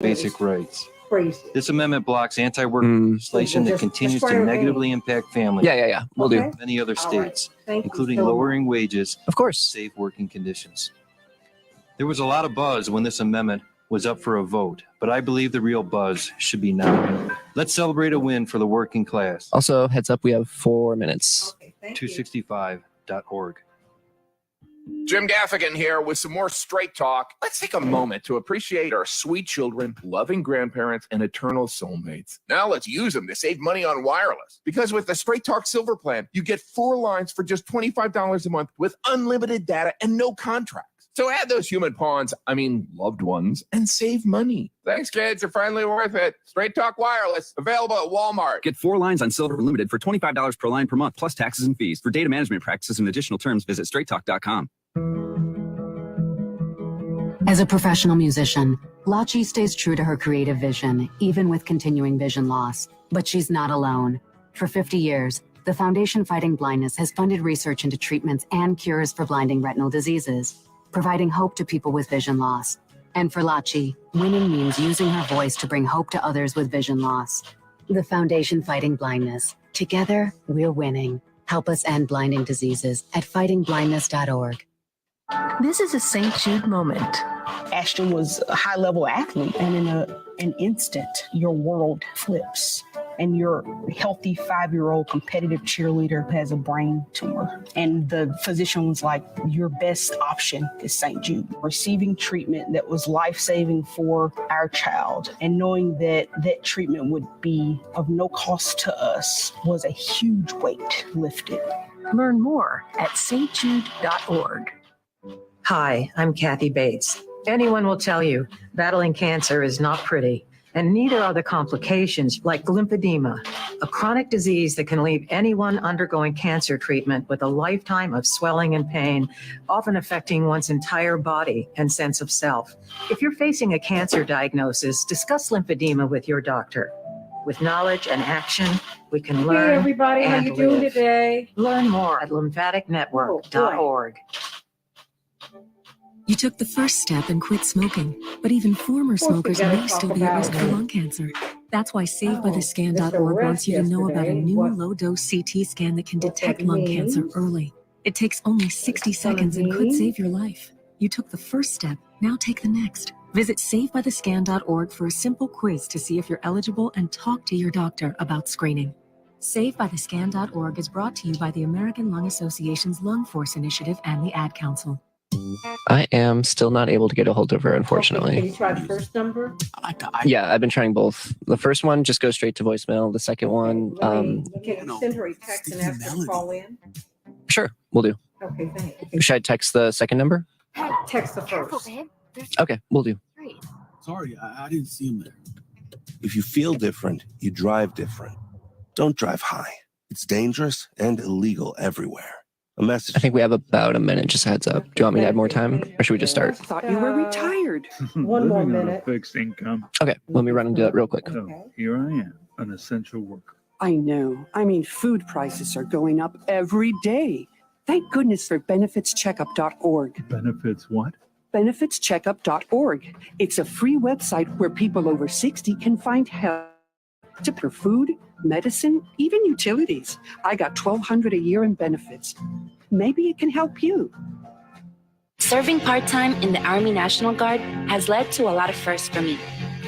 basic rights. Crazy. This amendment blocks anti-work legislation that continues to negatively impact families. Yeah. We'll do. Many other states, Thank you including so much. lowering wages, Of course. safe working conditions. There was a lot of buzz when this amendment was up for a vote, but I believe the real buzz should be now. Let's celebrate a win for the working class. Also, heads up, we have 4 minutes. Okay, thank you. 265.org. Jim Gaffigan here with some more Straight Talk. Let's take a moment to appreciate our sweet children, loving grandparents, and eternal soulmates. Now let's use them to save money on wireless. Because with the Straight Talk Silver Plan, you get 4 lines for just $25 a month with unlimited data and no contracts. So add those human pawns, loved ones, and save money. Thanks, kids. You're finally worth it. Straight Talk Wireless, available at Walmart. Get 4 lines on Silver Limited for $25 per line per month, plus taxes and fees. For data management practices and additional terms, visit straighttalk.com. As a professional musician, Lachi stays true to her creative vision, even with continuing vision loss. But she's not alone. For 50 years, the Foundation Fighting Blindness has funded research into treatments and cures for blinding retinal diseases, providing hope to people with vision loss. And for Lachi, winning means using her voice to bring hope to others with vision loss. The Foundation Fighting Blindness. Together, we're winning. Help us end blinding diseases at fightingblindness.org. This is a St. Jude moment. Ashton was a high-level athlete, and in an instant, your world flips. And your healthy 5-year-old competitive cheerleader has a brain tumor. And the physician was like, your best option is St. Jude. Receiving treatment that was life-saving for our child and knowing that that treatment would be of no cost to us was a huge weight lifted. Learn more at stjude.org. Hi, I'm Kathy Bates. Anyone will tell you battling cancer is not pretty, and neither are the complications like lymphedema, a chronic disease that can leave anyone undergoing cancer treatment with a lifetime of swelling and pain, often affecting one's entire body and sense of self. If you're facing a cancer diagnosis, discuss lymphedema with your doctor. With knowledge and action, we can learn. Hey, everybody, how and you doing live. today? Learn more at lymphaticnetwork.org. You took the first step and quit smoking, but even former smokers may still be at risk for lung cancer. That's why SaveByTheScan.org wants you to know about a new low-dose CT scan that can detect lung cancer early. It takes only 60 seconds and could save your life. You took the first step, now take the next. Visit SaveByTheScan.org for a simple quiz to see if you're eligible and talk to your doctor about screening. SaveByTheScan.org is brought to you by the American Lung Association's Lung Force Initiative and the Ad Council. I am still not able to get a hold of her, unfortunately. Okay, can you try the first number? Yeah, I've been trying both. The first one just goes straight to voicemail. The second one, Can you send her a text and ask her to call in? sure, we'll do. Okay, thanks. Should I text the second number? Text the first. Okay, we'll do. Sorry, I didn't see him there. If you feel different, you drive different. Don't drive high. It's dangerous and illegal everywhere. A message. I think we have about a minute, just a heads up. Do you want me to add more time, or should we just start? I thought you were retired. One more Living on a minute. fixed income. Okay, let me run and do that real quick. So here I am, an essential worker. I know. I mean, food prices are going up every day. Thank goodness for benefitscheckup.org. Benefits what? Benefitscheckup.org. It's a free website where people over 60 can find help for food, medicine, even utilities. I got $1,200 a year in benefits. Maybe it can help you. Serving part-time in the Army National Guard has led to a lot of firsts for me.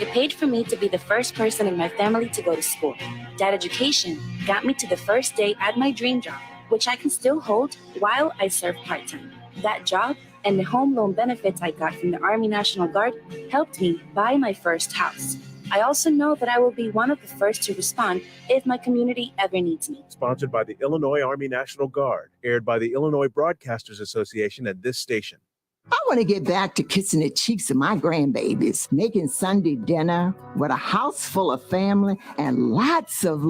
It paid for me to be the first person in my family to go to school. That education got me to the first day at my dream job, which I can still hold while I serve part-time. That job and the home loan benefits I got from the Army National Guard helped me buy my first house. I also know that I will be one of the first to respond if my community ever needs me. Sponsored by the Illinois Army National Guard, aired by the Illinois Broadcasters Association at this station. I want to get back to kissing the cheeks of my grandbabies, making Sunday dinner with a house full of family and lots of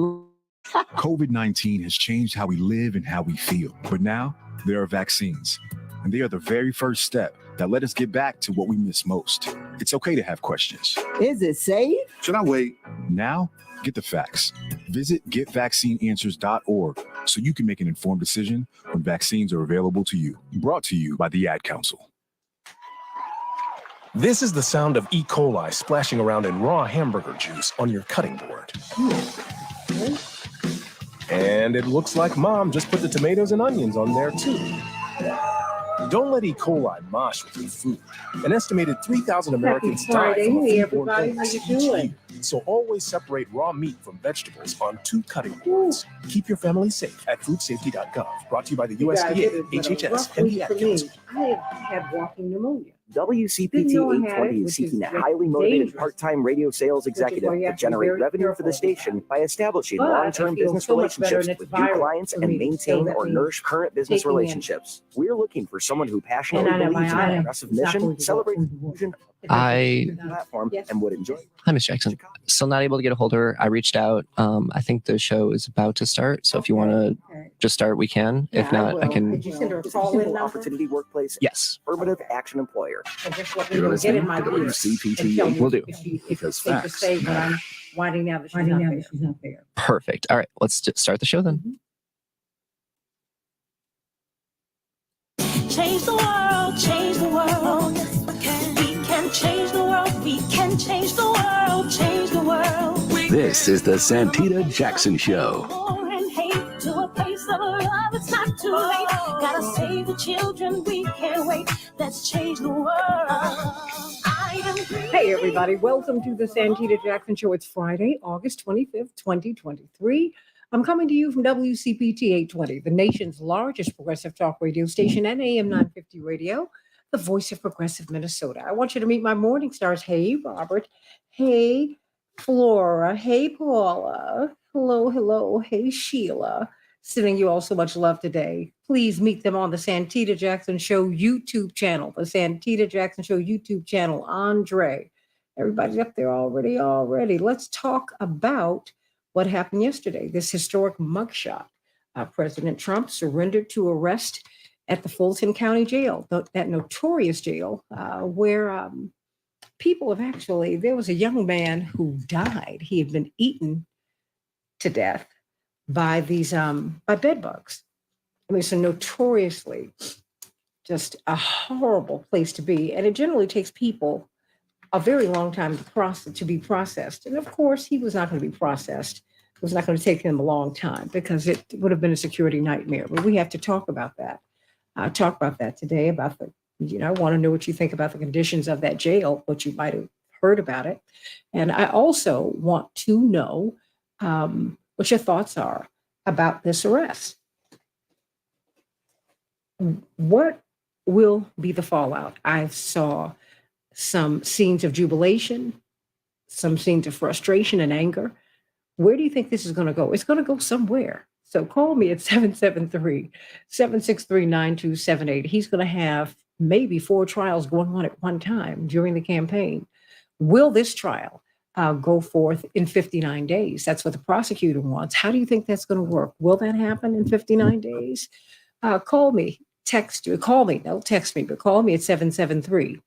COVID-19 has changed how we live and how we feel. But now there are vaccines, and they are the very first step that let us get back to what we miss most. It's okay to have questions. Is it safe? Should I wait? Now, get the facts. Visit getvaccineanswers.org so you can make an informed decision when vaccines are available to you. Brought to you by the Ad Council. This is the sound of E. coli splashing around in raw hamburger juice on your cutting board. And it looks like Mom just put the tomatoes and onions on there too. Don't let E. coli mosh with your food. An estimated 3,000 Americans die Friday. from a Hey, foodborne everybody, how illness you each doing? year. So always separate raw meat from vegetables on 2 cutting boards. Keep your family safe at foodsafety.gov. Brought to you by the You guys, it USDA, has been a HHS, rough and week the for Ad me. Council. I have had walking pneumonia. WCPT Didn't know I had 820 it, is which seeking is a highly motivated dangerous. part-time radio sales Which is why executive you to have to be generate very revenue for careful the with station by establishing But I long-term feel business so much better, relationships and it's with new viral clients for and me. So maintain that or means nourish current business taking in. relationships. We're looking for someone who And passionately I know believes in my our eye aggressive is not mission, going to celebrates work. inclusion I platform, and would enjoy. Hi, Miss Jackson. Still not able to get a hold of her. I reached out. I think the show is about to start. So if you want to just start, we can. If not, I can. Did you send her a It's call-in equal number? opportunity workworkplace. Yes. Affirmative action employer. And just let me You're know, get in listening my to ear. WCPT. And tell me Will do. if it's Because safe to facts say when matter. I'm winding down that she's not there. Perfect. All right. Let's start the show then. Change the world, change the world. We can change the world, we can change the world, change the world. This is the Santita Jackson Show. War and hate to a place of love, it's not too late. Gotta save the children, we can't wait. Let's change the world. Hey, everybody. Welcome to the Santita Jackson Show. It's Friday, August 25th, 2023. I'm coming to you from WCPT 820, the nation's largest progressive talk radio station, and AM 950 radio, the voice of progressive Minnesota. I want you to meet my morning stars. Hey, Robert. Hey, Flora. Hey, Paula. Hello, hello. Hey, Sheila. Sending you all so much love today. Please meet them on the Santita Jackson Show YouTube channel, the Santita Jackson Show YouTube channel. Andre. Everybody's up there already. Let's talk about what happened yesterday, this historic mugshot. President Trump surrendered to arrest at the Fulton County Jail, that notorious jail where people have actually, there was a young man who died. He had been eaten to death by these, by bed bugs. I mean, it's a notoriously just a horrible place to be. And it generally takes people a very long time to be processed. And of course, he was not going to be processed. It was not going to take him a long time because it would have been a security nightmare. But we have to talk about that. Talk about that today, about I want to know what you think about the conditions of that jail, what you might have heard about it. And I also want to know what your thoughts are about this arrest. What will be the fallout? I saw some scenes of jubilation, some scenes of frustration and anger. Where do you think this is going to go? It's going to go somewhere. So call me at 773-763-9278. He's going to have maybe 4 trials going on at one time during the campaign. Will this trial go forth in 59 days? That's what the prosecutor wants. How do you think that's going to work? Will that happen in 59 days? Call me, text you, call me, don't text me, but call me at 773-763-9278,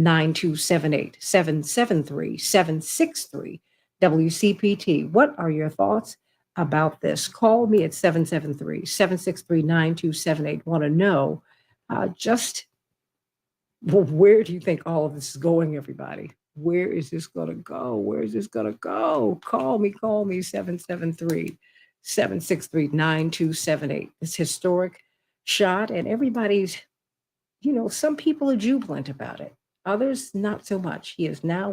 773-763 WCPT. What are your thoughts about this? Call me at 773-763-9278. Want to know where do you think all of this is going, everybody? Where is this going to go? Where is this going to go? Call me, 773-763-9278. This historic shot, and everybody's, some people are jubilant about it. Others, not so much. He is now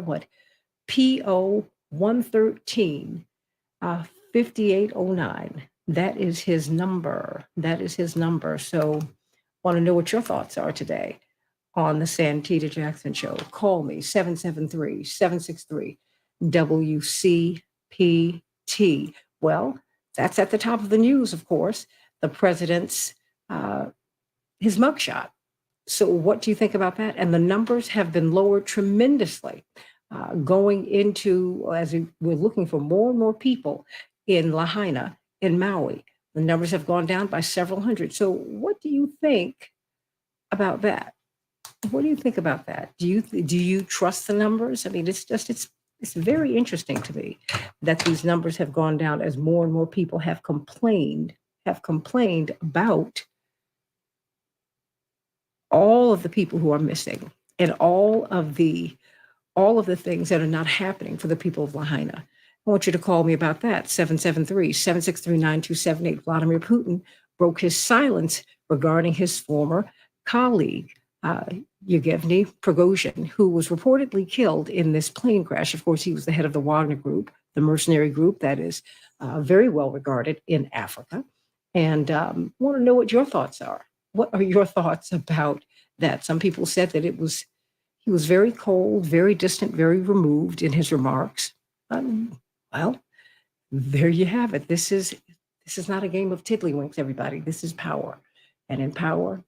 PO 113 5809. That is his number. So want to know what your thoughts are today on the Santita Jackson Show. Call me 773-763 WCPT. Well, that's at the top of the news, of course, the president's his mugshot. So what do you think about that? And the numbers have been lowered tremendously. Going into, as we're looking for more and more people in Lahaina, in Maui, the numbers have gone down by several hundred. So what do you think about that? What do you think about that? Do you trust the numbers? I mean, it's very interesting to me that these numbers have gone down as more and more people have complained about all of the people who are missing and all of the things that are not happening for the people of Lahaina. I want you to call me about that. 773-763-9278. Vladimir Putin broke his silence regarding his former colleague, Yevgeny Prigozhin, who was reportedly killed in this plane crash. Of course, he was the head of the Wagner Group, the mercenary group that is very well regarded in Africa. And want to know what your thoughts are. What are your thoughts about that? Some people said that he was very cold, very distant, very removed in his remarks. Well, there you have it. This is not a game of tiddlywinks, everybody. This is power. And in power,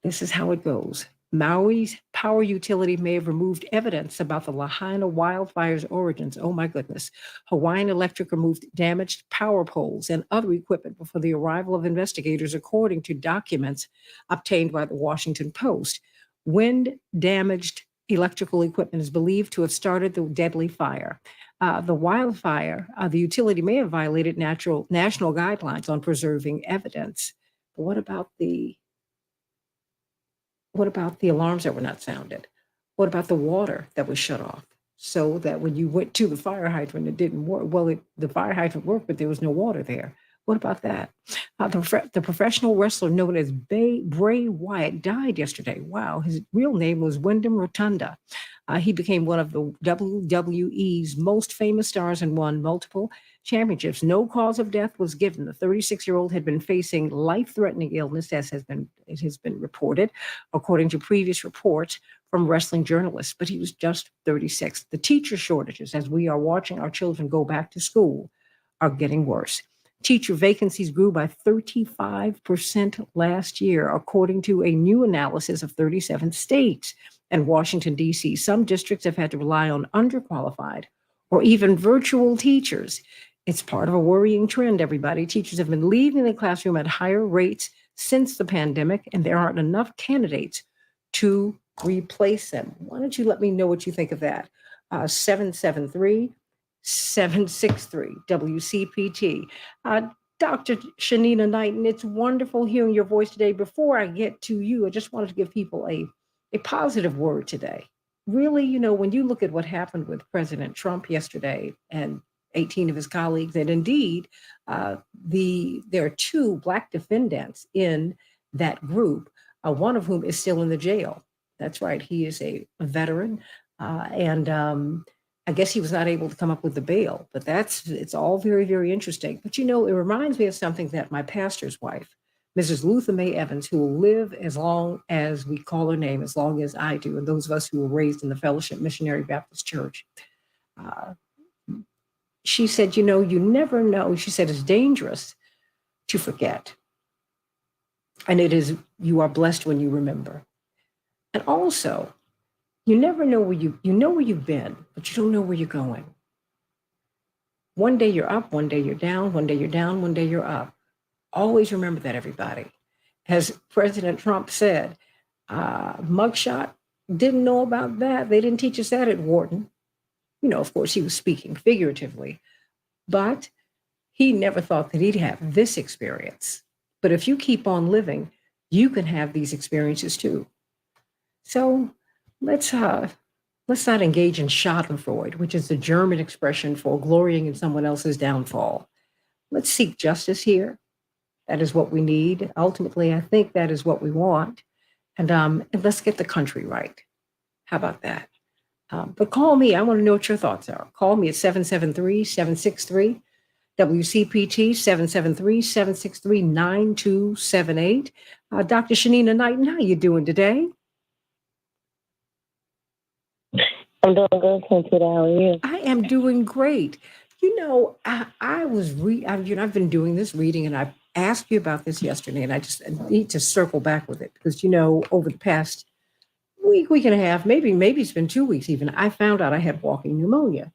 this is how it goes. Maui's power utility may have removed evidence about the Lahaina wildfire's origins. Oh my goodness. Hawaiian Electric removed damaged power poles and other equipment before the arrival of investigators, according to documents obtained by the Washington Post. Wind damaged electrical equipment is believed to have started the deadly fire. The wildfire, the utility may have violated national guidelines on preserving evidence. But what about the alarms that were not sounded? What about the water that was shut off so that when you went to the fire hydrant, it didn't work? Well, the fire hydrant worked, but there was no water there. What about that? The professional wrestler known as Bray Wyatt died yesterday. Wow, his real name was Wyndham Rotunda. He became one of the WWE's most famous stars and won multiple championships. No cause of death was given. The 36-year-old had been facing life-threatening illness, as has been reported, according to previous reports from wrestling journalists. But he was just 36. The teacher shortages, as we are watching our children go back to school, are getting worse. Teacher vacancies grew by 35% last year, according to a new analysis of 37 states and Washington, D.C. Some districts have had to rely on underqualified or even virtual teachers. It's part of a worrying trend, everybody. Teachers have been leaving the classroom at higher rates since the pandemic, and there aren't enough candidates to replace them. Why don't you let me know what you think of that? 773-763 WCPT. Dr. Shanina Knighton, it's wonderful hearing your voice today. Before I get to you, I just wanted to give people a positive word today. Really, when you look at what happened with President Trump yesterday and 18 of his colleagues, and indeed, there are 2 Black defendants in that group, one of whom is still in the jail. That's right. He is a veteran, and I guess he was not able to come up with the bail, but it's all very, very interesting. But it reminds me of something that my pastor's wife, Mrs. Luther May Evans, who will live as long as we call her name, as long as I do, and those of us who were raised in the Fellowship Missionary Baptist Church. She said, you never know. She said, it's dangerous to forget. And you are blessed when you remember. And also, you never know where you've been, but you don't know where you're going. One day you're up, one day you're down, one day you're down, one day you're up. Always remember that, everybody. As President Trump said, mugshot, didn't know about that. They didn't teach us that at Wharton. Of course, he was speaking figuratively, but he never thought that he'd have this experience. But if you keep on living, you can have these experiences too. So let's not engage in Schadenfreude, which is the German expression for glorying in someone else's downfall. Let's seek justice here. That is what we need. Ultimately, I think that is what we want. And let's get the country right. How about that? But call me. I want to know what your thoughts are. Call me at 773-763 WCPT, 773-763-9278. Dr. Shanina Knighton, how you doing today? I'm doing good, Santita. How are you? I am doing great. I've been doing this reading, and I asked you about this yesterday, and I need to circle back with it because, over the past week and a half, maybe it's been 2 weeks even, I found out I had walking pneumonia.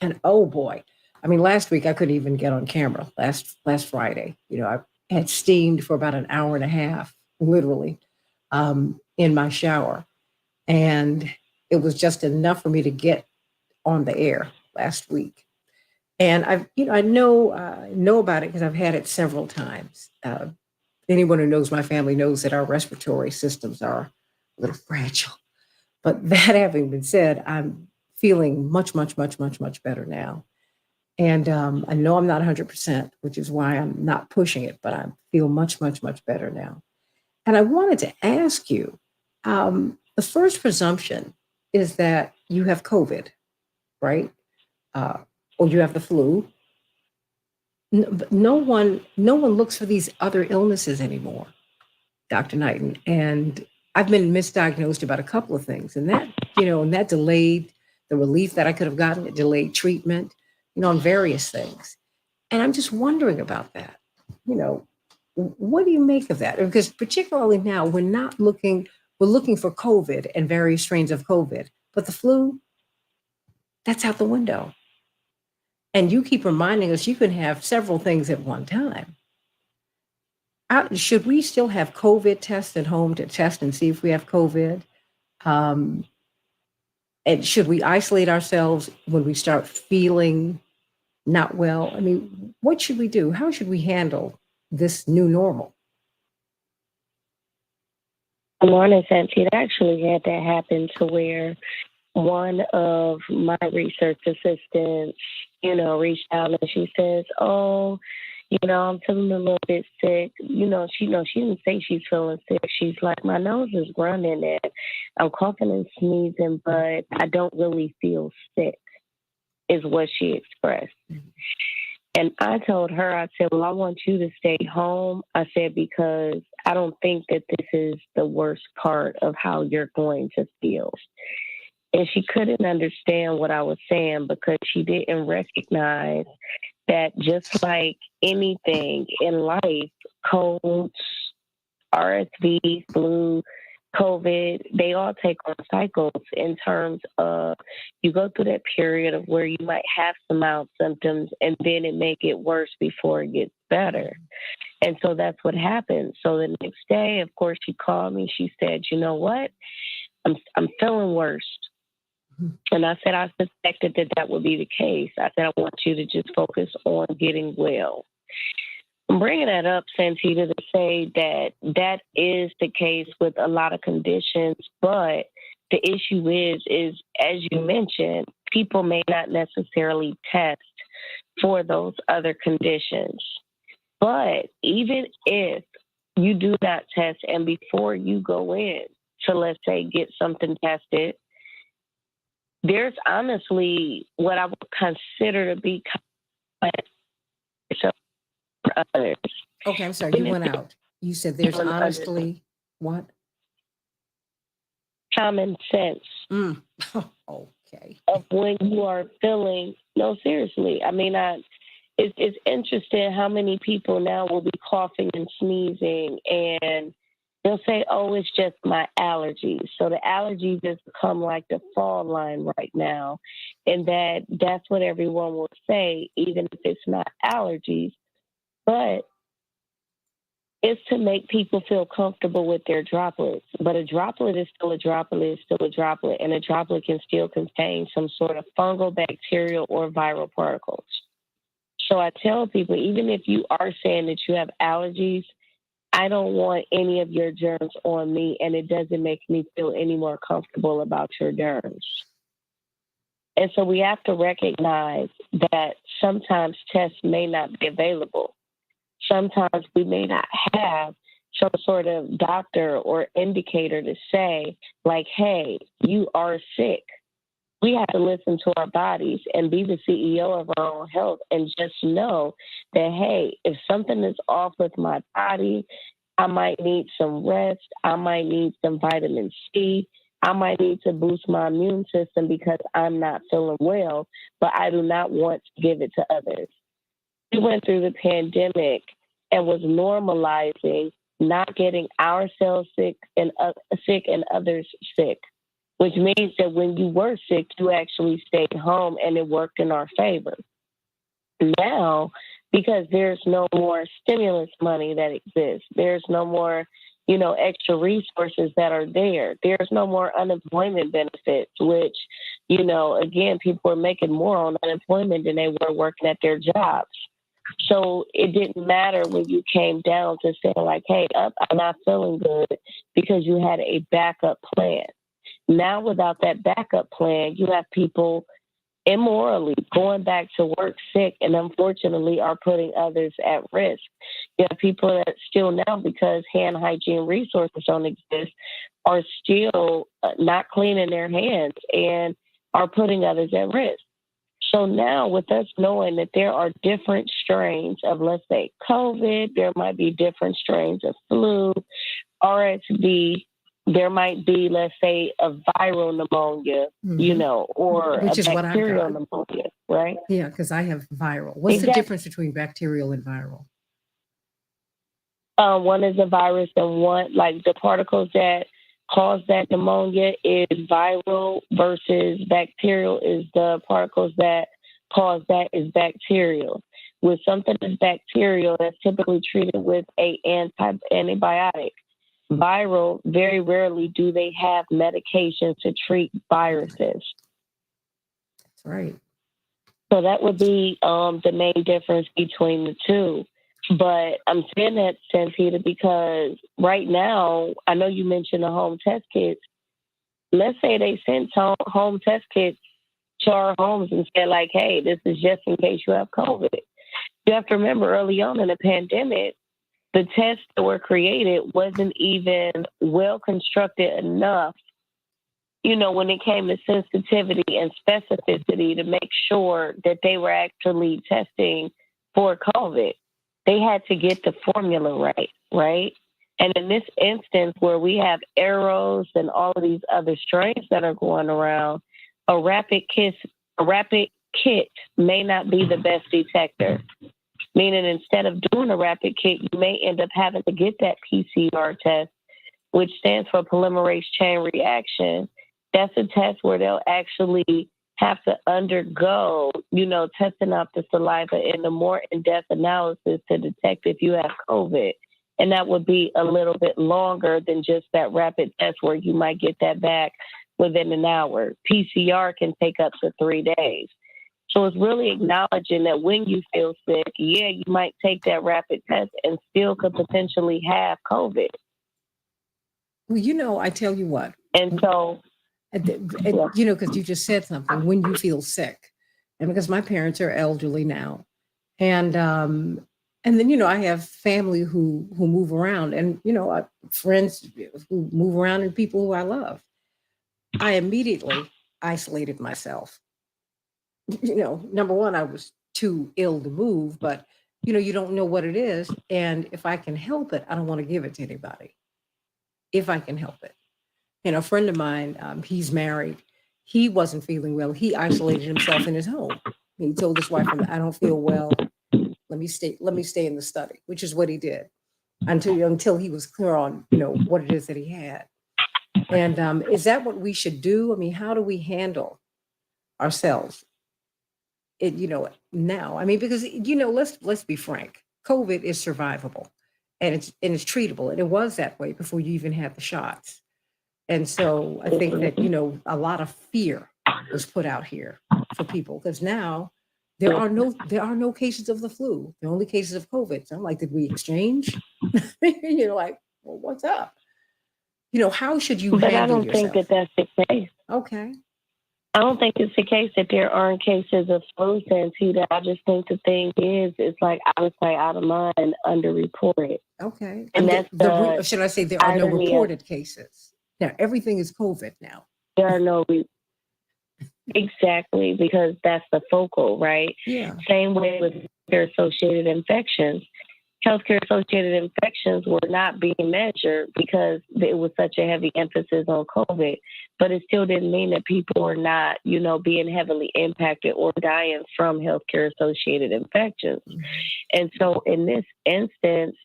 And oh boy, last week I couldn't even get on camera. Last Friday, I had steamed for about an hour and a half, literally, in my shower. And it was just enough for me to get on the air last week. And I know about it because I've had it several times. anyone who knows my family knows that our respiratory systems are a little fragile. But that having been said, I'm feeling much, much, much, much, much better now. And I know I'm not 100%, which is why I'm not pushing it, but I feel much, much, much better now. And I wanted to ask you, the first presumption is that you have COVID, right? Or you have the flu. But no one looks for these other illnesses anymore, Dr. Knighton. And I've been misdiagnosed about a couple of things, and that delayed the relief that I could have gotten. It delayed treatment, on various things. And I'm just wondering about that. What do you make of that? Because particularly now, we're looking for COVID and various strains of COVID, but the flu, that's out the window. And you keep reminding us you can have several things at one time. Should we still have COVID tests at home to test and see if we have COVID? Um, and should we isolate ourselves when we start feeling not well? I mean, what should we do? How should we handle this new normal? Good morning, Santita. I actually had that happen to where one of my research assistants, reached out and she says, "Oh, I'm feeling a little bit sick." She didn't say she's feeling sick. She's like, "My nose is running and I'm coughing and sneezing, but I don't really feel sick," is what she expressed. And I told her, I said, "Well, I want you to stay home." I said, "Because I don't think that this is the worst part of how you're going to feel." And she couldn't understand what I was saying because she didn't recognize that just like anything in life, colds, RSV, flu, COVID, they all take on cycles in terms of you go through that period of where you might have some mild symptoms and then it may get worse before it gets better. And so that's what happened. So the next day, of course, she called me. She said, "You know what? I'm feeling worse." And I said, I suspected that would be the case. I said, "I want you to just focus on getting well." I'm bringing that up, Santita, to say that is the case with a lot of conditions. But the issue is, as you mentioned, people may not necessarily test for those other conditions. But even if you do not test and before you go in to, let's say, get something tested, there's honestly what I would consider to be for others. Okay, I'm sorry, you went out. You said there's honestly what? Common sense. Okay. Of when you are feeling, no, seriously. I mean, it's interesting how many people now will be coughing and sneezing and they'll say, "Oh, it's just my allergies." So the allergies has become like the fall line right now. And that's what everyone will say, even if it's not allergies. But it's to make people feel comfortable with their droplets. But a droplet is still a droplet, is still a droplet. And a droplet can still contain some sort of fungal, bacterial, or viral particles. So I tell people, even if you are saying that you have allergies, I don't want any of your germs on me, and it doesn't make me feel any more comfortable about your germs. And so we have to recognize that sometimes tests may not be available. Sometimes we may not have some sort of doctor or indicator to say, like, "Hey, you are sick." We have to listen to our bodies and be the CEO of our own health and just know that, hey, if something is off with my body, I might need some rest. I might need some vitamin C. I might need to boost my immune system because I'm not feeling well, but I do not want to give it to others. We went through the pandemic and was normalizing not getting ourselves sick and others sick, which means that when you were sick, you actually stayed home and it worked in our favor. Now, because there's no more stimulus money that exists, there's no more, extra resources that are there. There's no more unemployment benefits, which, again, people are making more on unemployment than they were working at their jobs. So it didn't matter when you came down to say like, hey, I'm not feeling good, because you had a backup plan. Now without that backup plan, you have people immorally going back to work sick and unfortunately are putting others at risk. You have people that still now, because hand hygiene resources don't exist, are still not cleaning their hands and are putting others at risk. So now with us knowing that there are different strains of, let's say, COVID, there might be different strains of flu, RSV, there might be, let's say, a viral pneumonia, or which a is what I've bacterial got. pneumonia, right? Yeah, because I have viral. What's the difference between bacterial and viral? One is a virus, and one, like the particles that cause that pneumonia, is viral, versus bacterial is the particles that cause that is bacterial. With something that's bacterial, that's typically treated with a antibiotic. Viral, very rarely do they have medications to treat viruses. That's right. So that would be the main difference between the two. But I'm saying that, Santita, because right now, I know you mentioned the home test kits. Let's say they sent home test kits to our homes and said, like, hey, this is just in case you have COVID. You have to remember, early on in the pandemic, the tests that were created wasn't even well constructed enough, when it came to sensitivity and specificity, to make sure that they were actually testing for COVID. They had to get the formula right? And in this instance, where we have arrows and all of these other strains that are going around, a rapid kit may not be the best detector. Meaning, instead of doing a rapid kit, you may end up having to get that PCR test, which stands for polymerase chain reaction. That's a test where they'll actually have to undergo, testing out the saliva in a more in-depth analysis to detect if you have COVID. And that would be a little bit longer than just that rapid test where you might get that back within an hour. PCR can take up to 3 days. So it's really acknowledging that when you feel sick, you might take that rapid test and still could potentially have COVID. Well, I tell you what. And so, because you just said something, when you feel sick. And because my parents are elderly now. And then, I have family who move around, and, friends who move around, and people who I love. I immediately isolated myself. Number one, I was too ill to move, but, you don't know what it is. And if I can help it, I don't want to give it to anybody. If I can help it. A friend of mine, he's married. He wasn't feeling well. He isolated himself in his home. He told his wife, I don't feel well. Let me stay in the study, which is what he did until he was clear on, what it is that he had. And is that what we should do? I mean, how do we handle ourselves? Now, because, let's be frank, COVID is survivable and it's treatable. And it was that way before you even had the shots. And so I think that, a lot of fear was put out here for people, because now there are no cases of the flu. There are only cases of COVID. So I'm like, did we exchange? Like, well, what's up? How should you but handle I don't yourself? think that that's the case. Okay. I don't think it's the case that there aren't cases of flu, Santita. I just think the thing is, it's like out of sight, out of mind, underreported. Okay. And that's should I say there are no reported cases? Now, everything is COVID now. There are no exactly, because that's the focal, right? Yeah. Same way with healthcare-associated infections. Healthcare-associated infections were not being measured because it was such a heavy emphasis on COVID, but it still didn't mean that people were not, being heavily impacted or dying from healthcare-associated infections. And so in this instance,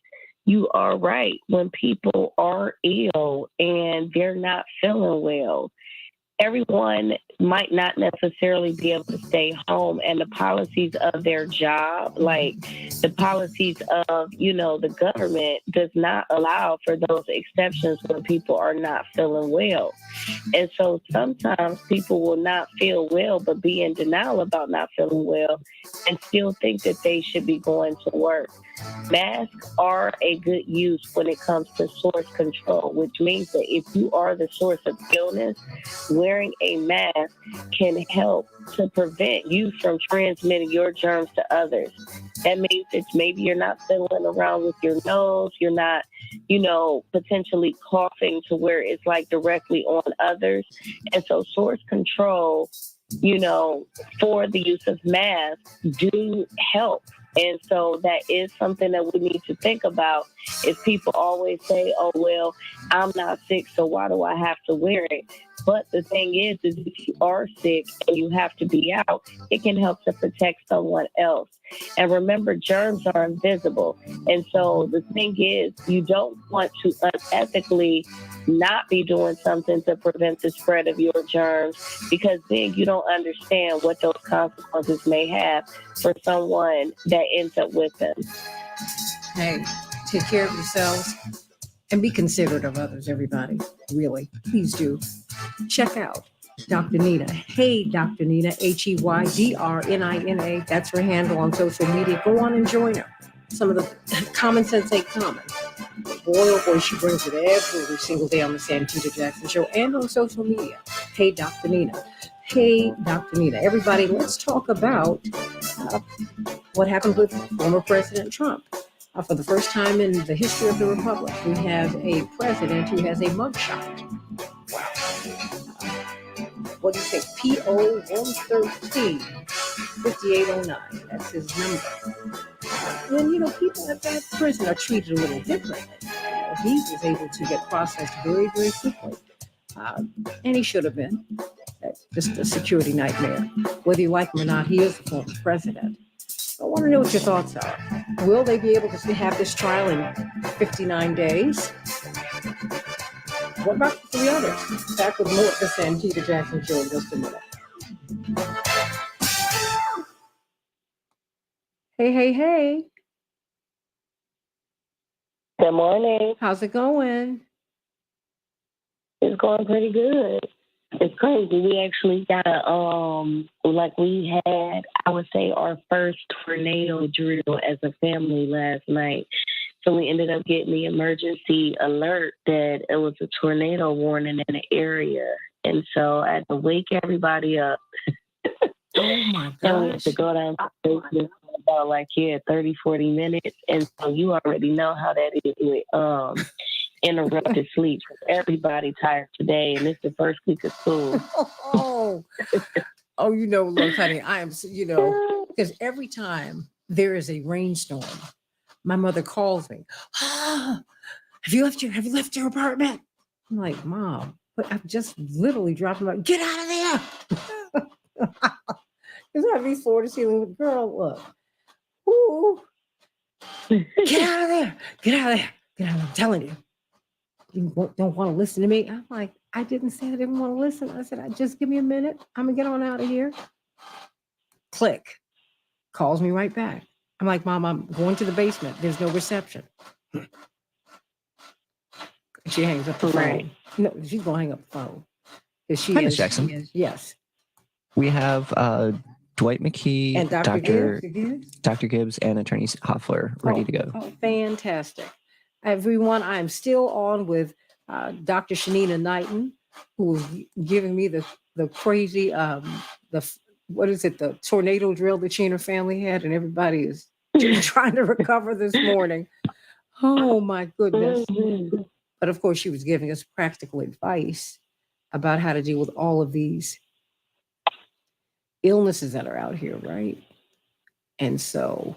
you are right. When people are ill and they're not feeling well, everyone might not necessarily be able to stay home, and the policies of their job, like the policies of, the government does not allow for those exceptions when people are not feeling well. And so sometimes people will not feel well, but be in denial about not feeling well and still think that they should be going to work. Masks are a good use when it comes to source control, which means that if you are the source of illness, wearing a mask can help to prevent you from transmitting your germs to others. That means that maybe you're not fiddling around with your nose, you're not, potentially coughing to where it's like directly on others. And so source control, for the use of masks do help. And so that is something that we need to think about. If people always say, oh, well, I'm not sick, so why do I have to wear it? But the thing is if you are sick and you have to be out, it can help to protect someone else. And remember, germs are invisible. And so the thing is, you don't want to unethically not be doing something to prevent the spread of your germs, because then you don't understand what those consequences may have for someone that ends up with them. Hey, take care of yourselves and be considerate of others, everybody. Really, please do. Check out Dr. Nina. Hey, Dr. Nina, HEYDRNINA. That's her handle on social media. Go on and join her. Some of the common sense ain't common. Boy, oh boy, she brings it every single day on the Santita Jackson Show and on social media. Hey, Dr. Nina. Hey, Dr. Nina. Everybody, let's talk about what happened with former President Trump. For the first time in the history of the Republic, we have a president who has a mugshot. What do you think? PO 113 5809. That's his number. And, people at that prison are treated a little differently. He was able to get processed very, very quickly. And he should have been. That's just a security nightmare. Whether you like him or not, he is the former president. I want to know what your thoughts are. Will they be able to have this trial in 59 days? What about the three others? Back with more of the Santita Jackson Show in just a minute. Hey. Good morning. How's it going? It's going pretty good. It's crazy. We actually got we had, I would say, our first tornado drill as a family last night. So we ended up getting the emergency alert that it was a tornado warning in the area. And so I had to wake everybody up. Oh my gosh. And we had to go down to the basement for about 30, 40 minutes. And so you already know how that is with interrupted sleep. Everybody tired today, and it's the first week of school. Look, honey, I am, because every time there is a rainstorm, my mother calls me. Have you left your apartment? I'm like, Mom, but I've just literally dropped my, get out of there. Because I have these floor to ceiling. Girl, look. Ooh. Get out of there. Get out of there. Get out of there. I'm telling you. You don't want to listen to me. I'm like, I didn't say I didn't want to listen. I said, just give me a minute. I'm going to get on out of here. Click. Calls me right back. I'm like, Mom, I'm going to the basement. There's no reception. She hangs up the phone. Right. No, she's going to hang up the phone. Hi, Ms. Jackson. Yes. We have Dwight McKee, And Dr. Gibbs, and Attorney Hoffler ready to go. Oh, fantastic. Everyone, I'm still on with Dr. Shanina Knighton, who was giving me the crazy, the tornado drill that she and her family had, and everybody is trying to recover this morning. Oh, my goodness. But of course, she was giving us practical advice about how to deal with all of these illnesses that are out here, right? And so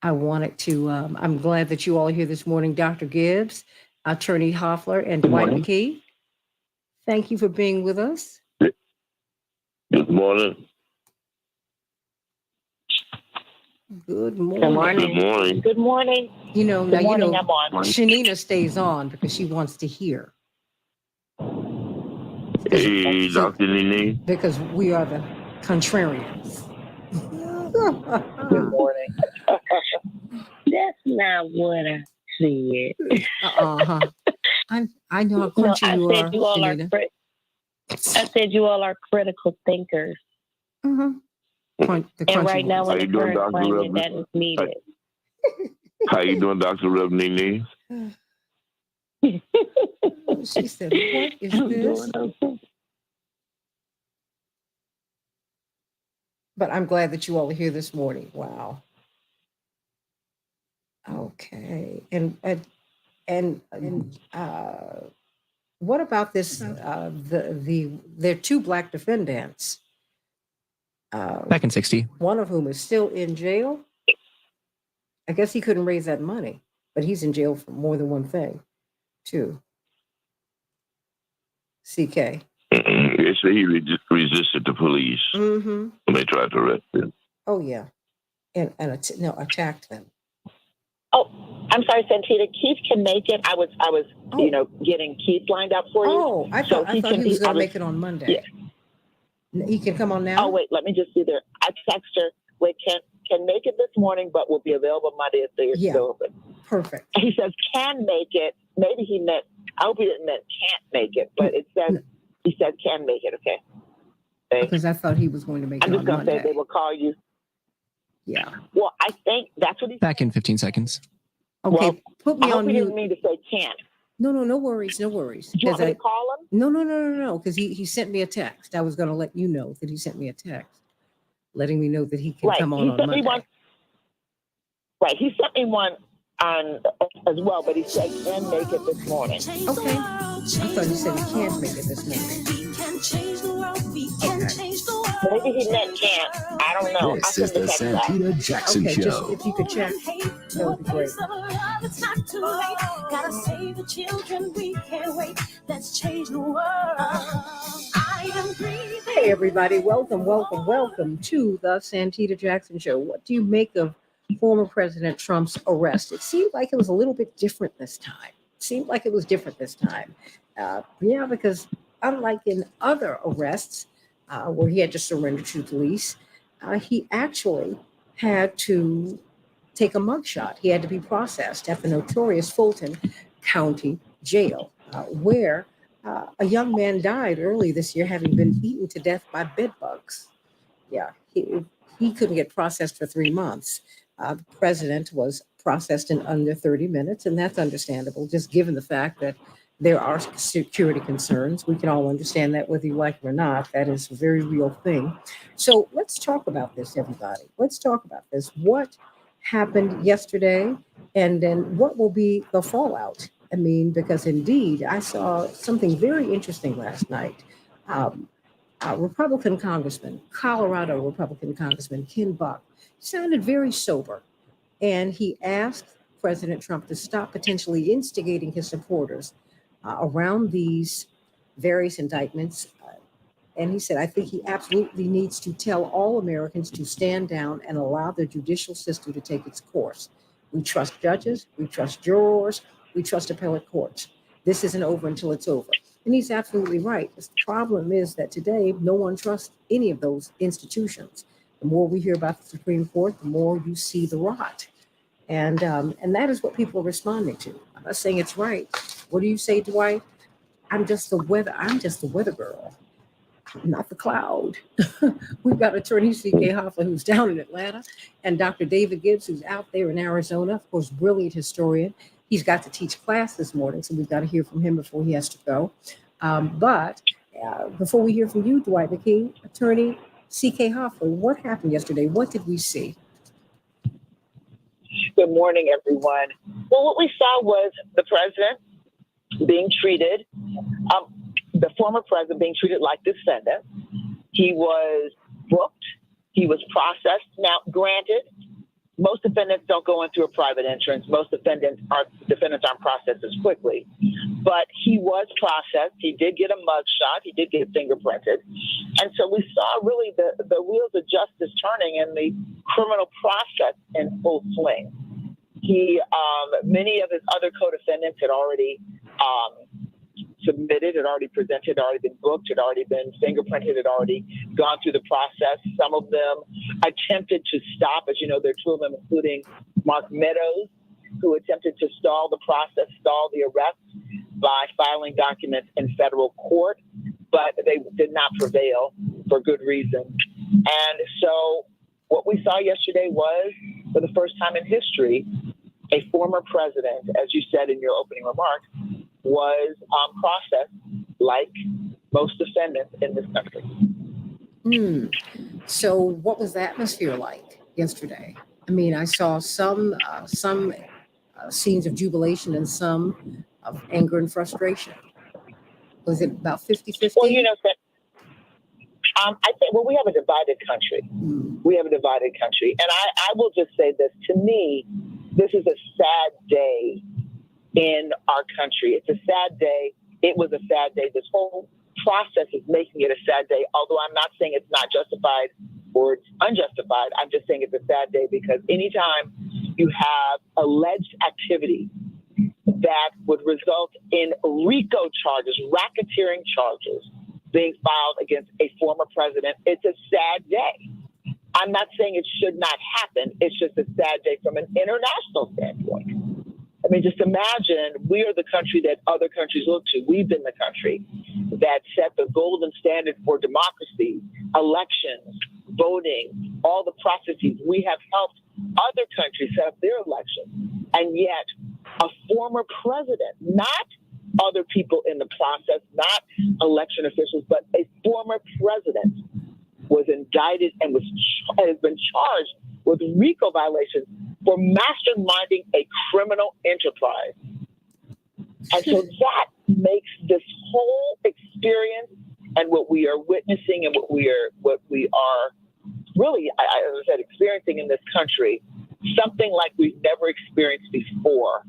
I wanted to, I'm glad that you all are here this morning, Dr. Gibbs, Attorney Hoffler, and Dwight McKee. Thank you for being with us. Good morning. Good morning. Good morning. Good morning. I'm on. Shanina stays on because she wants to hear. Hey, Dr. Nene. Because we are the contrarians. Good morning. That's not what I said. I know how No, crunchy I you said are, you all are. Anita. I said you all are critical thinkers, The and right crunchy now How in you the doing, current Dr. climate, Reverend? that is needed. How you doing, Dr. Reverend Nene? She said, "What is I'm this?" doing okay. But I'm glad that you all are here this morning. Wow. Okay. And what about this? There are two black defendants. Back in 60. One of whom is still in jail. I guess he couldn't raise that money, but he's in jail for more than one thing, too. CK. They say he resisted the police Mm-hmm. when they tried to arrest him. Oh yeah, and attacked them. Oh, I'm sorry, Santita. Keith can make it. I was, getting Keith lined up for you. Oh, I thought he was going to make it on Monday. Yeah. He can come on now. Oh wait, let me just see there. I text her. Wait, can make it this morning, but will be available Monday if they're still open. Perfect. He says can make it. Maybe he meant. I hope he didn't mean can't make it, but it says he said can make it. Okay. Because I thought he was going to make it on Monday. I'm just going to say they will call you. Yeah. Well, I think that's what he said. Back in 15 seconds. Okay, well, put me I on hope mute. He didn't mean to say can't. No worries. Do you want me to call him? No, because he sent me a text. I was going to let you know that he sent me a text, letting me know that he can come on Monday. Right, he sent me one on as well, but he said can make it this morning. Okay. I thought he said he can't make it this morning. Maybe he meant can't. I don't know. This is the Santita Jackson Show. Just if you could check, that would be great. Gotta save the children. We can't wait. Let's change the world. I am breathing. Hey everybody, welcome to the Santita Jackson Show. What do you make of former President Trump's arrest? It seemed like it was a little bit different this time. Because unlike in other arrests where he had to surrender to police, he actually had to take a mugshot. He had to be processed at the notorious Fulton County Jail, where a young man died early this year, having been eaten to death by bed bugs. Yeah, he couldn't get processed for 3 months. The president was processed in under 30 minutes, and that's understandable, just given the fact that there are security concerns. We can all understand that, whether you like it or not. That is a very real thing. So let's talk about this, everybody. Let's talk about this. What happened yesterday, and then what will be the fallout? I mean, because indeed, I saw something very interesting last night. Republican Congressman, Colorado Republican Congressman Ken Buck, sounded very sober, and he asked President Trump to stop potentially instigating his supporters around these various indictments. And he said, I think he absolutely needs to tell all Americans to stand down and allow the judicial system to take its course. We trust judges, we trust jurors, we trust appellate courts. This isn't over until it's over. And he's absolutely right. The problem is that today, no one trusts any of those institutions. The more we hear about the Supreme Court, the more you see the rot. And that is what people are responding to. I'm not saying it's right. What do you say, Dwight? I'm just the weather girl, not the cloud. We've got attorney C.K. Hoffler, who's down in Atlanta, and Dr. David Gibbs, who's out there in Arizona, of course, brilliant historian. He's got to teach class this morning, so we've got to hear from him before he has to go. But before we hear from you, Dwight McKee, attorney C.K. Hoffler, what happened yesterday? What did we see? Good morning, everyone. Well, what we saw was the president being treated, the former president being treated like defendant. He was booked. He was processed. Now, granted, most defendants don't go in through a private entrance. Most defendants aren't processed as quickly. But he was processed. He did get a mugshot. He did get fingerprinted. And so we saw really the wheels of justice turning in the criminal process in full swing. Many of his other co-defendants had already submitted, had already presented, had already been booked, had already been fingerprinted, had already gone through the process. Some of them attempted to stop, as you know, there are two of them, including Mark Meadows, who attempted to stall the process, stall the arrest by filing documents in federal court, but they did not prevail for good reason. And so what we saw yesterday was, for the first time in history, a former president, as you said in your opening remarks, was processed like most defendants in this country. So what was the atmosphere like yesterday? I mean, I saw some scenes of jubilation and some of anger and frustration. Was it about 50-50? Well, you know, I think, well, we have a divided country. We have a divided country. And I will just say this. To me, this is a sad day in our country. It's a sad day. It was a sad day. This whole process is making it a sad day, although I'm not saying it's not justified or it's unjustified. I'm just saying it's a sad day because anytime you have alleged activity that would result in RICO charges, racketeering charges, being filed against a former president, it's a sad day. I'm not saying it should not happen. It's just a sad day from an international standpoint. I mean, just imagine we are the country that other countries look to. We've been the country that set the golden standard for democracy, elections, voting, all the processes. We have helped other countries set up their elections. And yet a former president, not other people in the process, not election officials, but a former president was indicted and has been charged with RICO violations for masterminding a criminal enterprise. And so that makes this whole experience and what we are witnessing and what we are really, as I said, experiencing in this country, something like we've never experienced before,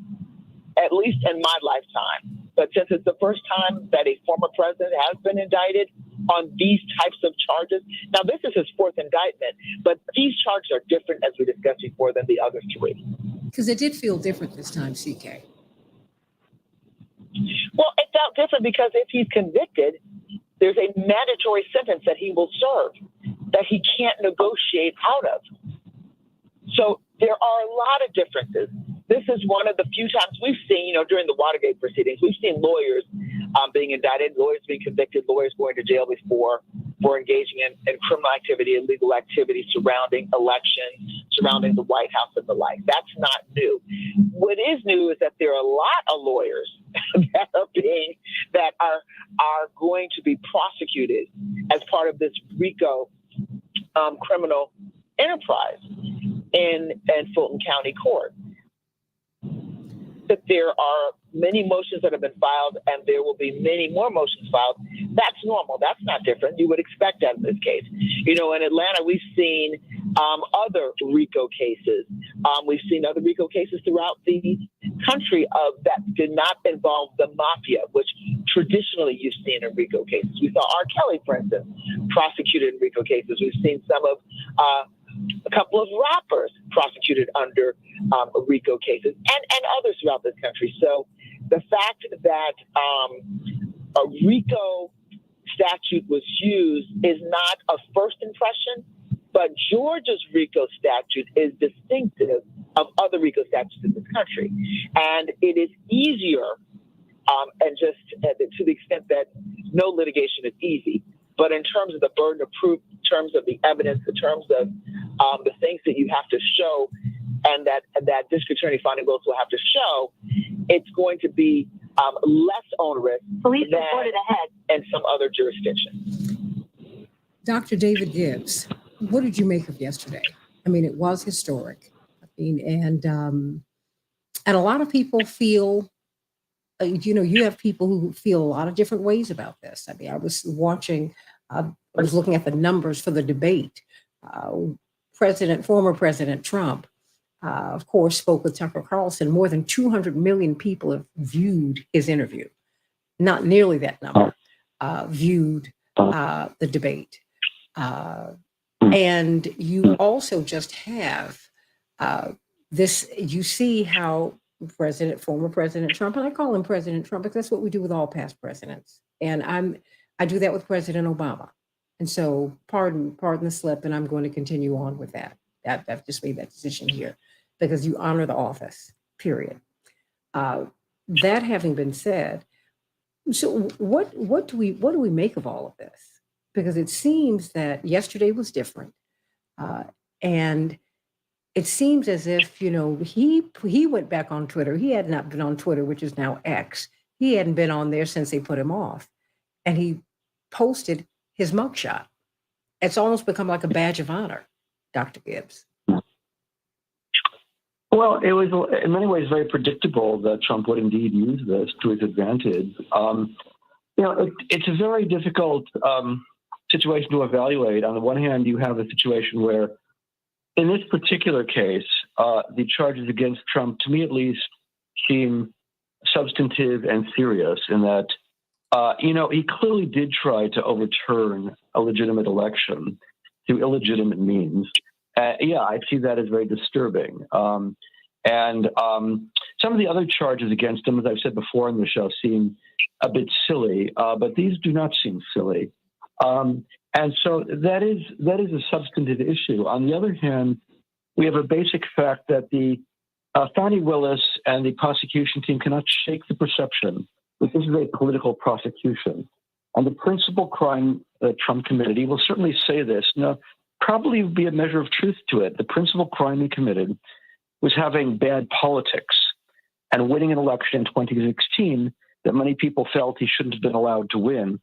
at least in my lifetime. But since it's the first time that a former president has been indicted on these types of charges, now this is his fourth indictment, but these charges are different, as we discussed before, than the other three. Because it did feel different this time, CK. Well, it felt different because if he's convicted, there's a mandatory sentence that he will serve that he can't negotiate out of. So there are a lot of differences. This is one of the few times we've seen, during the Watergate proceedings, we've seen lawyers being indicted, lawyers being convicted, lawyers going to jail before for engaging in criminal activity, illegal activity surrounding elections, surrounding the White House and the like. That's not new. What is new is that there are a lot of lawyers that are going to be prosecuted as part of this RICO criminal enterprise in Fulton County Court. That there are many motions that have been filed and there will be many more motions filed. That's normal. That's not different. You would expect that in this case. In Atlanta, we've seen other RICO cases. We've seen other RICO cases throughout the country that did not involve the mafia, which traditionally you've seen in RICO cases. We saw R. Kelly, for instance, prosecuted in RICO cases. We've seen some of a couple of rappers prosecuted under RICO cases and others throughout this country. So the fact that a RICO statute was used is not a first impression, but Georgia's RICO statute is distinctive of other RICO statutes in this country. And it is easier, and just to the extent that no litigation is easy, but in terms of the burden of proof, in terms of the evidence, in terms of the things that you have to show and that district attorney Fonnie Willis will have to show, it's going to be less onerous than in some other jurisdictions. Dr. David Gibbs, what did you make of yesterday? I mean, it was historic. I mean, and a lot of people feel, you have people who feel a lot of different ways about this. I mean, I was looking at the numbers for the debate. Former President Trump, of course, spoke with Tucker Carlson. More than 200 million people have viewed his interview. Not nearly that number viewed the debate. And you also just have this, you see how former President Trump, and I call him President Trump because that's what we do with all past presidents. And I do that with President Obama. And so pardon the slip, and I'm going to continue on with that. I've just made that decision here because you honor the office, period. That having been said, so what do we make of all of this? Because it seems that yesterday was different. And it seems as if, he went back on Twitter. He had not been on Twitter, which is now X. He hadn't been on there since they put him off. And he posted his mugshot. It's almost become like a badge of honor, Dr. Gibbs. Well, it was in many ways very predictable that Trump would indeed use this to his advantage. It's a very difficult situation to evaluate. On the one hand, you have a situation where, in this particular case, the charges against Trump, to me at least, seem substantive and serious in that, he clearly did try to overturn a legitimate election through illegitimate means. I see that as very disturbing. And some of the other charges against him, as I've said before in the show, seem a bit silly, but these do not seem silly. And so that is a substantive issue. On the other hand, we have a basic fact that the Fani Willis and the prosecution team cannot shake the perception that this is a political prosecution. And the principal crime that Trump committed, he will certainly say this, probably be a measure of truth to it. The principal crime he committed was having bad politics and winning an election in 2016 that many people felt he shouldn't have been allowed to win,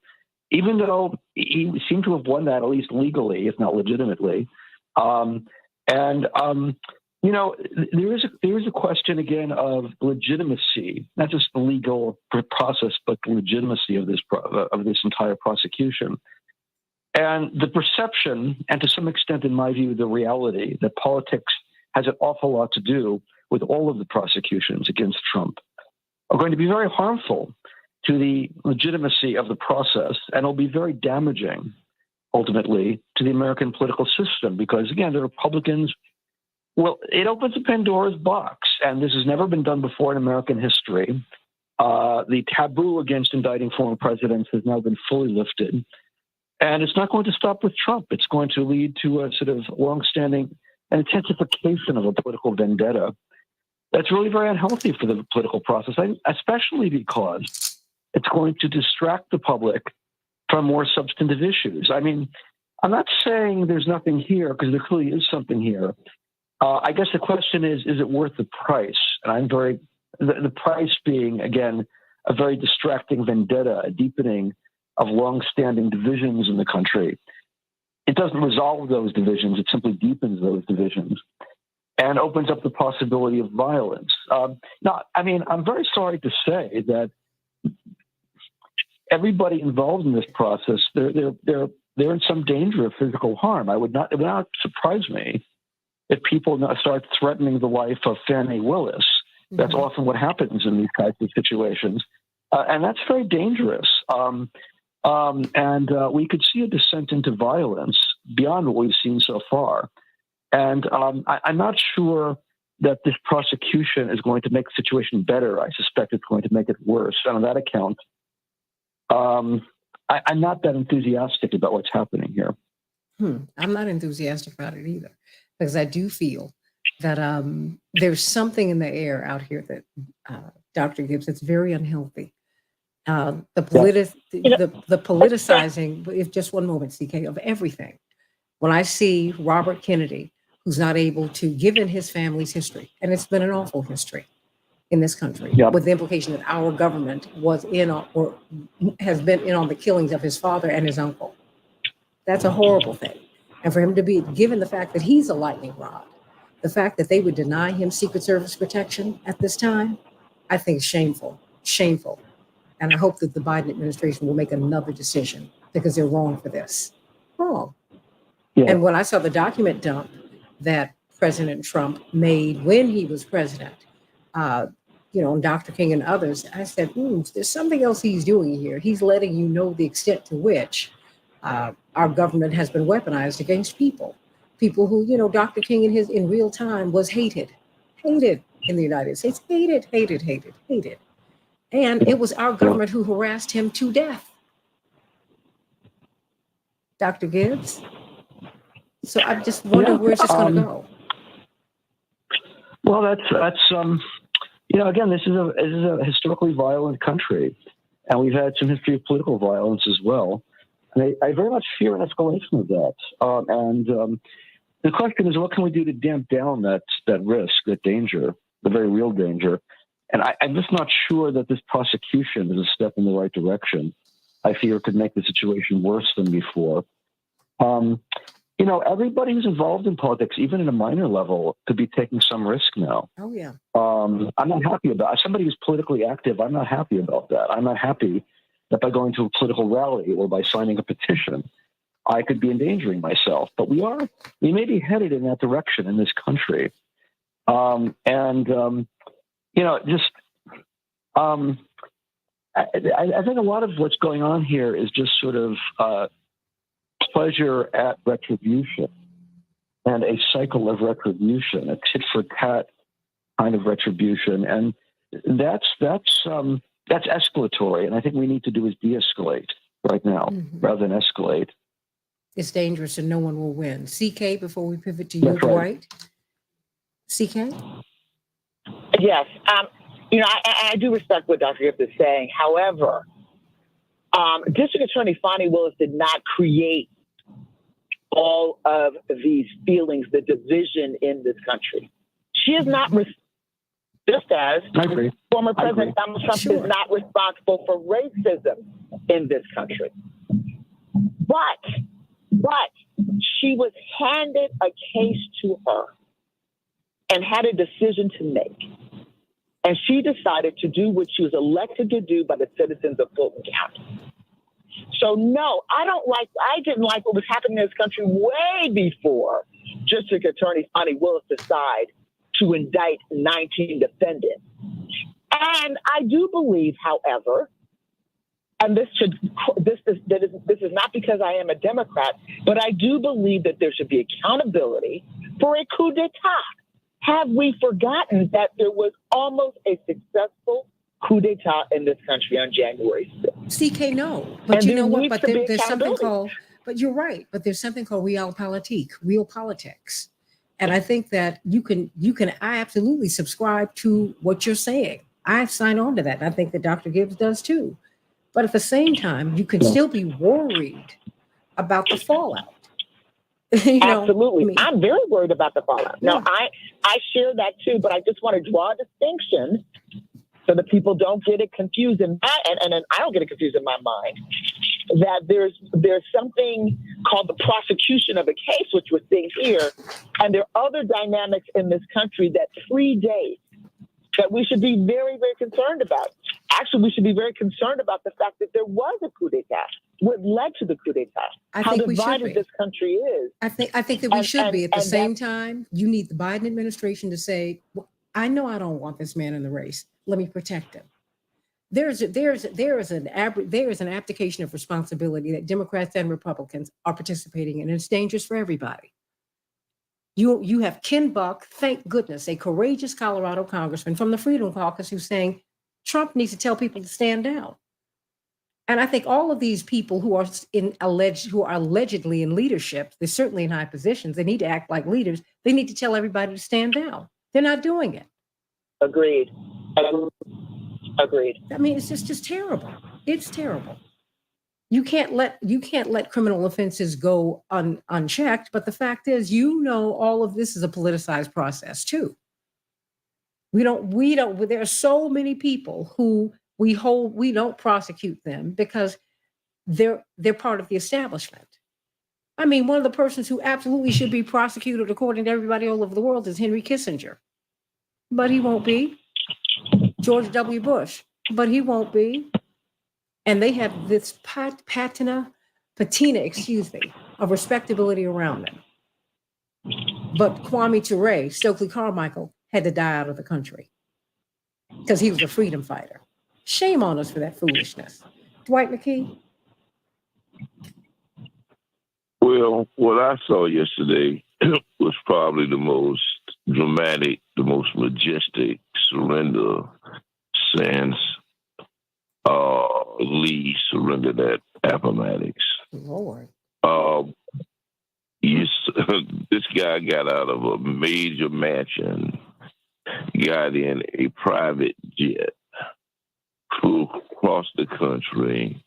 even though he seemed to have won that at least legally, if not legitimately. There is a question again of legitimacy, not just the legal process, but the legitimacy of this entire prosecution. And the perception, and to some extent, in my view, the reality that politics has an awful lot to do with all of the prosecutions against Trump are going to be very harmful to the legitimacy of the process, and will be very damaging, ultimately, to the American political system. Because, again, the Republicans, well, it opens a Pandora's box, and this has never been done before in American history. The taboo against indicting former presidents has now been fully lifted. And it's not going to stop with Trump. It's going to lead to a sort of longstanding an intensification of a political vendetta that's really very unhealthy for the political process, especially because it's going to distract the public from more substantive issues. I mean, I'm not saying there's nothing here, because there clearly is something here. I guess the question is it worth the price? And the price being, again, a very distracting vendetta, a deepening of longstanding divisions in the country. It doesn't resolve those divisions. It simply deepens those divisions and opens up the possibility of violence. I'm very sorry to say that everybody involved in this process, they're in some danger of physical harm. It would not surprise me if people start threatening the life of Fani Willis. That's often what happens in these types of situations. And that's very dangerous. We could see a descent into violence beyond what we've seen so far. And I'm not sure that this prosecution is going to make the situation better. I suspect it's going to make it worse. And on that account, I'm not that enthusiastic about what's happening here. I'm not enthusiastic about it either, because I do feel that there's something in the air out here that, Dr. Gibbs, that's very unhealthy. The politicizing, if just one moment, CK, of everything. When I see Robert Kennedy, who's not able to give in his family's history, and it's been an awful history in this country, with the implication that our government was in or has been in on the killings of his father and his uncle. That's a horrible thing. And for him to be given the fact that he's a lightning rod, the fact that they would deny him Secret Service protection at this time, I think shameful. And I hope that the Biden administration will make another decision, because they're wrong for this. Wrong. Yeah. And when I saw the document dump that President Trump made when he was president, and Dr. King and others, I said, there's something else he's doing here. He's letting you know the extent to which our government has been weaponized against people who, Dr. King in real time was hated. in the United States. Hated. And it was our government who harassed him to death. Dr. Gibbs. So I just wonder where's this going to go. Well, that's again, this is a historically violent country, and we've had some history of political violence as well. And I very much fear an escalation of that. The question is, what can we do to damp down that risk, that danger, the very real danger? And I'm just not sure that this prosecution is a step in the right direction. I fear it could make the situation worse than before. Everybody who's involved in politics, even at a minor level, could be taking some risk now. Oh, yeah. I'm not happy about somebody who's politically active. I'm not happy about that. I'm not happy that by going to a political rally or by signing a petition, I could be endangering myself. But we may be headed in that direction in this country. I think a lot of what's going on here is just sort of pleasure at retribution and a cycle of retribution, a tit for tat kind of retribution, and that's escalatory. And I think we need to do is de-escalate right now rather than escalate. It's dangerous and no one will win. CK, before we pivot to you, Dwight. CK? Yes. I do respect what Dr. Gibbs is saying. However, District Attorney Fonnie Willis did not create all of these feelings, the division in this country. She is not, just as former President Donald Trump is not responsible for racism in this country. But she was handed a case to her and had a decision to make. And she decided to do what she was elected to do by the citizens of Fulton County. So no, I didn't like what was happening in this country way before District Attorney Fonnie Willis decided to indict 19 defendants. And I do believe, however, and this is not because I am a Democrat, but I do believe that there should be accountability for a coup d'etat. Have we forgotten that there was almost a successful coup d'etat in this country on January 6th? CK, no. But you know what? But there's something called, but you're right, but there's something called realpolitik, real politics. And I think that I absolutely subscribe to what you're saying. I sign on to that. And I think that Dr. Gibbs does too. But at the same time, you can still be worried about the fallout. Absolutely. I'm very worried about the fallout. Yeah. Now, I share that too, but I just want to draw a distinction so that people don't get it confused and I don't get it confused in my mind, that there's something called the prosecution of a case, which we're seeing here, and there are other dynamics in this country that predate that we should be very, very concerned about. Actually, we should be very concerned about the fact that there was a coup d'etat, what led to the coup d'etat, how divided this country is. I think that we should be. At the same time, you need the Biden administration to say, well, I know I don't want this man in the race. Let me protect him. There is an abdication of responsibility that Democrats and Republicans are participating in, and it's dangerous for everybody. You have Ken Buck, thank goodness, a courageous Colorado congressman from the Freedom Caucus who's saying Trump needs to tell people to stand down. And I think all of these people who are allegedly in leadership, they're certainly in high positions, they need to act like leaders. They need to tell everybody to stand down. They're not doing it. Agreed. I mean, it's just terrible. It's terrible. You can't let criminal offenses go unchecked. But the fact is, all of this is a politicized process too. We don't. There are so many people who we don't prosecute them because they're part of the establishment. I mean, one of the persons who absolutely should be prosecuted, according to everybody all over the world, is Henry Kissinger, but he won't be. George W. Bush, but he won't be. And they have this patina, of respectability around them. But Kwame Ture, Stokely Carmichael, had to die out of the country because he was a freedom fighter. Shame on us for that foolishness. Dwight McKee? Well, what I saw yesterday was probably the most dramatic, the most majestic surrender since Lee surrendered at Appomattox. Lord. This guy got out of a major mansion, got in a private jet, flew across the country,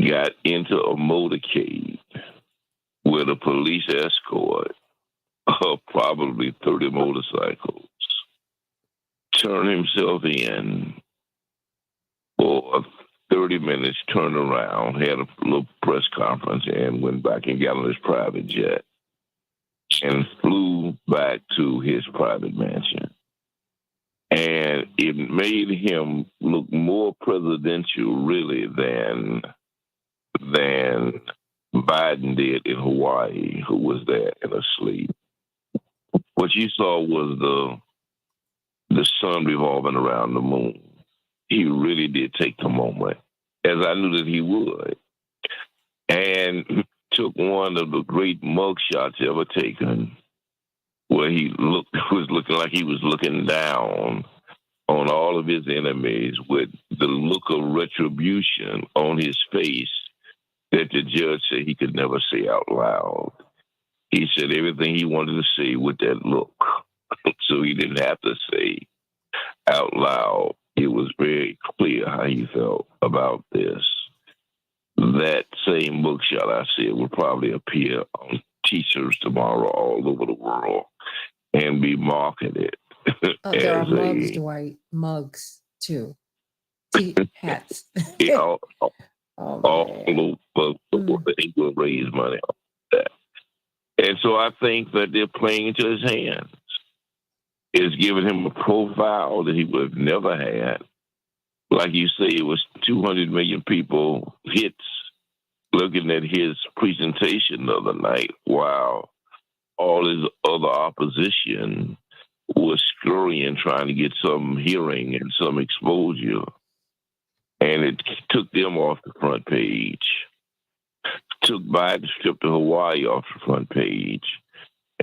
got into a motorcade with a police escort of probably 30 motorcycles, turned himself in for 30 minutes, turned around, had a little press conference, and went back and got on his private jet and flew back to his private mansion. And it made him look more presidential, really, than Biden did in Hawaii, who was there and asleep. What you saw was the sun revolving around the moon. He really did take the moment, as I knew that he would, and took one of the great mug shots ever taken, where he was looking like he was looking down on all of his enemies with the look of retribution on his face that the judge said he could never say out loud. He said everything he wanted to say with that look, so he didn't have to say out loud. It was very clear how he felt about this. That same bookshot I said will probably appear on T-shirts tomorrow all over the world and be marketed There are as mugs, Dwight. Mugs, too. Hats. all over the world. He will raise money on that. And so I think that they're playing into his hands. It's giving him a profile that he would have never had. Like you say, it was 200 million people hits looking at his presentation the other night, while all his other opposition was scurrying, trying to get some hearing and some exposure. And it took them off the front page. Took Biden's trip to Hawaii off the front page.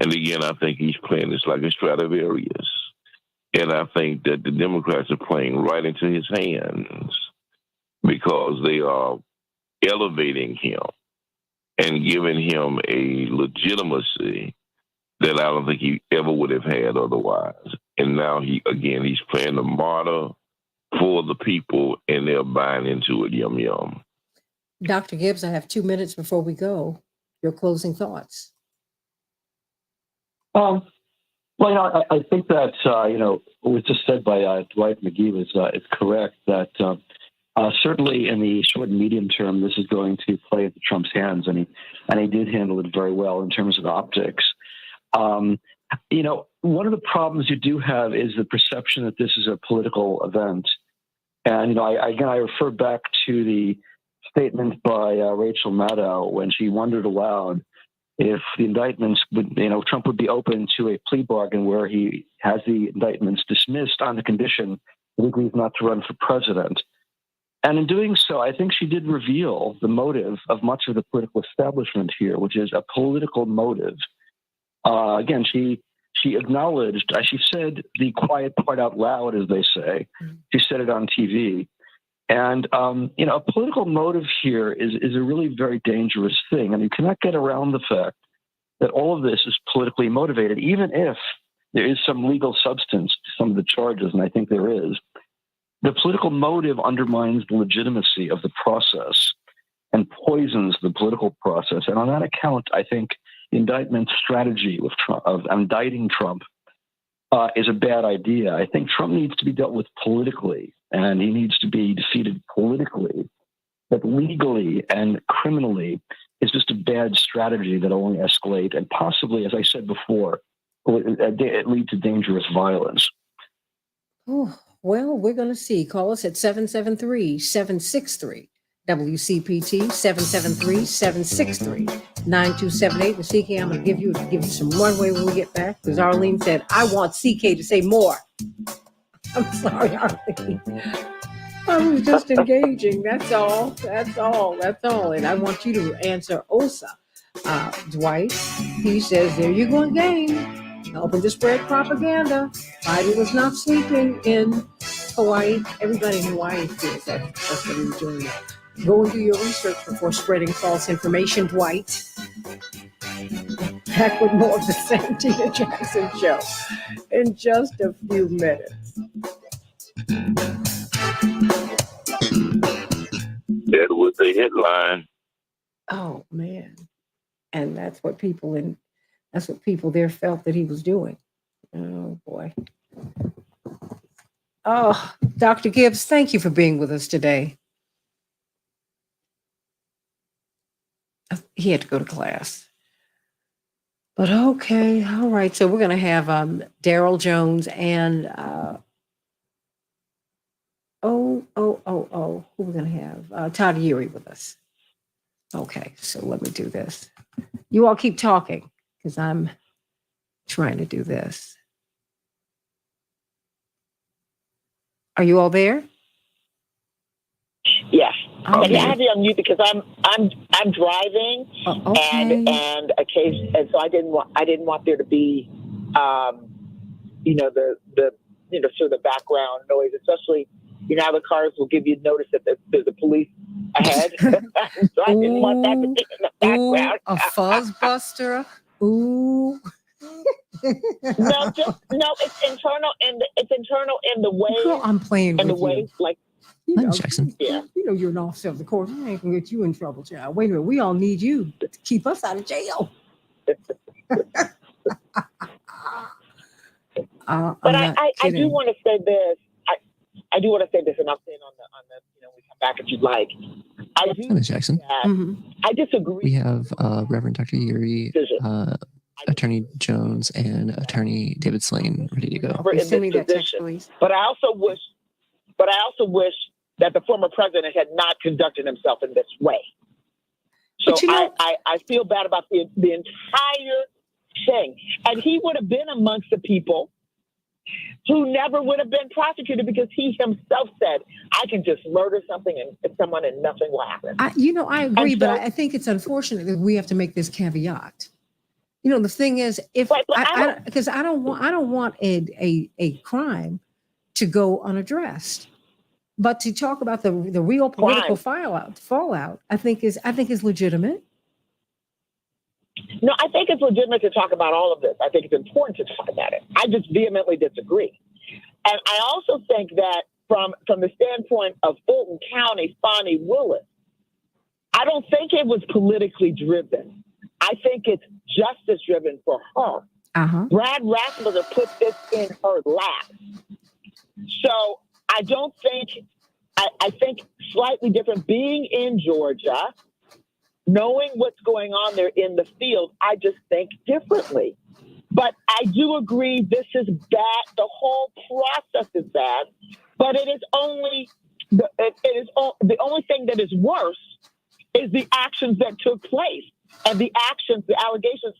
And again, I think he's playing this like a Stradivarius. And I think that the Democrats are playing right into his hands because they are elevating him and giving him a legitimacy that I don't think he ever would have had otherwise. And now he's playing the martyr for the people, and they're buying into it. Yum, yum. Dr. Gibbs, I have 2 minutes before we go. Your closing thoughts. Well, I think that, what was just said by Dwight McGee is correct, that certainly in the short and medium term, this is going to play into Trump's hands, and he did handle it very well in terms of optics. One of the problems you do have is the perception that this is a political event. And, I refer back to the statement by Rachel Maddow when she wondered aloud if the indictments would, Trump would be open to a plea bargain where he has the indictments dismissed on the condition he agrees not to run for president. And in doing so, I think she did reveal the motive of much of the political establishment here, which is a political motive. Again, she acknowledged, she said the quiet part out loud, as they say. She said it on TV. And, a political motive here is a really very dangerous thing. And you cannot get around the fact that all of this is politically motivated, even if there is some legal substance to some of the charges, and I think there is. The political motive undermines the legitimacy of the process and poisons the political process. And on that account, I think the indictment strategy of indicting Trump is a bad idea. I think Trump needs to be dealt with politically, and he needs to be defeated politically. But legally and criminally is just a bad strategy that will only escalate and possibly, as I said before, it lead to dangerous violence. Oh, well, we're going to see. Call us at 773-763. WCPT 773-763-9278. The CK, I'm going to give you some runway when we get back, because Arlene said, I want CK to say more. I'm sorry, Arlene. I was just engaging. That's all. And I want you to answer Osa. Dwight, he says, there you go again. helping to spread propaganda. Biden was not sleeping in Hawaii. Everybody in Hawaii feels that. That's what he was doing. Go and do your research before spreading false information, Dwight. Back with more of the Santita Jackson Show in just a few minutes. That was the headline. Oh man. And that's what people there felt that he was doing. Oh boy. Oh, Dr. Gibbs, thank you for being with us today. He had to go to class. But okay, all right. So we're going to have Daryl Jones and who we're going to have? Todd Urey with us. Okay, so let me do this. You all keep talking because I'm trying to do this. Are you all there? Yes. Okay. And I have you on mute because I'm driving, okay. and so I didn't want there to be, sort of the background noise, especially how the cars will give you notice that there's a police ahead. So I didn't want that to be in the background. A fuzzbuster. Ooh. It's internal in the way. Girl, I'm playing in with the way you. like. Jackson. Yeah. You're an officer of the court. I ain't gonna get you in trouble, child. Wait a minute. We all need you to keep us out of jail. But I do want to say this. I do want to say this, and I'll say it on the we come back if you'd like. Ms. Jackson. I disagree. We have Reverend Dr. Yuri, Attorney Jones, and Attorney David Slane ready to go. Send me that text, please. But I also wish that the former president had not conducted himself in this way. So I feel bad about the entire thing. And he would have been amongst the people who never would have been prosecuted because he himself said, I can just murder someone and nothing will happen. I agree, but I think it's unfortunate that we have to make this caveat. The thing is, because I don't want a crime to go unaddressed. But to talk about the real political fallout, I think is legitimate. No, I think it's legitimate to talk about all of this. I think it's important to talk about it. I just vehemently disagree. And I also think that from the standpoint of Fulton County, Fonnie Willis, I don't think it was politically driven. I think it's justice driven for her. Brad Raffensperger put this in her lap. So I don't think, I think slightly different. Being in Georgia, knowing what's going on there in the field, I just think differently. But I do agree this is bad. The whole process is bad. But it is only the only thing that is worse is the actions that took place and the allegations.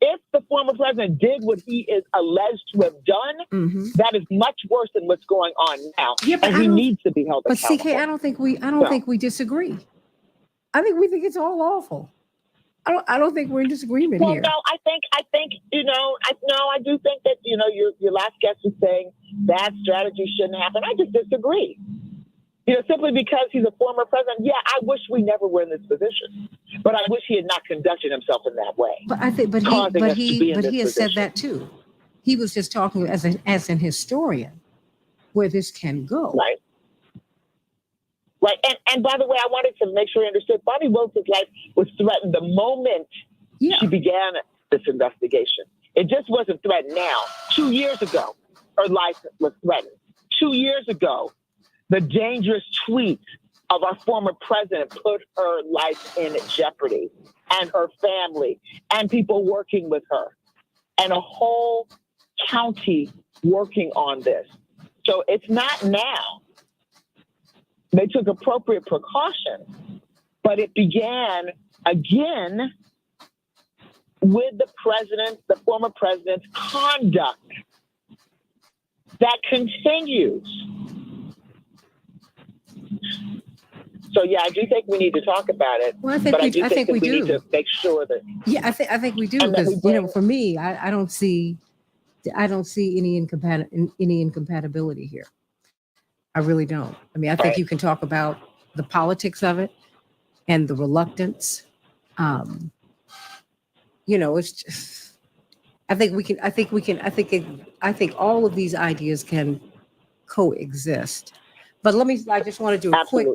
If the former president did what he is alleged to have done, that is much worse than what's going on now. Yeah, and he needs to be held accountable. But CK, I don't think we disagree. I think we think it's all awful. I don't think we're in disagreement here. No, I think I do think that your last guest was saying bad strategy shouldn't happen. I just disagree. Simply because he's a former president. Yeah, I wish we never were in this position, but I wish he had not conducted himself in that way. But I think, he has said that too. He was just talking as an historian where this can go. Right. And by the way, I wanted to make sure you understood Fonnie Willis's life was threatened the moment she began this investigation. It just wasn't threatened now. 2 years ago, her life was threatened. 2 years ago, the dangerous tweets of our former president put her life in jeopardy, and her family, and people working with her, and a whole county working on this. So it's not now. They took appropriate precautions, but it began again with the former president's conduct that continues. So yeah, I do think we need to talk about it. Well, I think we do. Need to make sure that. Yeah, I think we do because for me, I don't see I don't see any incompatibility here. I really don't. I mean, I think you can talk about the politics of it and the reluctance. It's just, I think all of these ideas can coexist. But I just want to do a quick,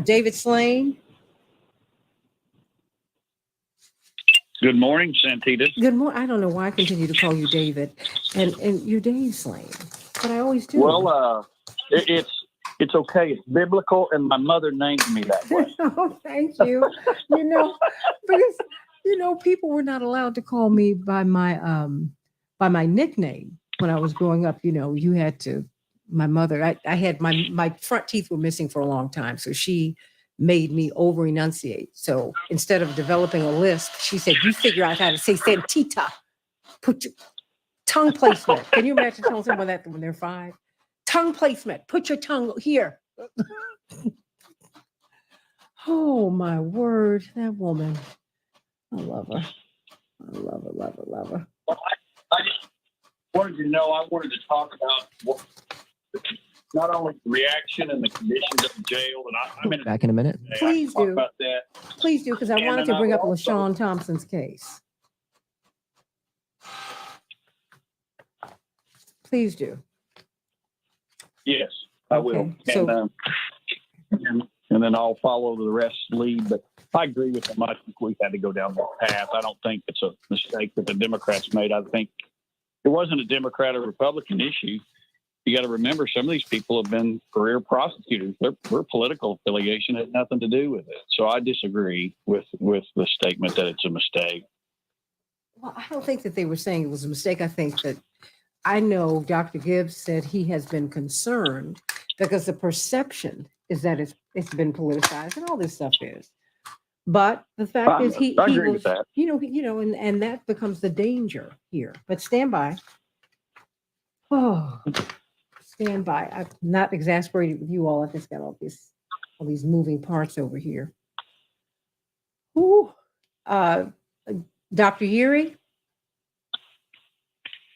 David Slane. Good morning, Santita. Good morning. I don't know why I continue to call you David, and you're Dave Slane, but I always do. Well, it's okay. It's biblical, and my mother named me that way. Oh, thank you. Because people were not allowed to call me by my nickname when I was growing up. You had to. My mother, I had my front teeth were missing for a long time, so she made me over enunciate. So instead of developing a lisp, she said, "You figure out how to say Santita. Put your tongue placement." Can you imagine telling someone that when they're 5? Tongue placement. Put your tongue here. Oh my word, that woman. I love her. I love her. Well, I just wanted to know. I wanted to talk about not only the reaction and the conditions of the jail, and I'm in back in a minute. Please do. About that. Please do, because I wanted to bring up LaShawn Thompson's case. Please do. Yes, I will. So, and then I'll follow the rest lead. But I agree with them. I think we've had to go down that path. I don't think it's a mistake that the Democrats made. I think it wasn't a Democrat or Republican issue. You got to remember, some of these people have been career prosecutors. Their political affiliation had nothing to do with it. So I disagree with the statement that it's a mistake. Well, I don't think that they were saying it was a mistake. I know Dr. Gibbs said he has been concerned because the perception is that it's been politicized, and all this stuff is. But the fact is, he agree was, with that. And that becomes the danger here. But stand by. Oh, stand by. I'm not exasperated with you all. I just got all these moving parts over here. Ooh, Dr. Yuri.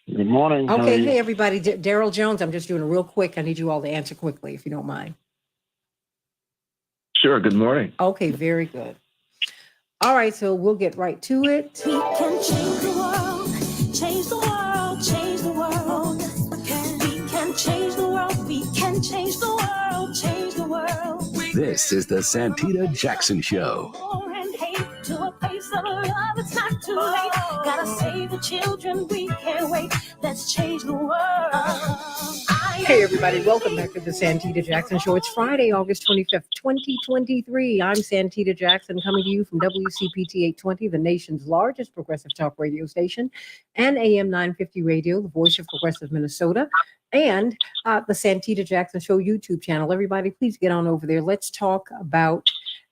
Good morning. Okay, hey everybody. Daryl Jones. I'm just doing a real quick. I need you all to answer quickly, if you don't mind. Sure. Good morning. Okay, very good. All right, so we'll get right to it. We can change the world, change the world, change the world. We can change the world, we can change the world, change the world. This is the Santita Jackson Show. War and hate to a place of love, it's not too late. Gotta save the children, we can't wait. Let's change the world. Hey everybody, welcome back to the Santita Jackson Show. It's Friday, August 25th, 2023. I'm Santita Jackson, coming to you from WCPT 820, the nation's largest progressive talk radio station, and AM 950 Radio, the voice of progressive Minnesota, and the Santita Jackson Show YouTube channel. Everybody, please get on over there. Let's talk about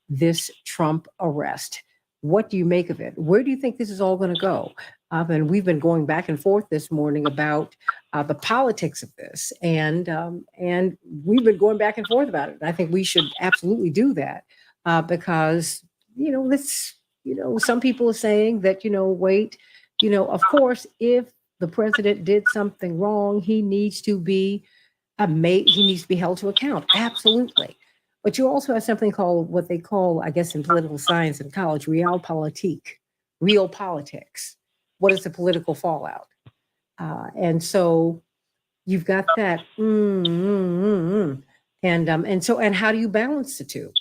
this Trump arrest. What do you make of it? Where do you think this is all going to go? And we've been going back and forth this morning about the politics of this, and we've been going back and forth about it. And I think we should absolutely do that because some people are saying that wait, of course, if the president did something wrong, he needs to be held to account. Absolutely. But you also have something called what they call, I guess, in political science in college, realpolitik, real politics. What is the political fallout? And so you've got that. And how do you balance the two?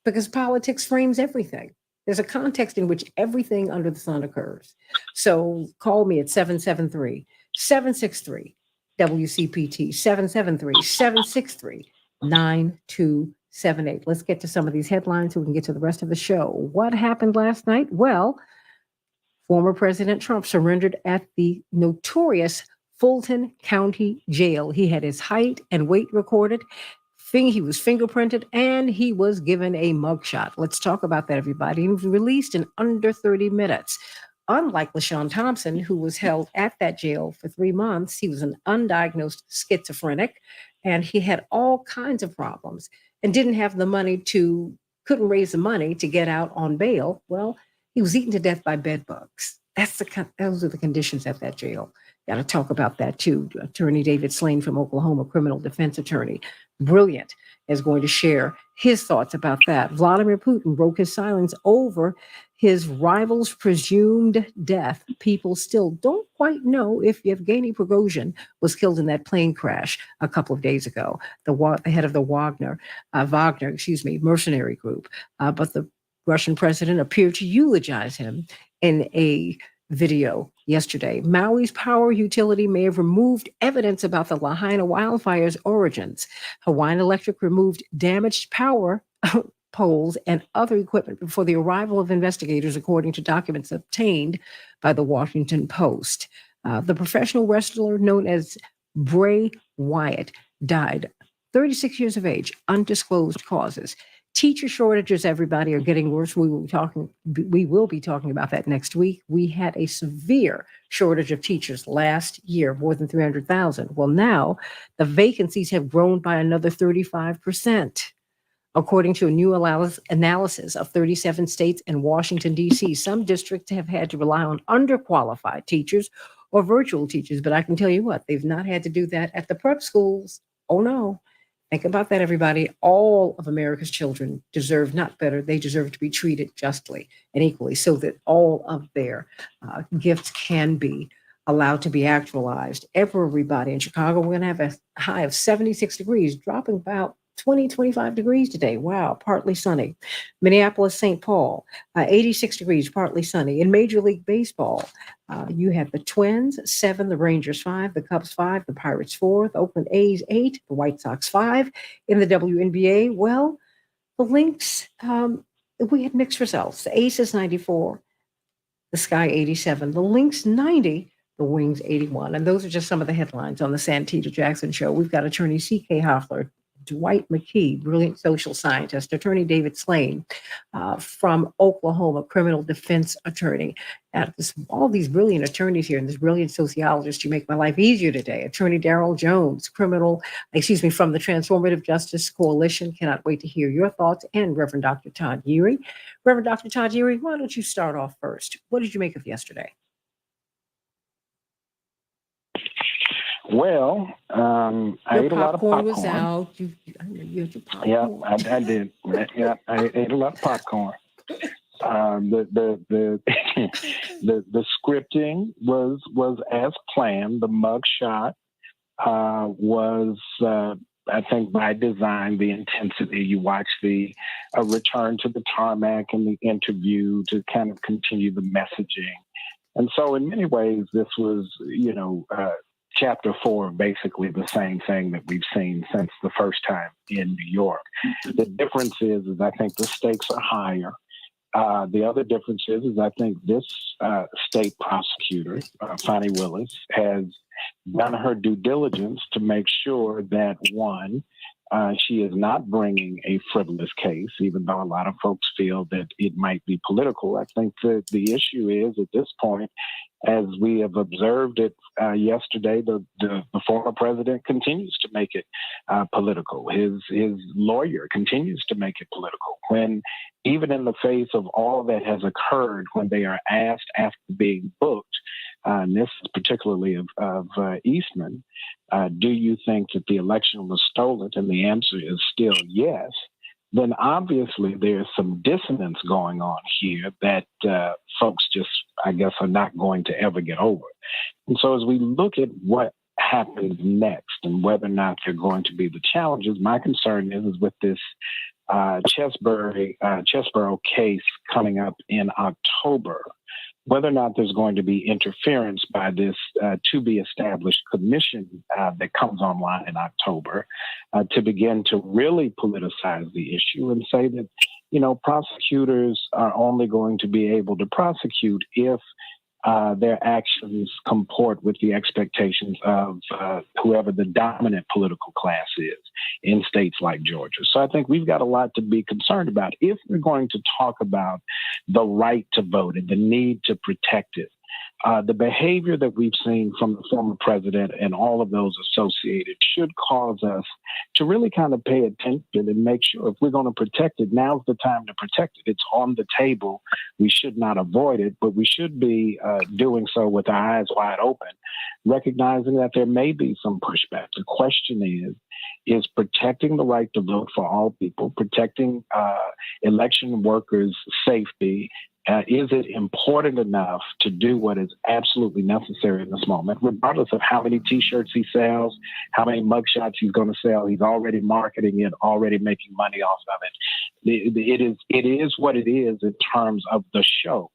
Because politics frames everything. There's a context in which everything under the sun occurs. So call me at 773-763 WCPT 773-763-9278. Let's get to some of these headlines so we can get to the rest of the show. What happened last night? Well, former President Trump surrendered at the notorious Fulton County Jail. He had his height and weight recorded. He was fingerprinted, and he was given a mugshot. Let's talk about that, everybody. He was released in under 30 minutes. Unlike LaShawn Thompson, who was held at that jail for 3 months, he was an undiagnosed schizophrenic, and he had all kinds of problems and didn't have the money couldn't raise the money to get out on bail. Well, he was eaten to death by bed bugs. Those are the conditions at that jail. Got to talk about that too. Attorney David Slane from Oklahoma, criminal defense attorney, brilliant, is going to share his thoughts about that. Vladimir Putin broke his silence over his rival's presumed death. People still don't quite know if Yevgeny Prigozhin was killed in that plane crash a couple of days ago. The head of the Wagner mercenary group, but the Russian president appeared to eulogize him in a video yesterday. Maui's power utility may have removed evidence about the Lahaina wildfire's origins. Hawaiian Electric removed damaged power poles and other equipment before the arrival of investigators, according to documents obtained by the Washington Post. The professional wrestler known as Bray Wyatt died, 36 years of age, undisclosed causes. Teacher shortages, everybody, are getting worse. We will be talking about that next week. We had a severe shortage of teachers last year, more than 300,000. Well, now the vacancies have grown by another 35%. According to a new analysis of 37 states and Washington, D.C., some districts have had to rely on underqualified teachers or virtual teachers. But I can tell you what, they've not had to do that at the prep schools. Oh, no. Think about that, everybody. All of America's children deserve not better. They deserve to be treated justly and equally so that all of their gifts can be allowed to be actualized. Everybody in Chicago, we're going to have a high of 76 degrees, dropping about 25 degrees today. Wow, partly sunny. Minneapolis, St. Paul, 86 degrees, partly sunny. In Major League Baseball, you have the Twins, 7, the Rangers, 5, the Cubs, 5, the Pirates, 4, the Oakland A's, 8, the White Sox, 5. In the WNBA, well, the Lynx, we had mixed results. The Aces, 94, the Sky, 87, the Lynx, 90, the Wings, 81. And those are just some of the headlines on the Santita Jackson Show. We've got attorney C.K. Hoffler, Dwight McKee, brilliant social scientist, attorney David Slane from Oklahoma, criminal defense attorney. All these brilliant attorneys here and this brilliant sociologist, you make my life easier today. Attorney Darrell Jones, from the Transformative Justice Coalition. Cannot wait to hear your thoughts. And Reverend Dr. Todd Yeary. Reverend Dr. Todd Yeary, why don't you start off first? What did you make of yesterday? Well, I ate a lot of popcorn. Was out. You had your popcorn. Yeah, I did. Yeah, I ate a lot of popcorn. The scripting was as planned. The mugshot was, I think, by design. The intensity. You watch the return to the tarmac and the interview to kind of continue the messaging, and so in many ways, this was, Chapter 4, basically the same thing that we've seen since the first time in New York. The difference is I think the stakes are higher. The other difference is I think this state prosecutor, Fani Willis, has done her due diligence to make sure that, one, she is not bringing a frivolous case, even though a lot of folks feel that it might be political. I think that the issue is, at this point, as we have observed it yesterday, the former president continues to make it political. His lawyer continues to make it political. When, even in the face of all that has occurred, when they are asked after being booked, and this is particularly of Eastman, do you think that the election was stolen? And the answer is still yes. Then obviously there's some dissonance going on here that folks just, I guess, are not going to ever get over. And so as we look at what happens next and whether or not there are going to be the challenges, my concern is with this Chesborough case coming up in October, whether or not there's going to be interference by this to-be-established commission that comes online in October to begin to really politicize the issue and say that, prosecutors are only going to be able to prosecute if their actions comport with the expectations of whoever the dominant political class is in states like Georgia. So I think we've got a lot to be concerned about if we're going to talk about the right to vote and the need to protect it. the behavior that we've seen from the former president and all of those associated should cause us to really kind of pay attention and make sure if we're going to protect it, now's the time to protect it. It's on the table. We should not avoid it, but we should be doing so with our eyes wide open, recognizing that there may be some pushback. The question is protecting the right to vote for all people, protecting election workers' safety. Is it important enough to do what is absolutely necessary in this moment, regardless of how many T-shirts he sells, how many mugshots he's going to sell? He's already marketing it, already making money off of it. It is what it is in terms of the show.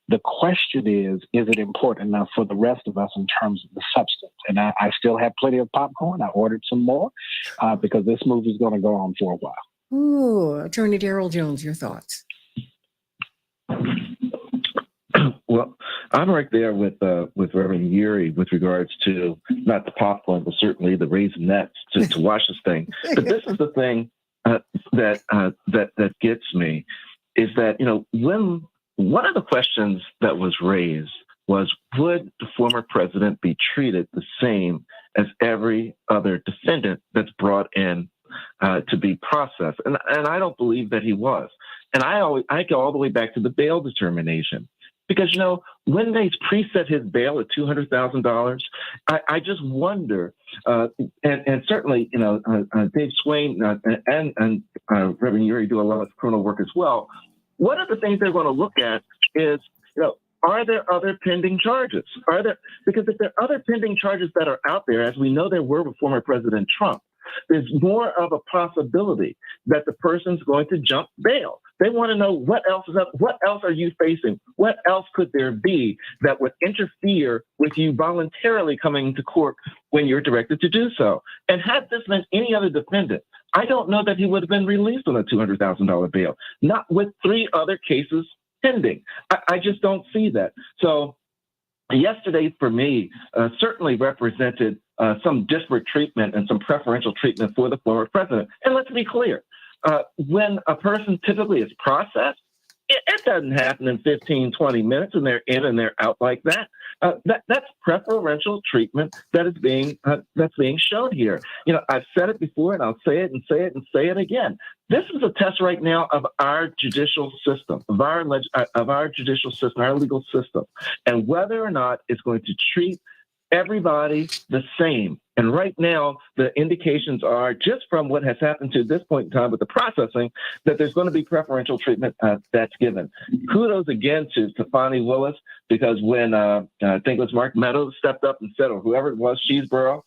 The question is it important enough for the rest of us in terms of the substance? And I still have plenty of popcorn. I ordered some more because this movie is going to go on for a while. Ooh, Attorney Daryl Jones, your thoughts? Well, I'm right there with Reverend Yuri with regards to not the popcorn, but certainly the raisinets to watch this thing. But this is the thing that gets me is that, when one of the questions that was raised was, would the former president be treated the same as every other defendant that's brought in to be processed? And I don't believe that he was. And I go all the way back to the bail determination. Because, when they preset his bail at $200,000, I just wonder, and certainly, Dave Swain and Reverend Yuri do a lot of criminal work as well. One of the things they're going to look at is, are there other pending charges? Because if there are other pending charges that are out there, as we know there were with former President Trump, there's more of a possibility that the person's going to jump bail. They want to know what else is up. What else are you facing? What else could there be that would interfere with you voluntarily coming to court when you're directed to do so? And had this been any other defendant, I don't know that he would have been released on a $200,000 bail, not with 3 other cases pending. I just don't see that. So yesterday, for me, certainly represented some disparate treatment and some preferential treatment for the former president. And let's be clear, when a person typically is processed, it doesn't happen in 15, 20 minutes and they're in and they're out like that. That's preferential treatment that's being shown here. I've said it before and I'll say it and say it and say it again. This is a test right now of our judicial system, of our judicial system, our legal system, and whether or not it's going to treat everybody the same. And right now, the indications are, just from what has happened to this point in time with the processing, that there's going to be preferential treatment that's given. Kudos again to Fani Willis, because when I think it was Mark Meadows stepped up and said, or whoever it was, Sheesborough,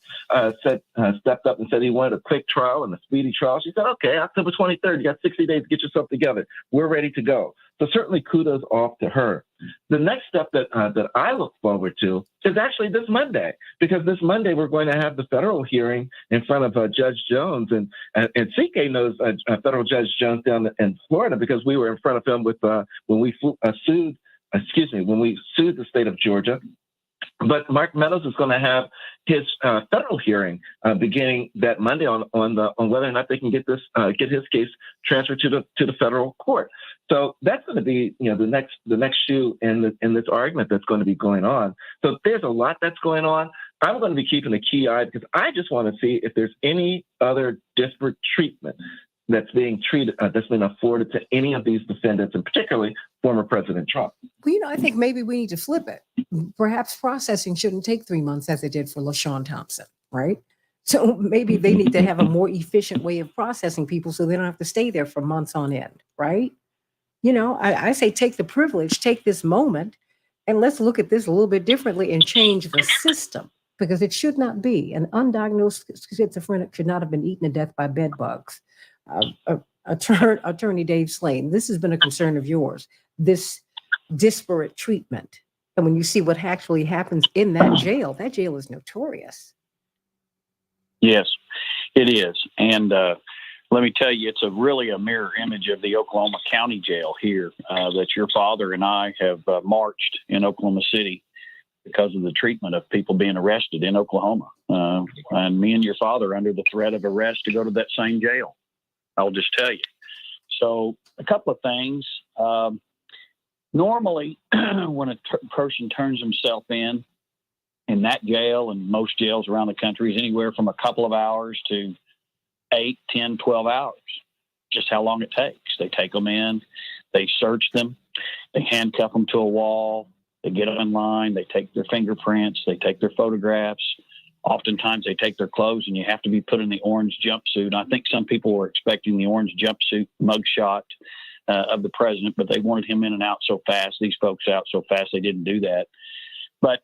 stepped up and said he wanted a quick trial and a speedy trial. She said, okay, October 23rd, you got 60 days to get yourself together. We're ready to go. So certainly kudos off to her. The next step that I look forward to is actually this Monday, because this Monday we're going to have the federal hearing in front of Judge Jones, and CK knows Federal Judge Jones down in Florida because we were in front of him with when we sued the state of Georgia. But Mark Meadows is going to have his federal hearing beginning that Monday on whether or not they can get his case transferred to the federal court. So that's going to be the next shoe in this argument that's going to be going on. So there's a lot that's going on. I'm going to be keeping a key eye because I just want to see if there's any other disparate treatment that's being afforded to any of these defendants, and particularly former President Trump. Well, I think maybe we need to flip it. Perhaps processing shouldn't take 3 months as it did for LaShawn Thompson, right? So maybe they need to have a more efficient way of processing people so they don't have to stay there for months on end, right? I say take the privilege, take this moment, and let's look at this a little bit differently and change the system, because it should not be. An undiagnosed schizophrenic should not have been eaten to death by bed bugs. Attorney Dave Slane, this has been a concern of yours, this disparate treatment. And when you see what actually happens in that jail is notorious. Yes, it is. And let me tell you, it's really a mirror image of the Oklahoma County Jail here that your father and I have marched in Oklahoma City because of the treatment of people being arrested in Oklahoma. And me and your father under the threat of arrest to go to that same jail. I'll just tell you. So a couple of things. Normally, when a person turns himself in that jail, and most jails around the country, is anywhere from a couple of hours to 8, 10, 12 hours, just how long it takes. They take them in, they search them, they handcuff them to a wall, they get them in line, they take their fingerprints, they take their photographs. Oftentimes they take their clothes, and you have to be put in the orange jumpsuit. I think some people were expecting the orange jumpsuit mugshot of the president, but they wanted him in and out so fast, these folks out so fast, they didn't do that. But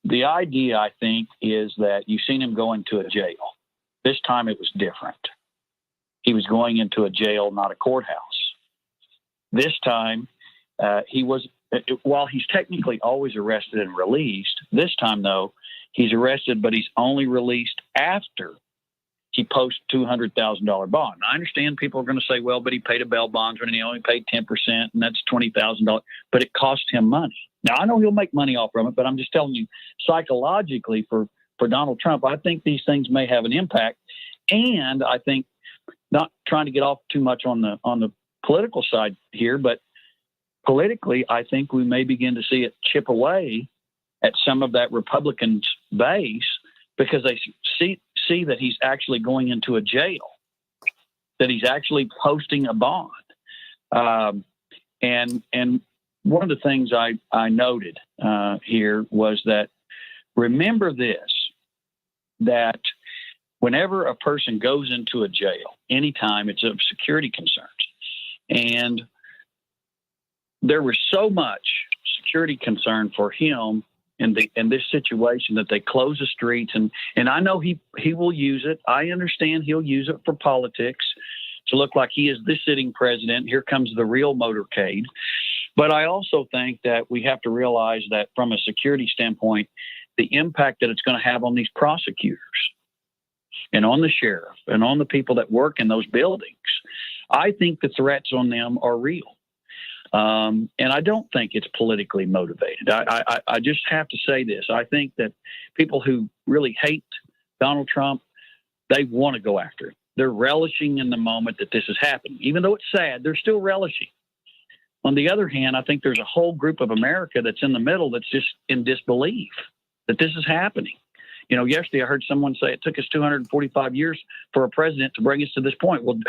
the idea, I think, is that you've seen him go into a jail. This time it was different. He was going into a jail, not a courthouse. This time he was, while he's technically always arrested and released, this time, though, he's arrested, but he's only released after he posts $200,000 bond. I understand people are going to say, well, but he paid a bail bondsman and he only paid 10%, and that's $20,000, but it cost him money. Now, I know he'll make money off from it, but I'm just telling you, psychologically for Donald Trump, I think these things may have an impact. And I think, not trying to get off too much on the political side here, but politically, I think we may begin to see it chip away at some of that Republican base, because they see that he's actually going into a jail, that he's actually posting a bond. And one of the things I noted here was that, remember this, that whenever a person goes into a jail, anytime, it's of security concerns. And there was so much security concern for him in this situation that they close the streets. And I know he will use it. I understand he'll use it for politics to look like he is the sitting president. Here comes the real motorcade. But I also think that we have to realize that from a security standpoint, the impact that it's going to have on these prosecutors and on the sheriff and on the people that work in those buildings, I think the threats on them are real. And I don't think it's politically motivated. I just have to say this. I think that people who really hate Donald Trump, they want to go after him. They're relishing in the moment that this is happening. Even though it's sad, they're still relishing. On the other hand, I think there's a whole group of America that's in the middle that's just in disbelief that this is happening. You know, yesterday I heard someone say it took us 245 years for a president to bring us to this point. Well,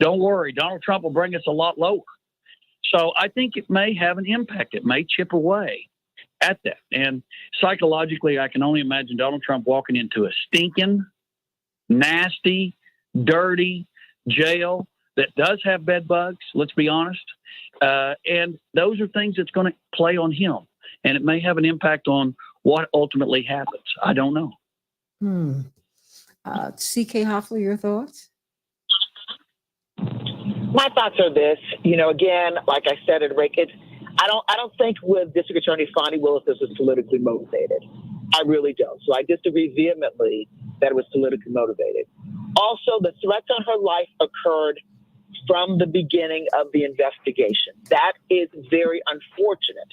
don't worry, Donald Trump will bring us a lot lower. So I think it may have an impact. It may chip away at that. And psychologically, I can only imagine Donald Trump walking into a stinking, nasty, dirty jail that does have bed bugs, let's be honest. And those are things that's going to play on him. And it may have an impact on what ultimately happens. I don't know. C.K. Hoffler, your thoughts? My thoughts are this, again, like I said at Rick, I don't think with District Attorney Fonnie Willis this was politically motivated. I really don't. So I disagree vehemently that it was politically motivated. Also, the threats on her life occurred from the beginning of the investigation. That is very unfortunate.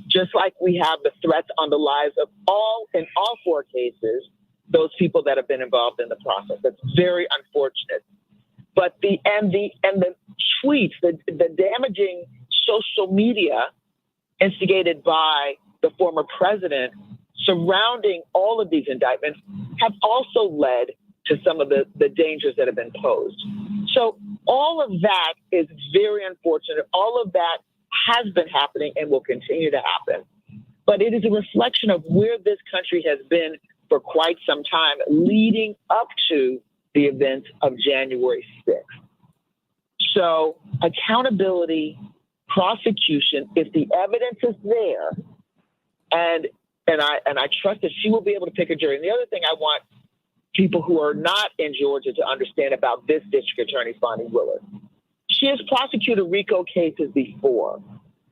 Just like we have the threats on the lives of in all four cases, those people that have been involved in the process. That's very unfortunate. But the tweets, the damaging social media instigated by the former president surrounding all of these indictments have also led to some of the dangers that have been posed. So all of that is very unfortunate. All of that has been happening and will continue to happen. But it is a reflection of where this country has been for quite some time, leading up to the events of January 6th. So accountability, prosecution, if the evidence is there, and I trust that she will be able to pick a jury. And the other thing I want people who are not in Georgia to understand about this district attorney, Fonnie Willis, she has prosecuted RICO cases before.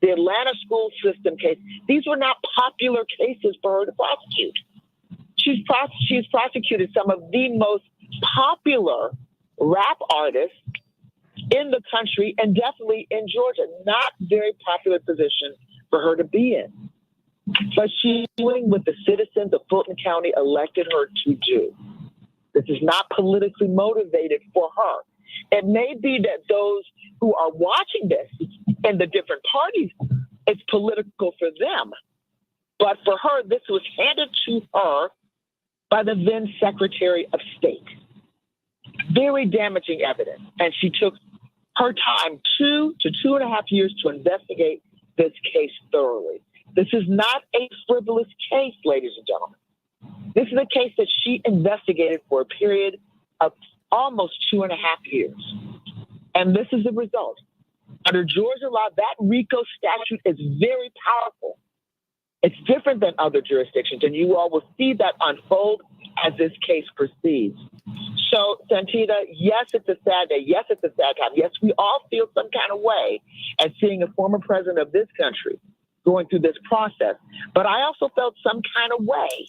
The Atlanta school system case, these were not popular cases for her to prosecute. She's prosecuted some of the most popular rap artists in the country and definitely in Georgia. Not very popular position for her to be in. But she's doing what the citizens of Fulton County elected her to do. This is not politically motivated for her. It may be that those who are watching this in the different parties, it's political for them. But for her, this was handed to her by the then Secretary of State. Very damaging evidence. And she took her time 2 to 2.5 years to investigate this case thoroughly. This is not a frivolous case, ladies and gentlemen. This is a case that she investigated for a period of almost 2.5 years. And this is the result. Under Georgia law, that RICO statute is very powerful. It's different than other jurisdictions, and you all will see that unfold as this case proceeds. So, Santita, yes, it's a sad day. Yes, it's a sad time. Yes, we all feel some kind of way at seeing a former president of this country going through this process. But I also felt some kind of way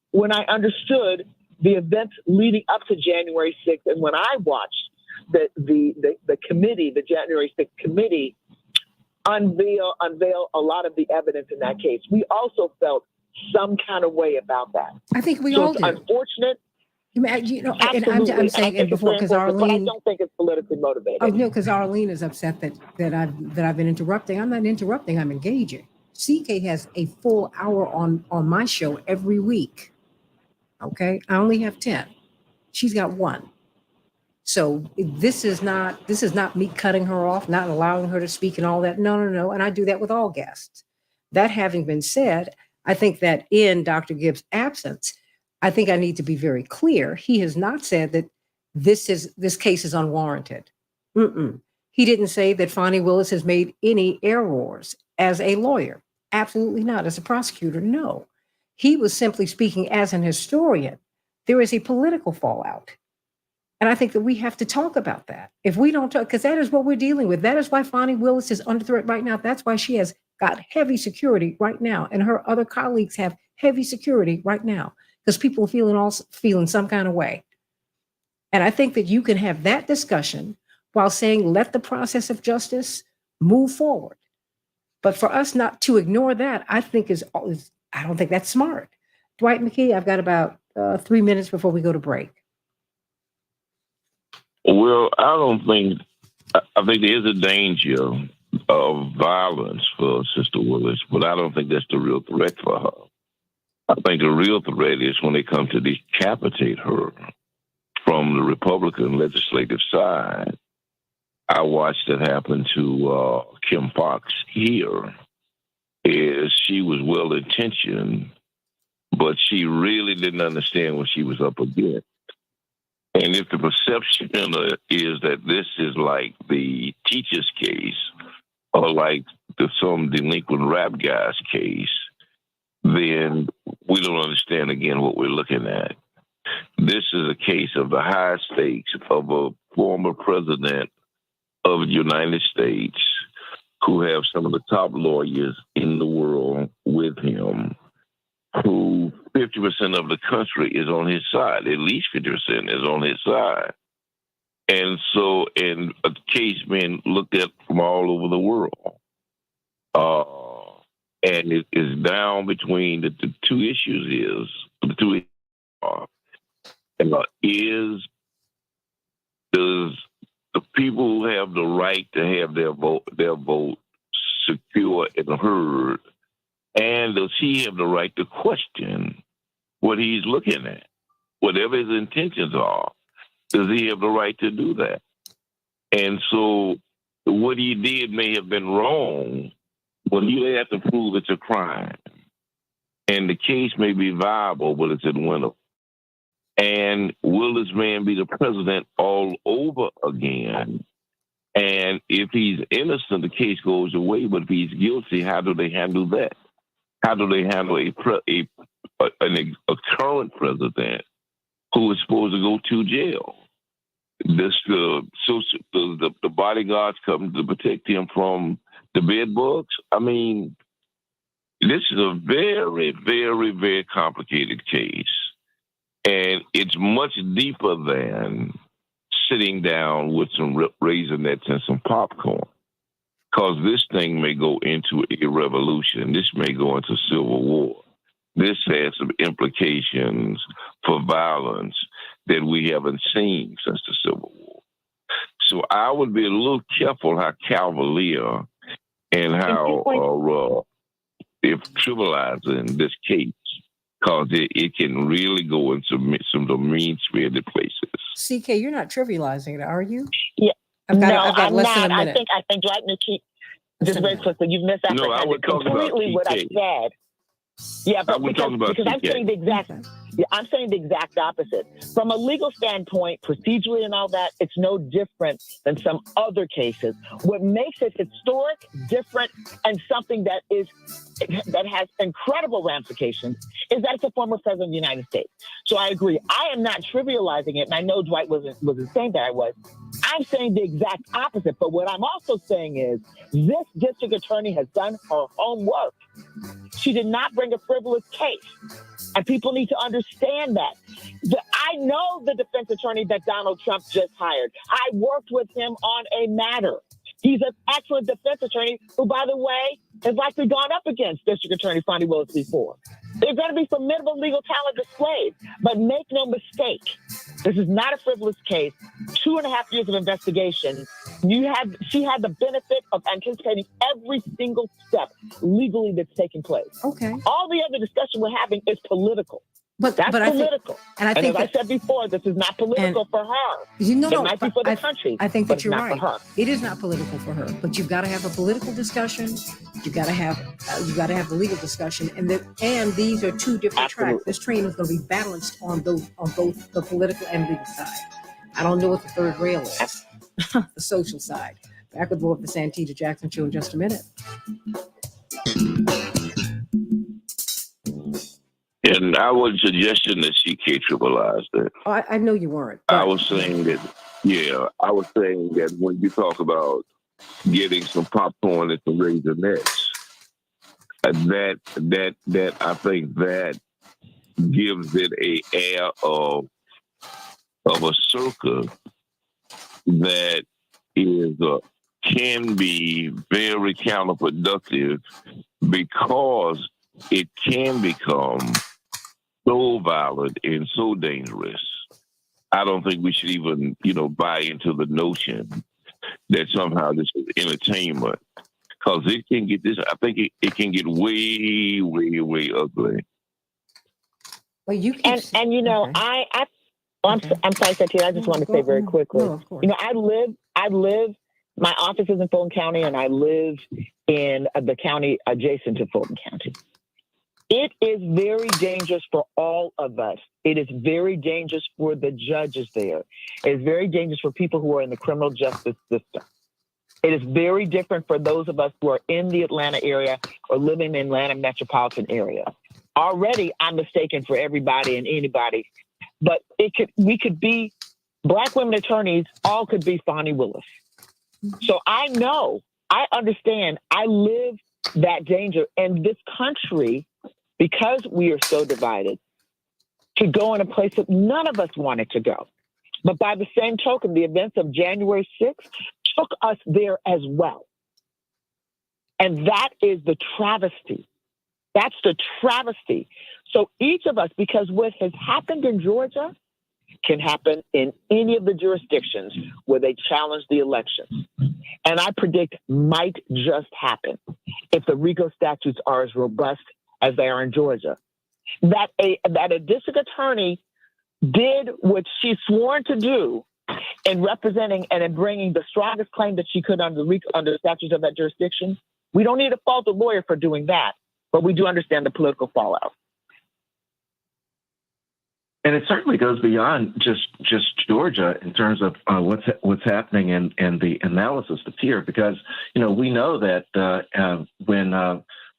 when I understood the events leading up to January 6th, and when I watched the committee, the January 6th committee, unveil a lot of the evidence in that case. We also felt some kind of way about that. I think we all do. It's unfortunate. You know, and I'm saying, and before, because Arlene, but I don't think it's politically motivated. Oh no, because Arlene is upset that I've been interrupting. I'm not interrupting. I'm engaging. CK has a full hour on my show every week. Okay, I only have 10. She's got 1. So this is not me cutting her off, not allowing her to speak and all that. No. And I do that with all guests. That having been said, I think that in Dr. Gibbs' absence, I think I need to be very clear. He has not said that this case is unwarranted. He didn't say that Fonnie Willis has made any errors as a lawyer. Absolutely not. As a prosecutor, no. He was simply speaking as an historian. There is a political fallout. And I think that we have to talk about that. If we don't talk, because that is what we're dealing with. That is why Fonnie Willis is under threat right now. That's why she has got heavy security right now. And her other colleagues have heavy security right now because people are feeling some kind of way. And I think that you can have that discussion while saying, let the process of justice move forward. But for us not to ignore that, I don't think that's smart. Dwight McKee, I've got about 3 minutes before we go to break. Well, I think there is a danger of violence for Sister Willis, but I don't think that's the real threat for her. I think the real threat is when they come to decapitate her from the Republican legislative side. I watched it happen to Kim Fox here. She was well-intentioned, but she really didn't understand what she was up against. And if the perception is that this is like the teacher's case or like some delinquent rap guy's case, then we don't understand, again, what we're looking at. This is a case of the high stakes of a former president of the United States who have some of the top lawyers in the world with him, who 50% of the country is on his side, at least 50% is on his side. And so, in a case being looked at from all over the world, and it is down between the two issues does the people who have the right to have their vote secure and heard, and does he have the right to question what he's looking at? Whatever his intentions are, does he have the right to do that? And so what he did may have been wrong, but you have to prove it's a crime. And the case may be viable, but it's in winter. And will this man be the president all over again? And if he's innocent, the case goes away. But if he's guilty, how do they handle that? How do they handle a current president who is supposed to go to jail? The bodyguards come to protect him from the bed bugs. I mean, this is a very, very, very complicated case. And it's much deeper than sitting down with some Raisinets and some popcorn. Because this thing may go into a revolution. This may go into civil war. This has some implications for violence that we haven't seen since the Civil War. So I would be a little careful how cavalier and how if trivializing this case, because it can really go into some of the mean-spirited places. CK, you're not trivializing it, are you? Yeah. I've got I'm less not. than a minute. I think Dwight McKee, just very quickly, you've misapprehended completely what I said. Yeah, but because I'm saying the exact, I'm saying the exact opposite. From a legal standpoint, procedurally and all that, it's no different than some other cases. What makes it historic, different, and something that has incredible ramifications is that it's a former president of the United States. So I agree. I am not trivializing it, and I know Dwight wasn't saying that I was. I'm saying the exact opposite. But what I'm also saying is this district attorney has done her homework. She did not bring a frivolous case. And people need to understand that. I know the defense attorney that Donald Trump just hired. I worked with him on a matter. He's an excellent defense attorney who, by the way, has likely gone up against District Attorney Fonnie Willis before. There's going to be formidable legal talent displayed. But make no mistake, this is not a frivolous case. 2.5 years of investigation. She had the benefit of anticipating every single step legally that's taking place. Okay. All the other discussion we're having is political. That's political. I think as I said before, this is not political for her. It might be for the country. I think but that you're it's not right. For her. It is not political for her, but you've got to have a political discussion. You've got to have the legal discussion, and these are two different tracks. This train is going to be balanced on both the political and legal side. I don't know what the third rail is, the social side. Back with more of the Santita Jackson Show in just a minute. And I was suggesting that she trivialized it. Oh, I know you weren't. I was saying that, I was saying that when you talk about getting some popcorn and some Raisinets, that I think that gives it a air of a circus that can be very counterproductive because it can become so violent and so dangerous. I don't think we should even, buy into the notion that somehow this is entertainment, because it can get this. I think it can get way, way, way ugly. Well, you keep I'm sorry, Santita. I just want to say very quickly. No, of course. I live. My office is in Fulton County, and I live in the county adjacent to Fulton County. It is very dangerous for all of us. It is very dangerous for the judges there. It is very dangerous for people who are in the criminal justice system. It is very different for those of us who are in the Atlanta area or living in the Atlanta metropolitan area. Already, I'm mistaken for everybody and anybody, but we could be Black women attorneys. All could be Fonnie Willis. So I understand. I live that danger, and this country, because we are so divided, could go in a place that none of us wanted to go. But by the same token, the events of January 6th took us there as well. And that is the travesty. That's the travesty. So each of us, because what has happened in Georgia can happen in any of the jurisdictions where they challenge the elections. And I predict might just happen if the RICO statutes are as robust as they are in Georgia. That a district attorney did what she's sworn to do in representing and in bringing the strongest claim that she could under the statutes of that jurisdiction. We don't need to fault the lawyer for doing that, but we do understand the political fallout. And it certainly goes beyond just Georgia in terms of what's happening and the analysis that's here, because we know that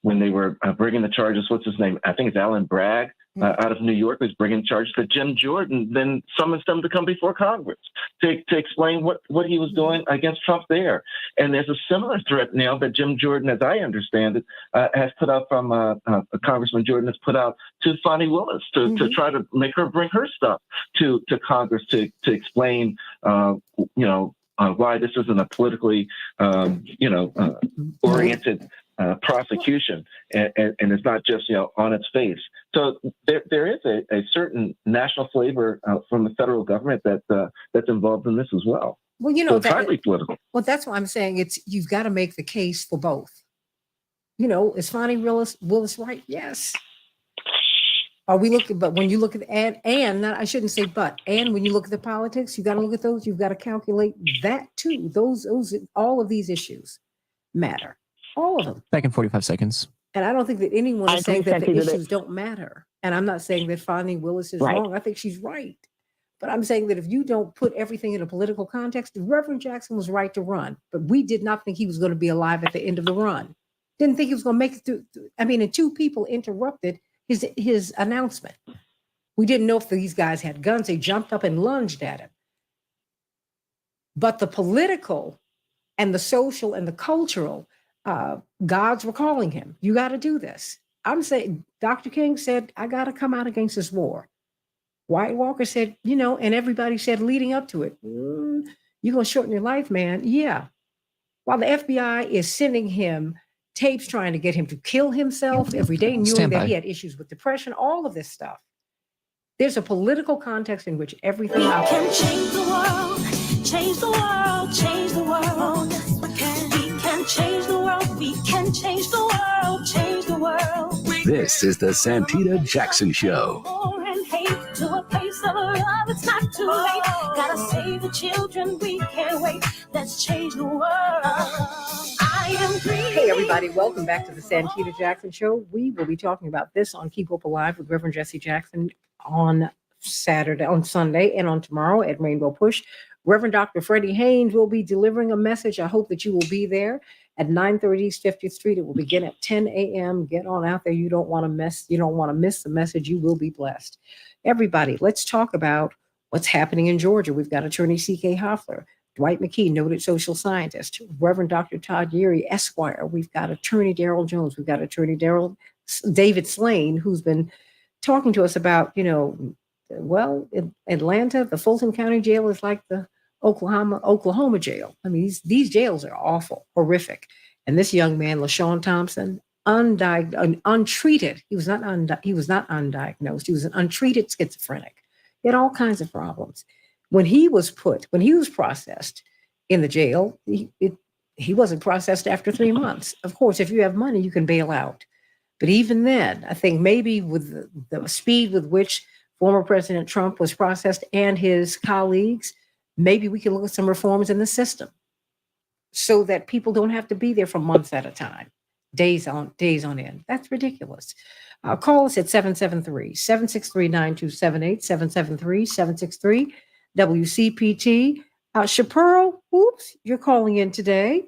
when they were bringing the charges, what's his name? I think it's Alan Bragg out of New York was bringing charges that Jim Jordan then summons them to come before Congress to explain what he was doing against Trump there. And there's a similar threat now that Jim Jordan, as I understand it, has put out from Congressman Jordan has put out to Fonnie Willis to try to make her bring her stuff to Congress to explain, why this isn't a politically, oriented prosecution, and it's not just on its face. So there is a certain national flavor from the federal government that's involved in this as well. Well, you So know, it's highly political. well, that's why I'm saying you've got to make the case for both. You know, is Fonnie Willis right? Yes. Are we looking, but when you look at, I shouldn't say but, and when you look at the politics, you got to look at those, you've got to calculate that too. Those, all of these issues matter. All of them. Back in 45 seconds. And I don't think that anyone is saying that the issues don't matter. And I'm not saying that Fonnie Willis is wrong. I think she's right. But I'm saying that if you don't put everything in a political context, Reverend Jackson was right to run, but we did not think he was going to be alive at the end of the run. Didn't think he was going to make it through. I mean, and two people interrupted his announcement. We didn't know if these guys had guns. They jumped up and lunged at him. But the political and the social and the cultural gods were calling him. You got to do this. I'm saying, Dr. King said, I got to come out against this war. White Walker said, you know, and everybody said leading up to it, you're going to shorten your life, man. Yeah. While the FBI is sending him tapes trying to get him to kill himself every day, knowing that he had issues with depression, all of this stuff. There's a political context in which everything can change the world, change the world, change the world. We can change the world, we can change the world, change the world. This is the Santita Jackson Show. War and hate to a place of love, it's not too late. Gotta save the children, we can't wait. Let's change the world. I am green. Hey, everybody, welcome back to the Santita Jackson Show. We will be talking about this on Keep Hope Alive with Reverend Jesse Jackson on Sunday, and on tomorrow at Rainbow Push. Reverend Dr. Freddie Haynes will be delivering a message. I hope that you will be there at 930 East 50th Street. It will begin at 10 a.m. Get on out there. You don't want to miss the message. You will be blessed. Everybody, let's talk about what's happening in Georgia. We've got Attorney C.K. Hoffler, Dwight McKee, noted social scientist, Reverend Dr. Todd Yeary, Esquire. We've got Attorney Daryl Jones. We've got Attorney David Slane, who's been talking to us about, in Atlanta, the Fulton County Jail is like the Oklahoma jail. I mean, these jails are awful, horrific. And this young man, LaShawn Thompson, untreated. He was not undiagnosed. He was an untreated schizophrenic. He had all kinds of problems. When he was processed in the jail, he wasn't processed after 3 months. Of course, if you have money, you can bail out. But even then, I think maybe with the speed with which former President Trump was processed and his colleagues, maybe we can look at some reforms in the system so that people don't have to be there for months at a time, days on end. That's ridiculous. Call us at 773-763-9278, 773-763-WCPT. Shapiro, you're calling in today.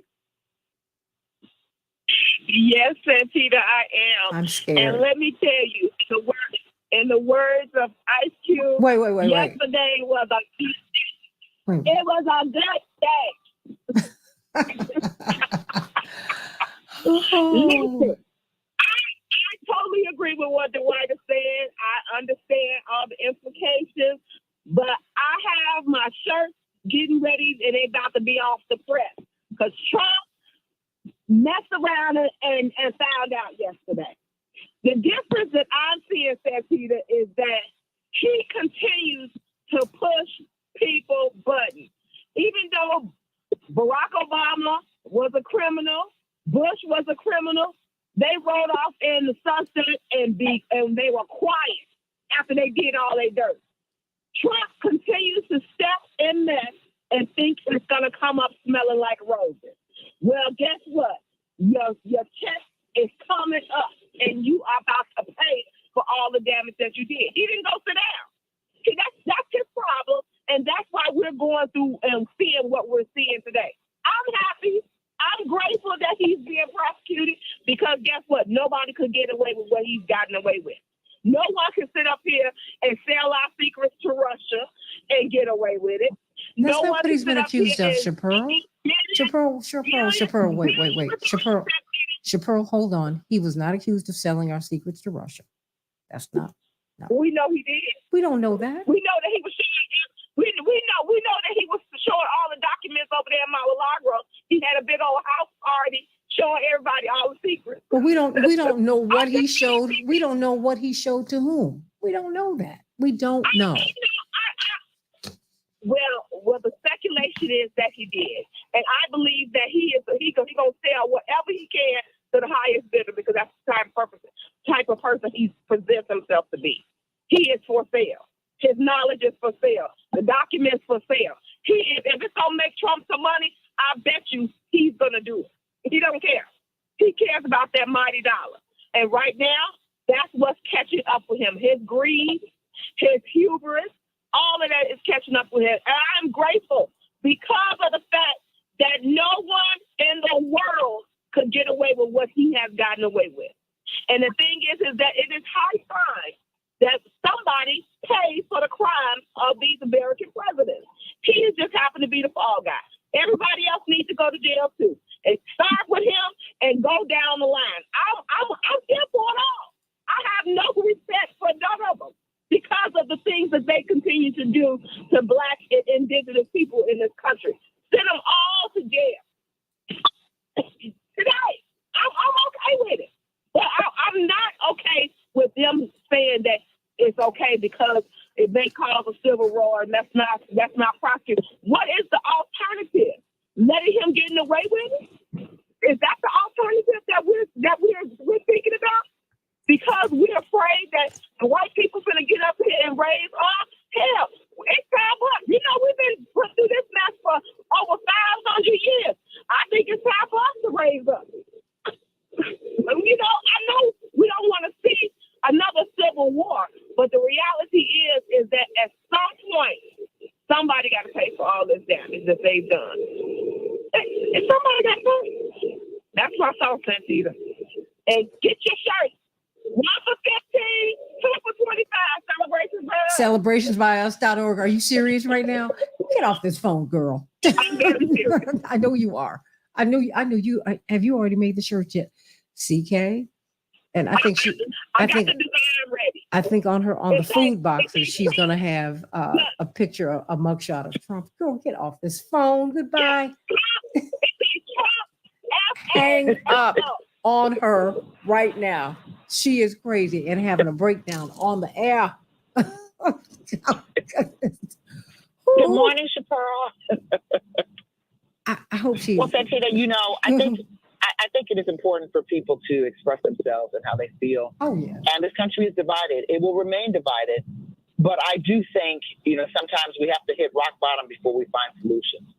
Yes, Santita, I am. I'm scared. And let me tell you, in the words of Ice Cube, wait. Yesterday was it was a good day. Listen, I totally agree with what Dwight is saying. I understand all the implications, but I have my shirts getting ready and they about to be off the press because Trump messed around and found out yesterday. The difference that I'm seeing, Santita, is that he continues to push people buttons. Even though Barack Obama was a criminal, Bush was a criminal, they rode off in the sunset and they were quiet after they did all their dirt. Trump continues to step in mess and think it's going to come up smelling like roses. Well, guess what? Your check is coming up, and you are about to pay for all the damage that you did. He didn't go sit down. See, that's his problem, and that's why we're going through and seeing what we're seeing today. I'm happy. I'm grateful that he's being prosecuted because guess what? Nobody could get away with what he's gotten away with. No one can sit up here and sell our secrets to Russia and get away with it. That's no not one what he's been accused of, Shapiro. Shapiro, wait. Shapiro, hold on. He was not accused of selling our secrets to Russia. That's not. No. We know he did. We don't know that. We know that he was showing. We know that he was showing all the documents over there in Mar-a-Lago. He had a big old house party showing everybody all the secrets. But we don't know what he showed. We don't know what he showed to whom. We don't know that. We don't know. Well, Well, the speculation is that he did, and I believe that he gonna sell whatever he can to the highest bidder because that's the type of person he presents himself to be. He is for sale. His knowledge is for sale. The documents for sale. If it's gonna make Trump some money, I bet you he's gonna do it. He don't care. He cares about that mighty dollar. And right now, that's what's catching up with him. His greed, his hubris, all of that is catching up with him. And I'm grateful because of the fact that no one in the world could get away with what he has gotten away with. And the thing is that it is high time that somebody pays for the crimes of these American presidents. He just happened to be the fall guy. Everybody else needs to go to jail too. And start with him and go down the line. I'm here for it all. I have no respect for none of them because of the things that they continue to do to Black and Indigenous people in this country. Send them all to jail. Today, I'm okay with it. But I'm not okay with them saying that it's okay because it may cause a civil war and that's not prosecuted. What is the alternative? Letting him get away with it? Is that the alternative that we're thinking about? Because we're afraid that the white people are going to get up here and raise up? Hell, it's time up. You know, we've been put through this mess for over 500 years. I think it's time for us to raise up. You know, I know we don't want to see another civil war, but the reality is that at some point, somebody got to pay for all this damage that they've done. And somebody got to pay. That's my thought, Santita. And get your shirt. 1 for 15, 2 for 25. Celebrations by us.org. Are you serious right now? Get off this phone, girl. I'm very serious. I know you are. I know you. Have you already made the shirt yet? CK? And I think I got the design ready. I think on the food boxes, she's going to have a picture, a mugshot of Trump. Girl, get off this phone. Goodbye. Hang up on her right now. She is crazy and having a breakdown on the air. Good morning, Chappelle. I hope she. Well, Santita, you know, I think it is important for people to express themselves and how they feel. Oh yeah. And this country is divided. It will remain divided. But I do think, you know, sometimes we have to hit rock bottom before we find solutions.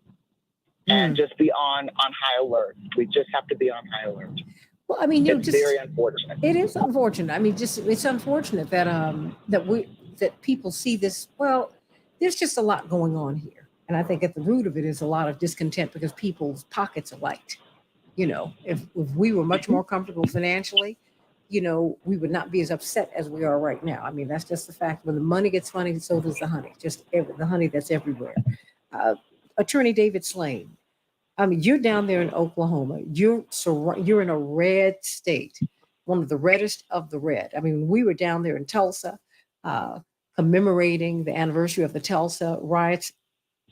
And just be on high alert. We just have to be on high alert. Well, I mean, it's very unfortunate. It is unfortunate. I mean, it's unfortunate that people see this. Well, there's just a lot going on here, and I think at the root of it is a lot of discontent because people's pockets are light. You know, if we were much more comfortable financially, you know, we would not be as upset as we are right now. I mean, that's just the fact. When the money gets funny, so does the honey. Just the honey that's everywhere. Attorney David Slane. I mean, you're down there in Oklahoma. You're in a red state, one of the reddest of the red. I mean, we were down there in Tulsa, commemorating the anniversary of the Tulsa riots.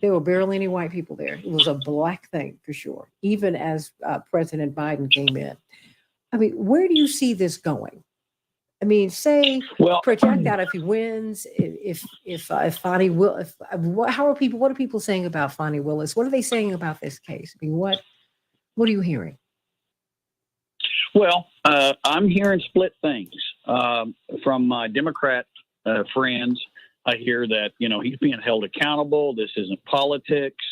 There were barely any white people there. It was a Black thing for sure, even as President Biden came in. I mean, where do you see this going? I mean, project out if he wins, if Fonnie will, what are people saying about Fonnie Willis? What are they saying about this case? I mean, what are you hearing? Well, I'm hearing split things from my Democrat friends. I hear that, you know, he's being held accountable. This isn't politics.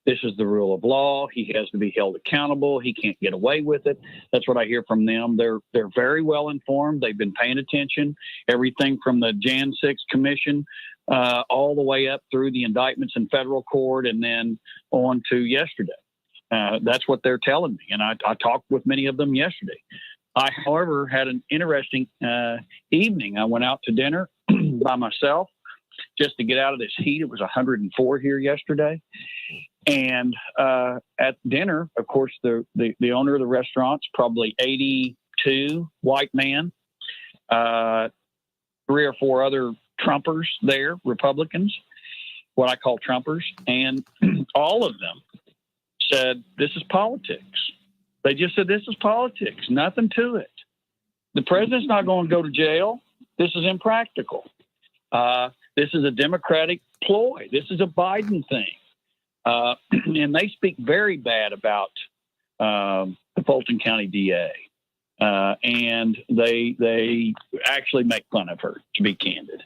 This is the rule of law. He has to be held accountable. He can't get away with it. That's what I hear from them. They're very well informed. They've been paying attention. Everything from the Jan 6 commission all the way up through the indictments in federal court and then on to yesterday. That's what they're telling me. And I talked with many of them yesterday. I, however, had an interesting evening. I went out to dinner by myself just to get out of this heat. It was 104 here yesterday. And at dinner, of course, the owner of the restaurant's probably 82, white man, 3 or 4 other Trumpers there, Republicans, what I call Trumpers. And all of them said, this is politics. They just said, this is politics, nothing to it. The president's not going to go to jail. This is impractical. This is a Democratic ploy. This is a Biden thing. and they speak very bad about the Fulton County DA. And they actually make fun of her, to be candid.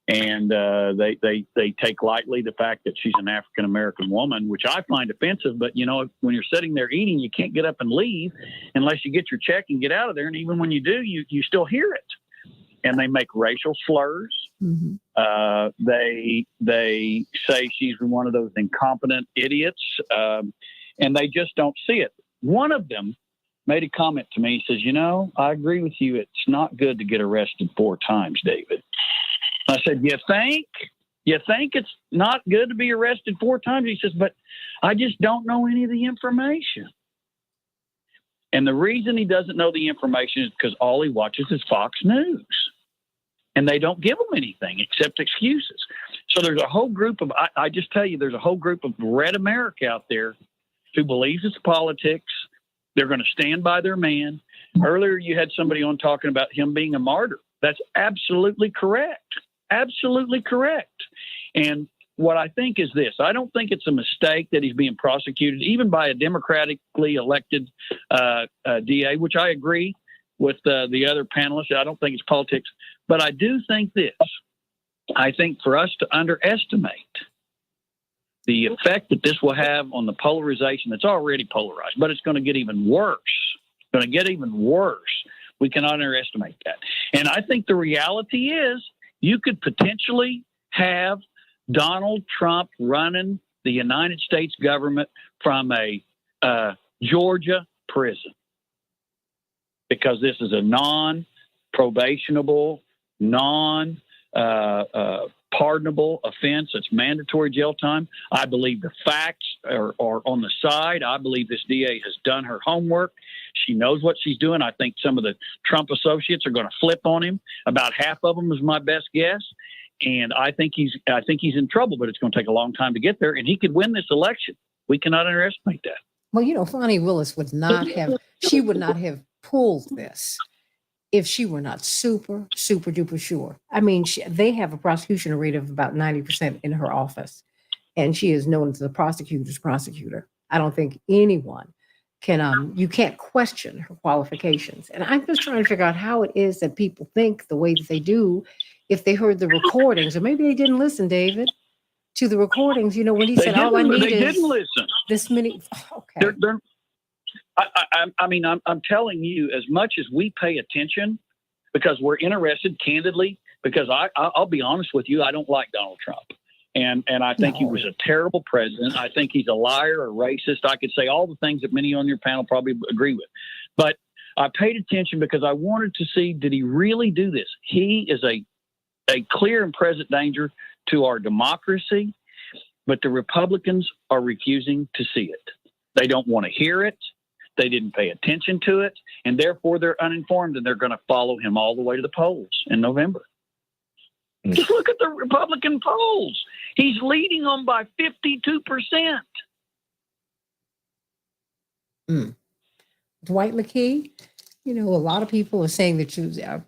And they take lightly the fact that she's an African American woman, which I find offensive. But when you're sitting there eating, you can't get up and leave unless you get your check and get out of there. And even when you do, you still hear it. And they make racial slurs. Mm-hmm. They say she's one of those incompetent idiots, and they just don't see it. One of them made a comment to me. He says, I agree with you. It's not good to get arrested 4 times, David. I said, you think? You think it's not good to be arrested 4 times? He says, but I just don't know any of the information. And the reason he doesn't know the information is because all he watches is Fox News. And they don't give him anything except excuses. So there's a whole group of, I just tell you, there's a whole group of red America out there who believes it's politics. They're going to stand by their man. Earlier, you had somebody on talking about him being a martyr. That's absolutely correct. Absolutely correct. And what I think is this. I don't think it's a mistake that he's being prosecuted, even by a democratically elected DA, which I agree with the other panelists. I don't think it's politics. But I do think this. I think for us to underestimate the effect that this will have on the polarization that's already polarized, but it's going to get even worse. It's going to get even worse. We cannot underestimate that. And I think the reality is you could potentially have Donald Trump running the United States government from a Georgia prison, because this is a non-probationable, pardonable offense. It's mandatory jail time. I believe the facts are on the side. I believe this DA has done her homework. She knows what she's doing. I think some of the Trump associates are going to flip on him. About half of them is my best guess. And I think he's in trouble, but it's going to take a long time to get there. And he could win this election. We cannot underestimate that. Well, Fani Willis would not have pulled this if she were not super, super duper sure. I mean, they have a prosecution rate of about 90% in her office, and she is known as the prosecutor's prosecutor. I don't think anyone can, you can't question her qualifications. And I'm just trying to figure out how it is that people think the way that they do if they heard the recordings, or maybe they didn't listen, David, to the recordings, when he said, all I need is this many. Okay. I'm telling you, as much as we pay attention, because we're interested, candidly, because I'll be honest with you, I don't like Donald Trump. And I think he was a terrible president. I think he's a liar, a racist. I could say all the things that many on your panel probably agree with. But I paid attention because I wanted to see, did he really do this? He is a clear and present danger to our democracy, but the Republicans are refusing to see it. They don't want to hear it. They didn't pay attention to it, and therefore they're uninformed, and they're going to follow him all the way to the polls in November. Just look at the Republican polls. He's leading them by 52%. Dwight McKee, a lot of people are saying that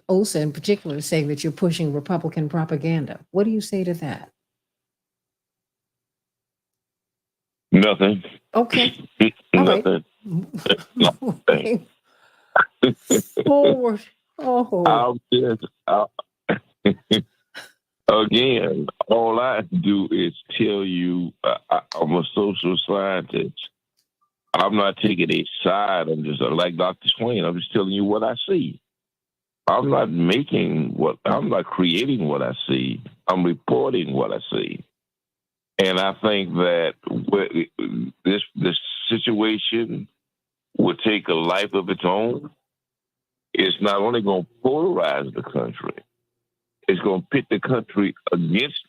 Osa in particular is saying that you're pushing Republican propaganda. What do you say to that? Nothing. Okay. Nothing. Nothing. Forward. Oh. Again, all I do is tell you I'm a social scientist. I'm not taking a side. I'm just like Dr. Swain. I'm just telling you what I see. I'm not creating what I see. I'm reporting what I see. And I think that this situation will take a life of its own. It's not only going to polarize the country, it's going to pit the country against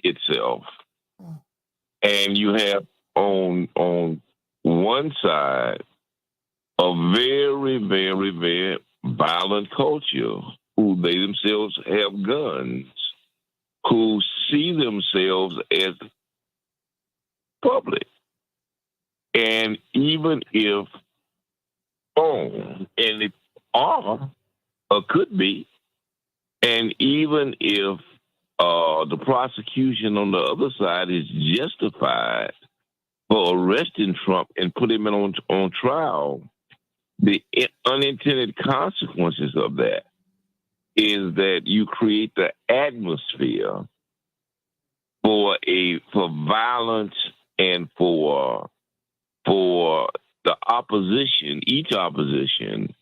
itself. And you have on one side a very, very, very violent culture who they themselves have guns, who see themselves as public. And even if and it are or could be, and even if the prosecution on the other side is justified, for arresting Trump and put him on trial, the unintended consequences of that is that you create the atmosphere for violence and for the opposition, each opposition,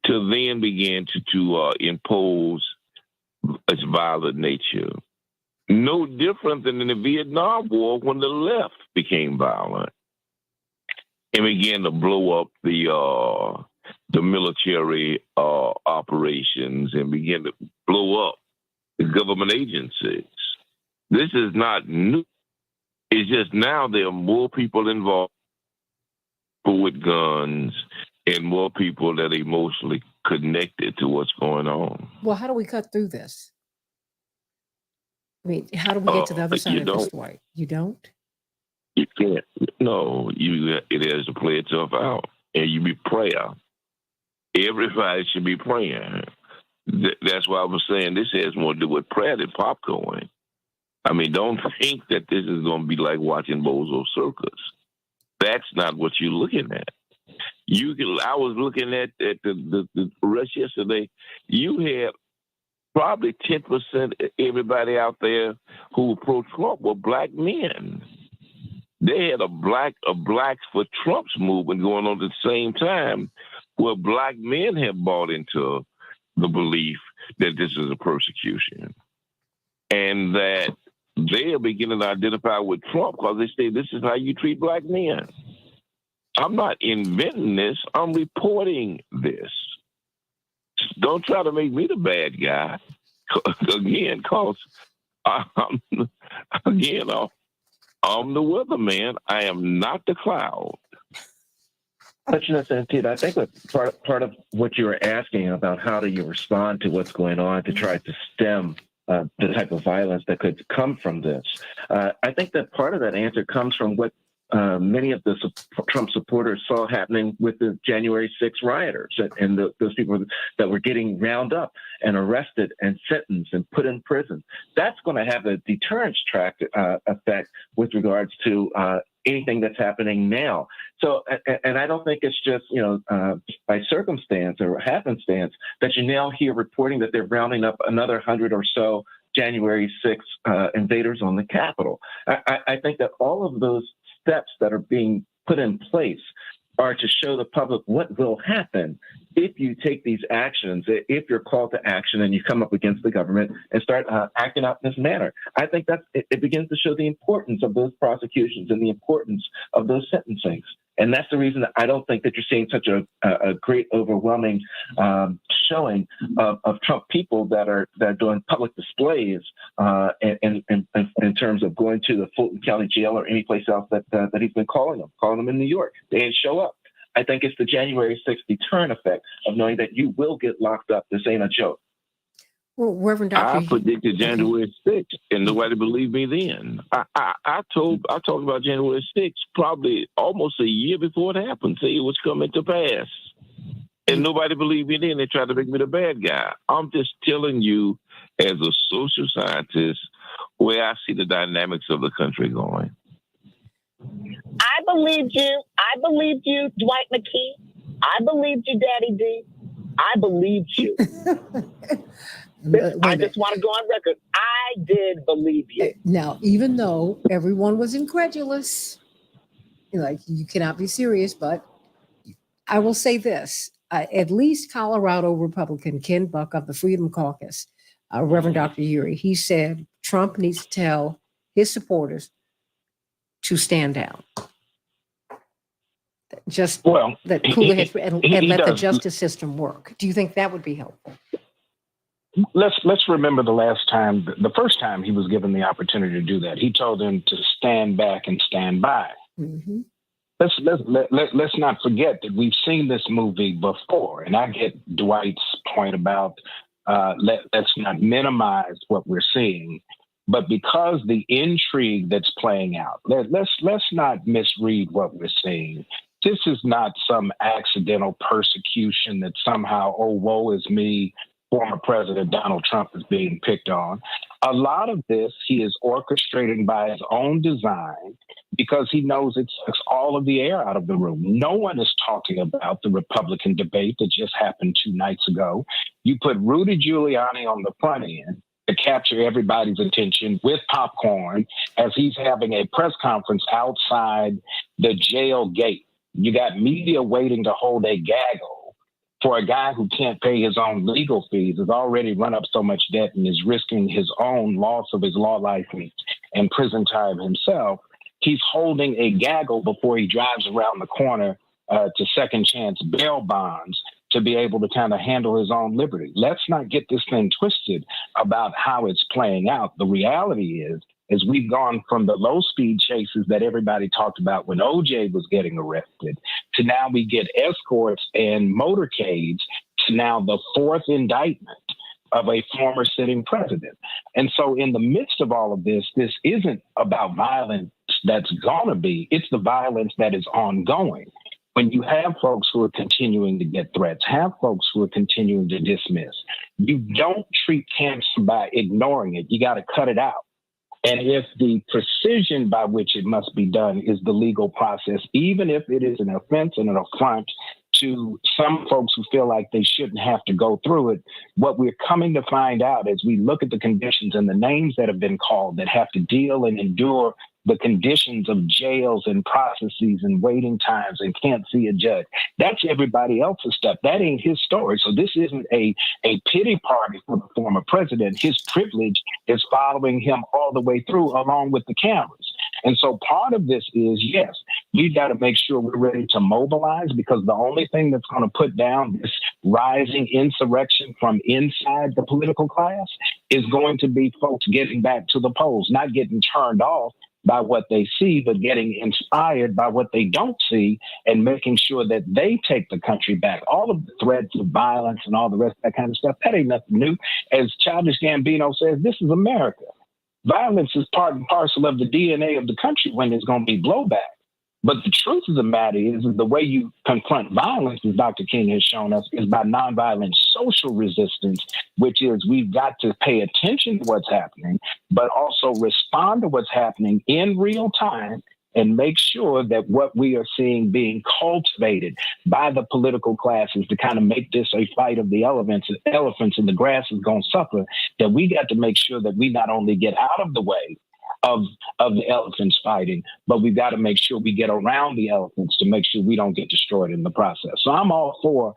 to then begin to impose its violent nature. No different than in the Vietnam War when the left became violent and began to blow up the military operations and begin to blow up the government agencies. This is not new. It's just now there are more people involved with guns and more people that are emotionally connected to what's going on. Well, how do we cut through this? I mean, how do we get to the other side of this fight? You don't? You can't. No, it has to play itself out. And you be prayer. Everybody should be praying. That's why I was saying this has more to do with prayer than popcorn. I mean, don't think that this is going to be like watching Bozo Circus. That's not what you're looking at. I was looking at the rest yesterday. You had probably 10% of everybody out there who were pro-Trump were black men. They had a Blacks for Trump's movement going on at the same time, where black men have bought into the belief that this is a persecution and that they are beginning to identify with Trump because they say this is how you treat black men. I'm not inventing this. I'm reporting this. Don't try to make me the bad guy. Again, because I'm the weatherman. I am not the cloud. But Santita, I think that part of what you were asking about how do you respond to what's going on to try to stem the type of violence that could come from this. I think that part of that answer comes from what many of the Trump supporters saw happening with the January 6 rioters and those people that were getting round up and arrested and sentenced and put in prison. That's going to have a deterrence effect with regards to anything that's happening now. So, and I don't think it's just, by circumstance or happenstance that you now hear reporting that they're rounding up another 100 or so January 6 invaders on the Capitol. I think that all of those steps that are being put in place are to show the public what will happen if you take these actions, if you're called to action and you come up against the government and start acting out in this manner. I think that it begins to show the importance of those prosecutions and the importance of those sentencings. And that's the reason that I don't think that you're seeing such a great, overwhelming showing of Trump people that are doing public displays in terms of going to the Fulton County Jail or any place else that he's been calling them in New York. They didn't show up. I think it's the January 6th deterrent effect of knowing that you will get locked up. This ain't a joke. Well, Reverend Dr. I predicted January 6th, and nobody believed me then. I talked about January 6th probably almost a year before it happened, say it was coming to pass. And nobody believed me then. They tried to make me the bad guy. I'm just telling you, as a social scientist, where I see the dynamics of the country going. I believed you, Dwight McKee. I believed you, Daddy D. I believed you. I just want to go on record. I did believe you. Now, even though everyone was incredulous, you cannot be serious, but I will say this. At least Colorado Republican Ken Buck of the Freedom Caucus, Reverend Dr. Uri, he said Trump needs to tell his supporters to stand down. Just that cooler heads and let the justice system work. Do you think that would be helpful? Let's remember the first time he was given the opportunity to do that. He told them to stand back and stand by. Mm-hmm. Let's not forget that we've seen this movie before, and I get Dwight's point about let's not minimize what we're seeing, but because the intrigue that's playing out, let's not misread what we're seeing. This is not some accidental persecution that somehow, oh, woe is me, former President Donald Trump is being picked on. A lot of this he is orchestrating by his own design because he knows it sucks all of the air out of the room. No one is talking about the Republican debate that just happened 2 nights ago. You put Rudy Giuliani on the front end to capture everybody's attention with popcorn as he's having a press conference outside the jail gate. You got media waiting to hold a gaggle for a guy who can't pay his own legal fees, has already run up so much debt and is risking his own loss of his law license and prison time himself. He's holding a gaggle before he drives around the corner to second chance bail bonds to be able to kind of handle his own liberty. Let's not get this thing twisted about how it's playing out. The reality is we've gone from the low speed chases that everybody talked about when OJ was getting arrested to now we get escorts and motorcades to now the 4th indictment of a former sitting president. And so in the midst of all of this isn't about violence that's going to be, it's the violence that is ongoing. When you have folks who are continuing to get threats, have folks who are continuing to dismiss, you don't treat cancer by ignoring it. You got to cut it out. And if the precision by which it must be done is the legal process, even if it is an offense and an affront to some folks who feel like they shouldn't have to go through it, what we're coming to find out as we look at the conditions and the names that have been called that have to deal and endure the conditions of jails and processes and waiting times and can't see a judge. That's everybody else's stuff. That ain't his story. So this isn't a pity party for the former president. His privilege is following him all the way through along with the cameras. And so part of this is, yes, we got to make sure we're ready to mobilize, because the only thing that's going to put down this rising insurrection from inside the political class is going to be folks getting back to the polls, not getting turned off by what they see, but getting inspired by what they don't see and making sure that they take the country back. All of the threats of violence and all the rest of that kind of stuff, that ain't nothing new. As Childish Gambino says, this is America. Violence is part and parcel of the DNA of the country when there's going to be blowback. But the truth of the matter is the way you confront violence, as Dr. King has shown us, is by nonviolent social resistance, which is we've got to pay attention to what's happening, but also respond to what's happening in real time and make sure that what we are seeing being cultivated by the political classes to kind of make this a fight of the elephants and the grass is going to suffer, that we got to make sure that we not only get out of the way of the elephants fighting, but we've got to make sure we get around the elephants to make sure we don't get destroyed in the process. So I'm all for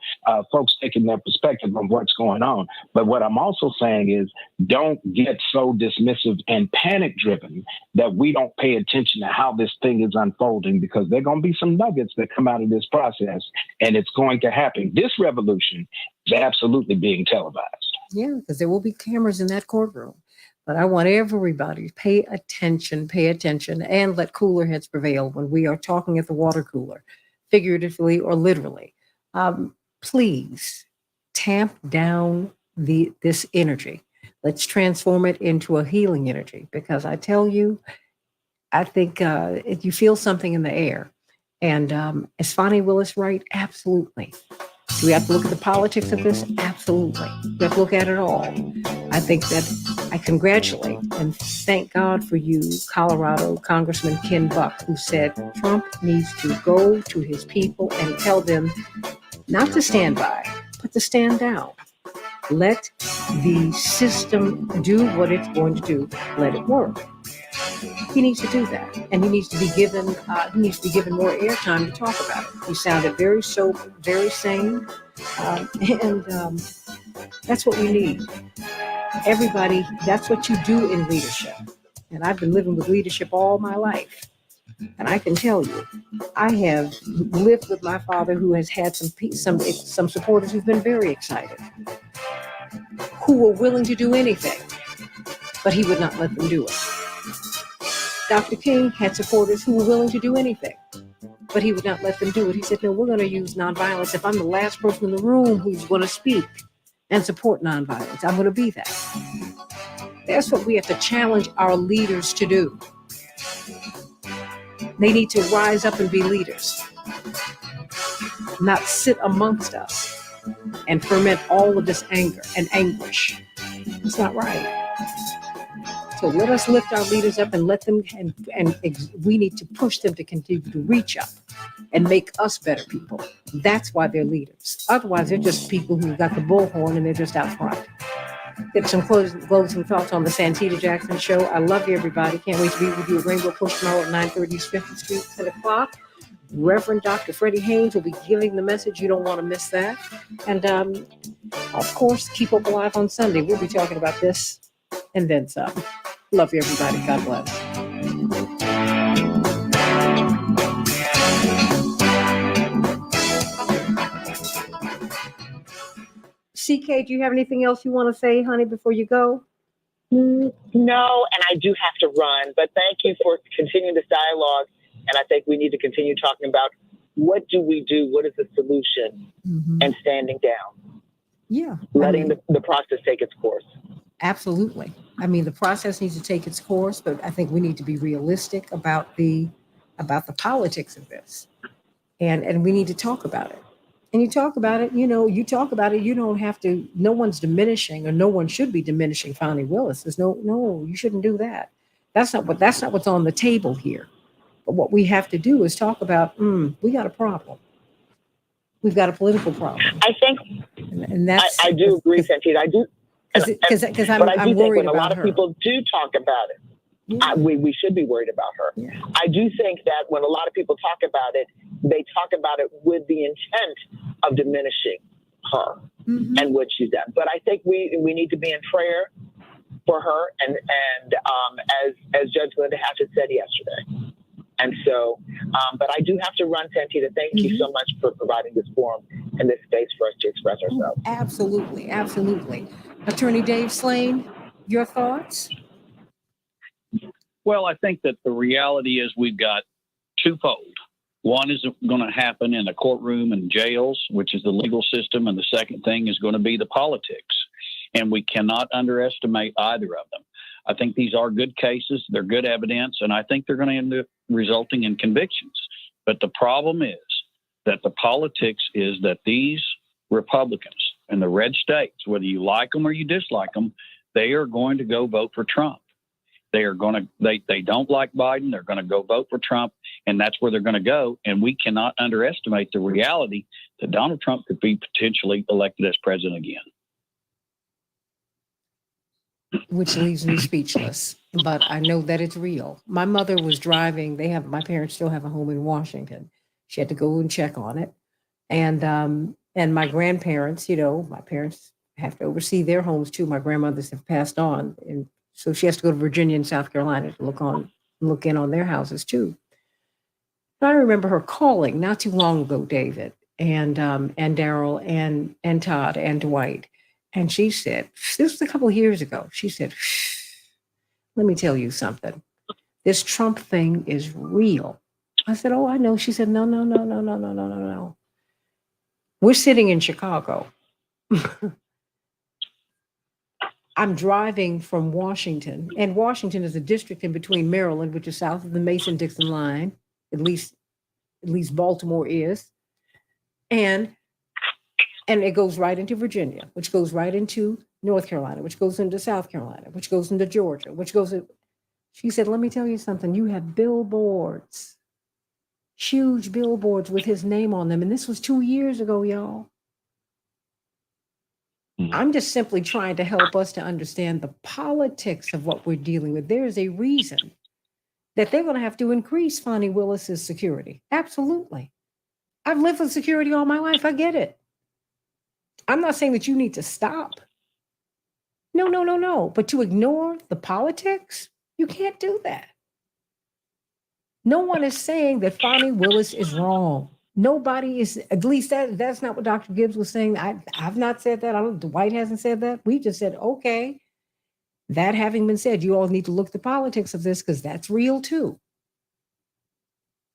folks taking their perspective on what's going on. But what I'm also saying is don't get so dismissive and panic driven that we don't pay attention to how this thing is unfolding, because there are going to be some nuggets that come out of this process, and it's going to happen. This revolution is absolutely being televised. Yeah, because there will be cameras in that courtroom. But I want everybody to pay attention, and let cooler heads prevail when we are talking at the water cooler, figuratively or literally. Please tamp down this energy. Let's transform it into a healing energy, because I tell you, I think if you feel something in the air. And is Fonnie Willis right? Absolutely. Do we have to look at the politics of this? Absolutely. We have to look at it all. I think that I congratulate and thank God for you, Colorado Congressman Ken Buck, who said Trump needs to go to his people and tell them not to stand by, but to stand down. Let the system do what it's going to do. Let it work. He needs to do that, and he needs to be given more airtime to talk about it. He sounded very sober, very sane, and that's what we need. Everybody, that's what you do in leadership. And I've been living with leadership all my life, and I can tell you, I have lived with my father, who has had some supporters who've been very excited, who were willing to do anything, but he would not let them do it. Dr. King had supporters who were willing to do anything, but he would not let them do it. He said, no, we're going to use nonviolence. If I'm the last person in the room who's going to speak and support nonviolence, I'm going to be that. That's what we have to challenge our leaders to do. They need to rise up and be leaders, not sit amongst us and ferment all of this anger and anguish. It's not right. So let us lift our leaders up and let them, we need to push them to continue to reach up and make us better people. That's why they're leaders. Otherwise, they're just people who got the bullhorn and they're just out front. Get some closing thoughts on the Santita Jackson Show. I love you, everybody. Can't wait to be with you at Rainbow Push tomorrow at 9:30 East 50th Street, 10 o'clock. Reverend Dr. Freddie Haynes will be giving the message. You don't want to miss that. And, of course, keep up alive on Sunday. We'll be talking about this and then some. Love you, everybody. God bless. CK, do you have anything else you want to say, honey, before you go? No, and I do have to run, but thank you for continuing this dialogue. And I think we need to continue talking about what do we do? What is the solution? And standing down. Yeah. Letting the process take its course. Absolutely. I mean, the process needs to take its course, but I think we need to be realistic about the politics of this. And we need to talk about it. And you talk about it, you don't have to, no one's diminishing, or no one should be diminishing Fani Willis. There's no, you shouldn't do that. That's not what's on the table here. But what we have to do is talk about, we got a problem. We've got a political problem. I think, and that's, I do agree, Santita. I do. Because I'm but I do think worried when a about lot of her. people do talk about it, we should be worried about her. Yeah. I do think that when a lot of people talk about it, they talk about it with the intent of diminishing her and what she's done. But I think we need to be in prayer for her, and as Judge Linda Hatchett said yesterday. And so, but I do have to run, Santita. Thank you so much for providing this forum and this space for us to express ourselves. Absolutely, absolutely. Attorney Dave Slane, your thoughts? Well, I think that the reality is we've got twofold. One is going to happen in the courtroom and jails, which is the legal system. And the second thing is going to be the politics. And we cannot underestimate either of them. I think these are good cases. They're good evidence. And I think they're going to end up resulting in convictions. But the problem is that the politics is that these Republicans in the red states, whether you like them or you dislike them, they are going to go vote for Trump. They are going to, they don't like Biden. They're going to go vote for Trump, and that's where they're going to go. And we cannot underestimate the reality that Donald Trump could be potentially elected as president again. Which leaves me speechless, but I know that it's real. My mother was driving. My parents still have a home in Washington. She had to go and check on it. And my grandparents, my parents have to oversee their homes too. My grandmothers have passed on, and so she has to go to Virginia and South Carolina to look in on their houses too. But I remember her calling not too long ago, David and Daryl and Todd and Dwight, and she said, this was a couple of years ago. She said, "Let me tell you something. This Trump thing is real." I said, "Oh, I know." She said, "No. We're sitting in Chicago." I'm driving from Washington, and Washington is a district in between Maryland, which is south of the Mason-Dixon line, at least Baltimore is, and it goes right into Virginia, which goes right into North Carolina, which goes into South Carolina, which goes into Georgia, which goes. She said, "Let me tell you something. You have billboards, huge billboards with his name on them, and this was 2 years ago, y'all." I'm just simply trying to help us to understand the politics of what we're dealing with. There is a reason that they're going to have to increase Fani Willis's security. Absolutely. I've lived with security all my life. I get it. I'm not saying that you need to stop. No. But to ignore the politics, you can't do that. No one is saying that Fani Willis is wrong. Nobody is, at least that's not what Dr. Gibbs was saying. I've not said that. Dwight hasn't said that. We just said, okay, that having been said, you all need to look at the politics of this because that's real too.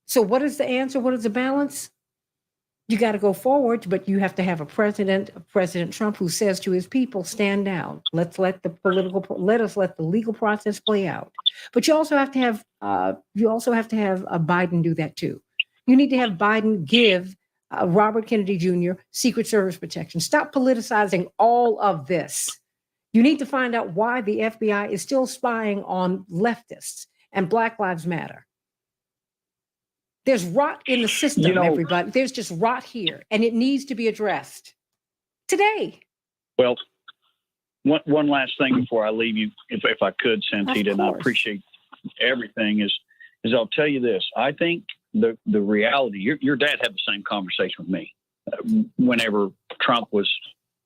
So what is the answer? What is the balance? You got to go forward, but you have to have President Trump, who says to his people, stand down. Let us let the legal process play out. But you also have to have Biden do that too. You need to have Biden give Robert Kennedy Jr. Secret Service protection. Stop politicizing all of this. You need to find out why the FBI is still spying on leftists and Black Lives Matter. There's rot in the system, everybody. There's just rot here, and it needs to be addressed today. Well, one last thing before I leave you, if I could, Santita, and I appreciate everything, is I'll tell you this. I think the reality, your dad had the same conversation with me whenever Trump was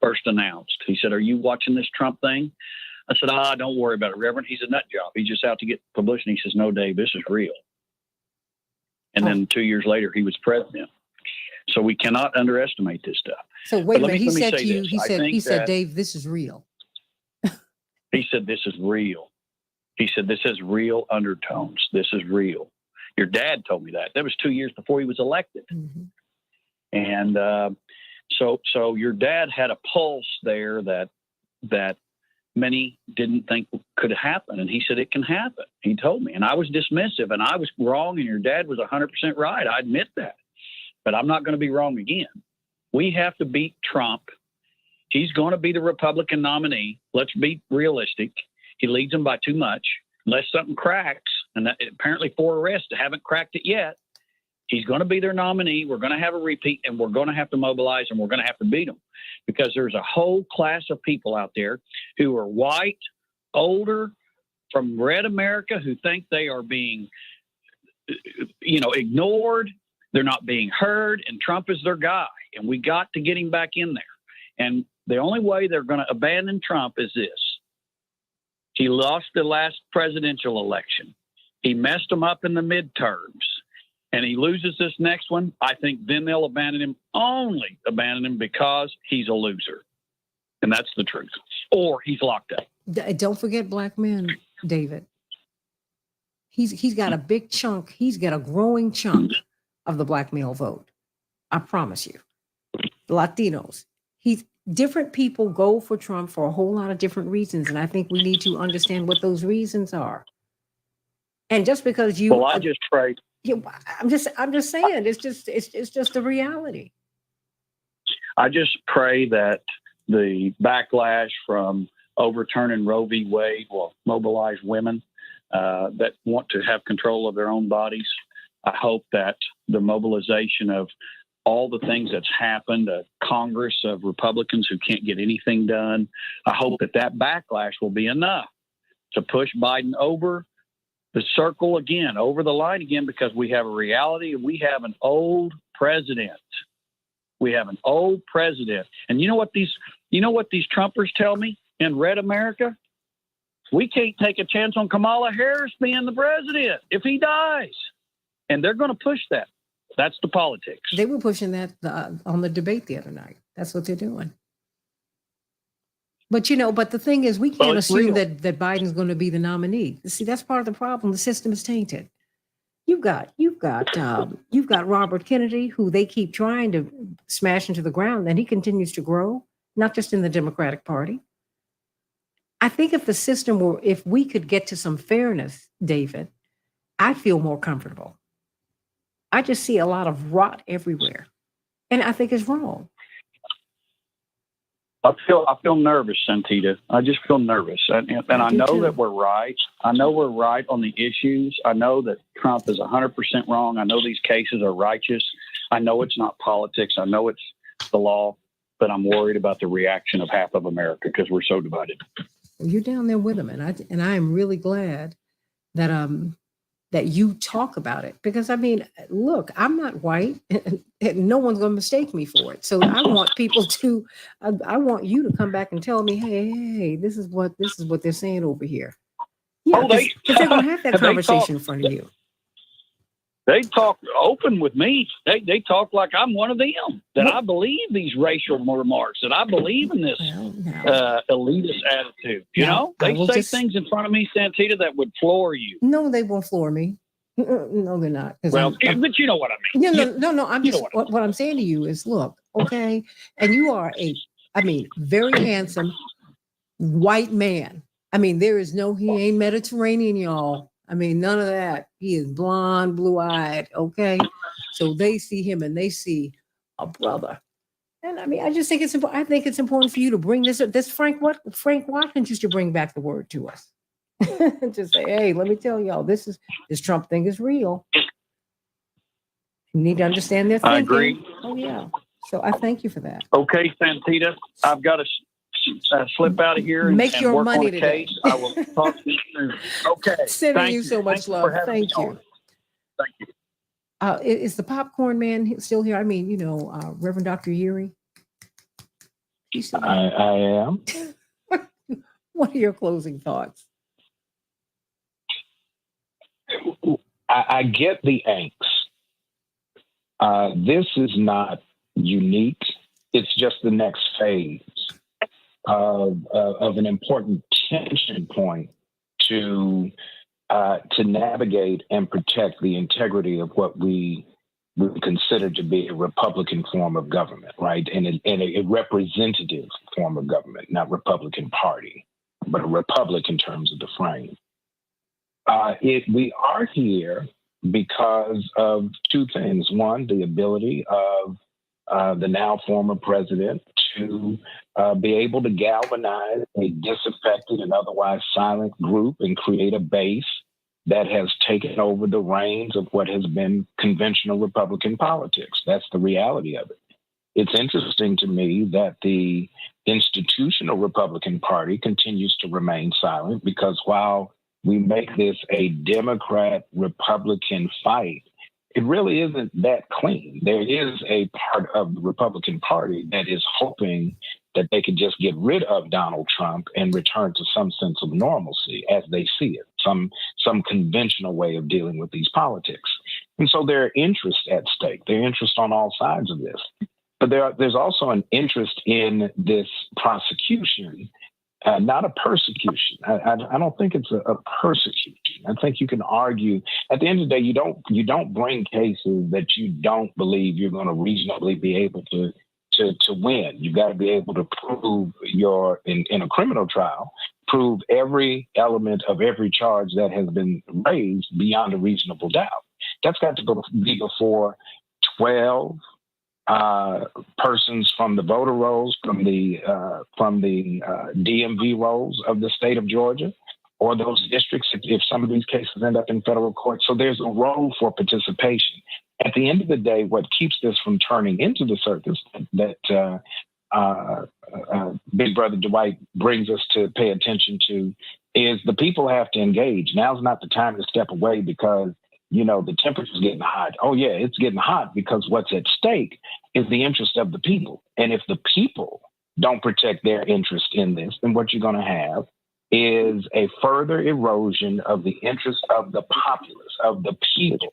first announced. He said, "Are you watching this Trump thing?" I said, "Don't worry about it, Reverend. He's a nut job. He's just out to get publicity." He says, "No, Dave, this is real." And then 2 years later, he was president. So we cannot underestimate this stuff. So wait a minute. He said to you, he said, "Dave, this is real." He said, "This is real." He said, "This has real undertones. This is real." Your dad told me that. That was 2 years before he was elected. Mm-hmm. And so your dad had a pulse there that many didn't think could happen. And he said, "It can happen." He told me. And I was dismissive, and I was wrong, and your dad was 100% right. I admit that. But I'm not going to be wrong again. We have to beat Trump. He's going to be the Republican nominee. Let's be realistic. He leads them by too much. Unless something cracks, and apparently 4 arrests haven't cracked it yet, he's going to be their nominee. We're going to have a repeat, and we're going to have to mobilize, and we're going to have to beat him, because there's a whole class of people out there who are white, older, from red America, who think they are being, ignored. They're not being heard, and Trump is their guy, and we got to get him back in there. And the only way they're going to abandon Trump is this. He lost the last presidential election. He messed them up in the midterms, and he loses this next one. I think then they'll abandon him, only abandon him because he's a loser. And that's the truth. Or he's locked up. Don't forget black men, David. He's got a big chunk. He's got a growing chunk of the black male vote. I promise you. Latinos. Different people go for Trump for a whole lot of different reasons. And I think we need to understand what those reasons are. And just because you, well, I just pray. I'm just saying, it's just the reality. I just pray that the backlash from overturning Roe v. Wade will mobilize women that want to have control of their own bodies. I hope that the mobilization of all the things that's happened, a Congress of Republicans who can't get anything done, I hope that backlash will be enough to push Biden over the circle again, over the line again, because we have a reality. We have an old president. We have an old president. And you know what these Trumpers tell me in red America? We can't take a chance on Kamala Harris being the president if he dies. And they're going to push that. That's the politics. They were pushing that on the debate the other night. That's what they're doing. But the thing is, we can't assume that Biden's going to be the nominee. See, that's part of the problem. The system is tainted. You've got Robert Kennedy, who they keep trying to smash into the ground, and he continues to grow, not just in the Democratic Party. I think if we could get to some fairness, David, I'd feel more comfortable. I just see a lot of rot everywhere, and I think it's wrong. I feel nervous, Santita. I just feel nervous, and I know that we're right. I know we're right on the issues. I know that Trump is 100% wrong. I know these cases are righteous. I know it's not politics. I know it's the law, but I'm worried about the reaction of half of America because we're so divided. You're down there with them, and I am really glad that you talk about it, because look, I'm not white, and no one's going to mistake me for it. So I want people to, I want you to come back and tell me, hey, this is what they're saying over here. Yeah, because they're going to have that conversation in front of you. They talk open with me. They talk like I'm one of them, that I believe these racial remarks, that I believe in this elitist attitude. They say things in front of me, Santita, that would floor you. No, they won't floor me. No, they're not. Well, but you know what I mean. No. I'm just, what I'm saying to you is, look, okay, and you are very handsome white man. There is he ain't Mediterranean, y'all. None of that. He is blonde, blue-eyed, okay? So they see him and they see a brother. And I mean, I just think it's important. I think it's important for you to bring this Frank Watkins used to bring back the word to us. Just say, hey, let me tell y'all, this Trump thing is real. You need to understand their thinking. I agree. Oh yeah. So I thank you for that. Okay, Santita, I've got to slip out of here and Make your work money on a today. case. I will talk to you soon. Okay. Sending you so much love. Thank you. Thank you. Is the popcorn man still here? I mean, Reverend Dr. Yuri. I am. What are your closing thoughts? I get the angst. This is not unique. It's just the next phase of an important tension point to navigate and protect the integrity of what we would consider to be a Republican form of government, right? And a representative form of government, not Republican Party, but a republic in terms of the frame. We are here because of two things. One, the ability of the now former president to be able to galvanize a disaffected and otherwise silent group and create a base that has taken over the reins of what has been conventional Republican politics. That's the reality of it. It's interesting to me that the institutional Republican Party continues to remain silent because while we make this a Democrat-Republican fight, it really isn't that clean. There is a part of the Republican Party that is hoping that they could just get rid of Donald Trump and return to some sense of normalcy as they see it, some conventional way of dealing with these politics. And so there are interests at stake. There are interests on all sides of this. But there's also an interest in this prosecution, not a persecution. I don't think it's a persecution. I think you can argue at the end of the day, you don't bring cases that you don't believe you're going to reasonably be able to win. You've got to be able to prove in a criminal trial, prove every element of every charge that has been raised beyond a reasonable doubt. That's got to be before 12 persons from the voter rolls, from the DMV rolls of the state of Georgia, or those districts, if some of these cases end up in federal court. So there's a role for participation. At the end of the day, what keeps this from turning into the circus that Big Brother Dwight brings us to pay attention to is the people have to engage. Now's not the time to step away because the temperature's getting hot. Oh, yeah, it's getting hot because what's at stake is the interest of the people. And if the people don't protect their interest in this, then what you're going to have is a further erosion of the interest of the populace, of the people,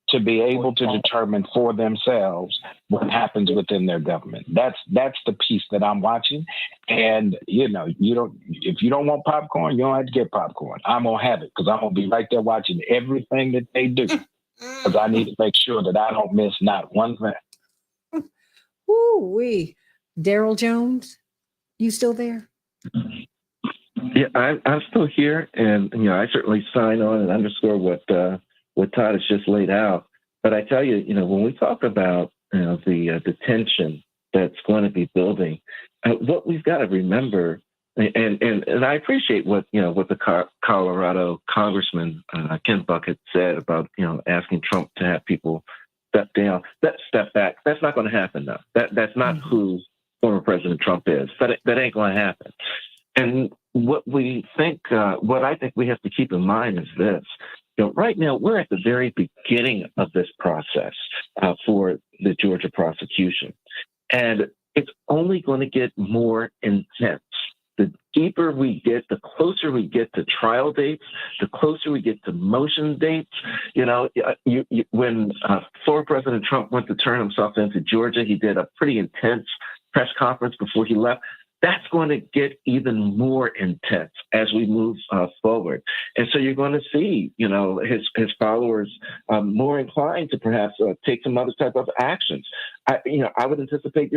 to be able to determine for themselves what happens within their government. That's the piece that I'm watching. And if you don't want popcorn, you don't have to get popcorn. I'm gonna have it because I'm gonna be right there watching everything that they do. Because I need to make sure that I don't miss not one thing. Woo-wee. Daryl Jones, you still there? Yeah, I'm still here, and I certainly sign on and underscore what Todd has just laid out. But I tell you, when we talk about the tension that's going to be building, what we've got to remember, and I appreciate what the Colorado Congressman Ken Bucket said about asking Trump to have people step down, step back. That's not going to happen though. That's not who former President Trump is. That ain't going to happen. And what I think we have to keep in mind is this. Right now, we're at the very beginning of this process for the Georgia prosecution. And it's only going to get more intense. The deeper we get, the closer we get to trial dates, the closer we get to motion dates. When former President Trump went to turn himself into Georgia, he did a pretty intense press conference before he left. That's going to get even more intense as we move forward. And so you're going to see, his followers more inclined to perhaps take some other type of actions. I would anticipate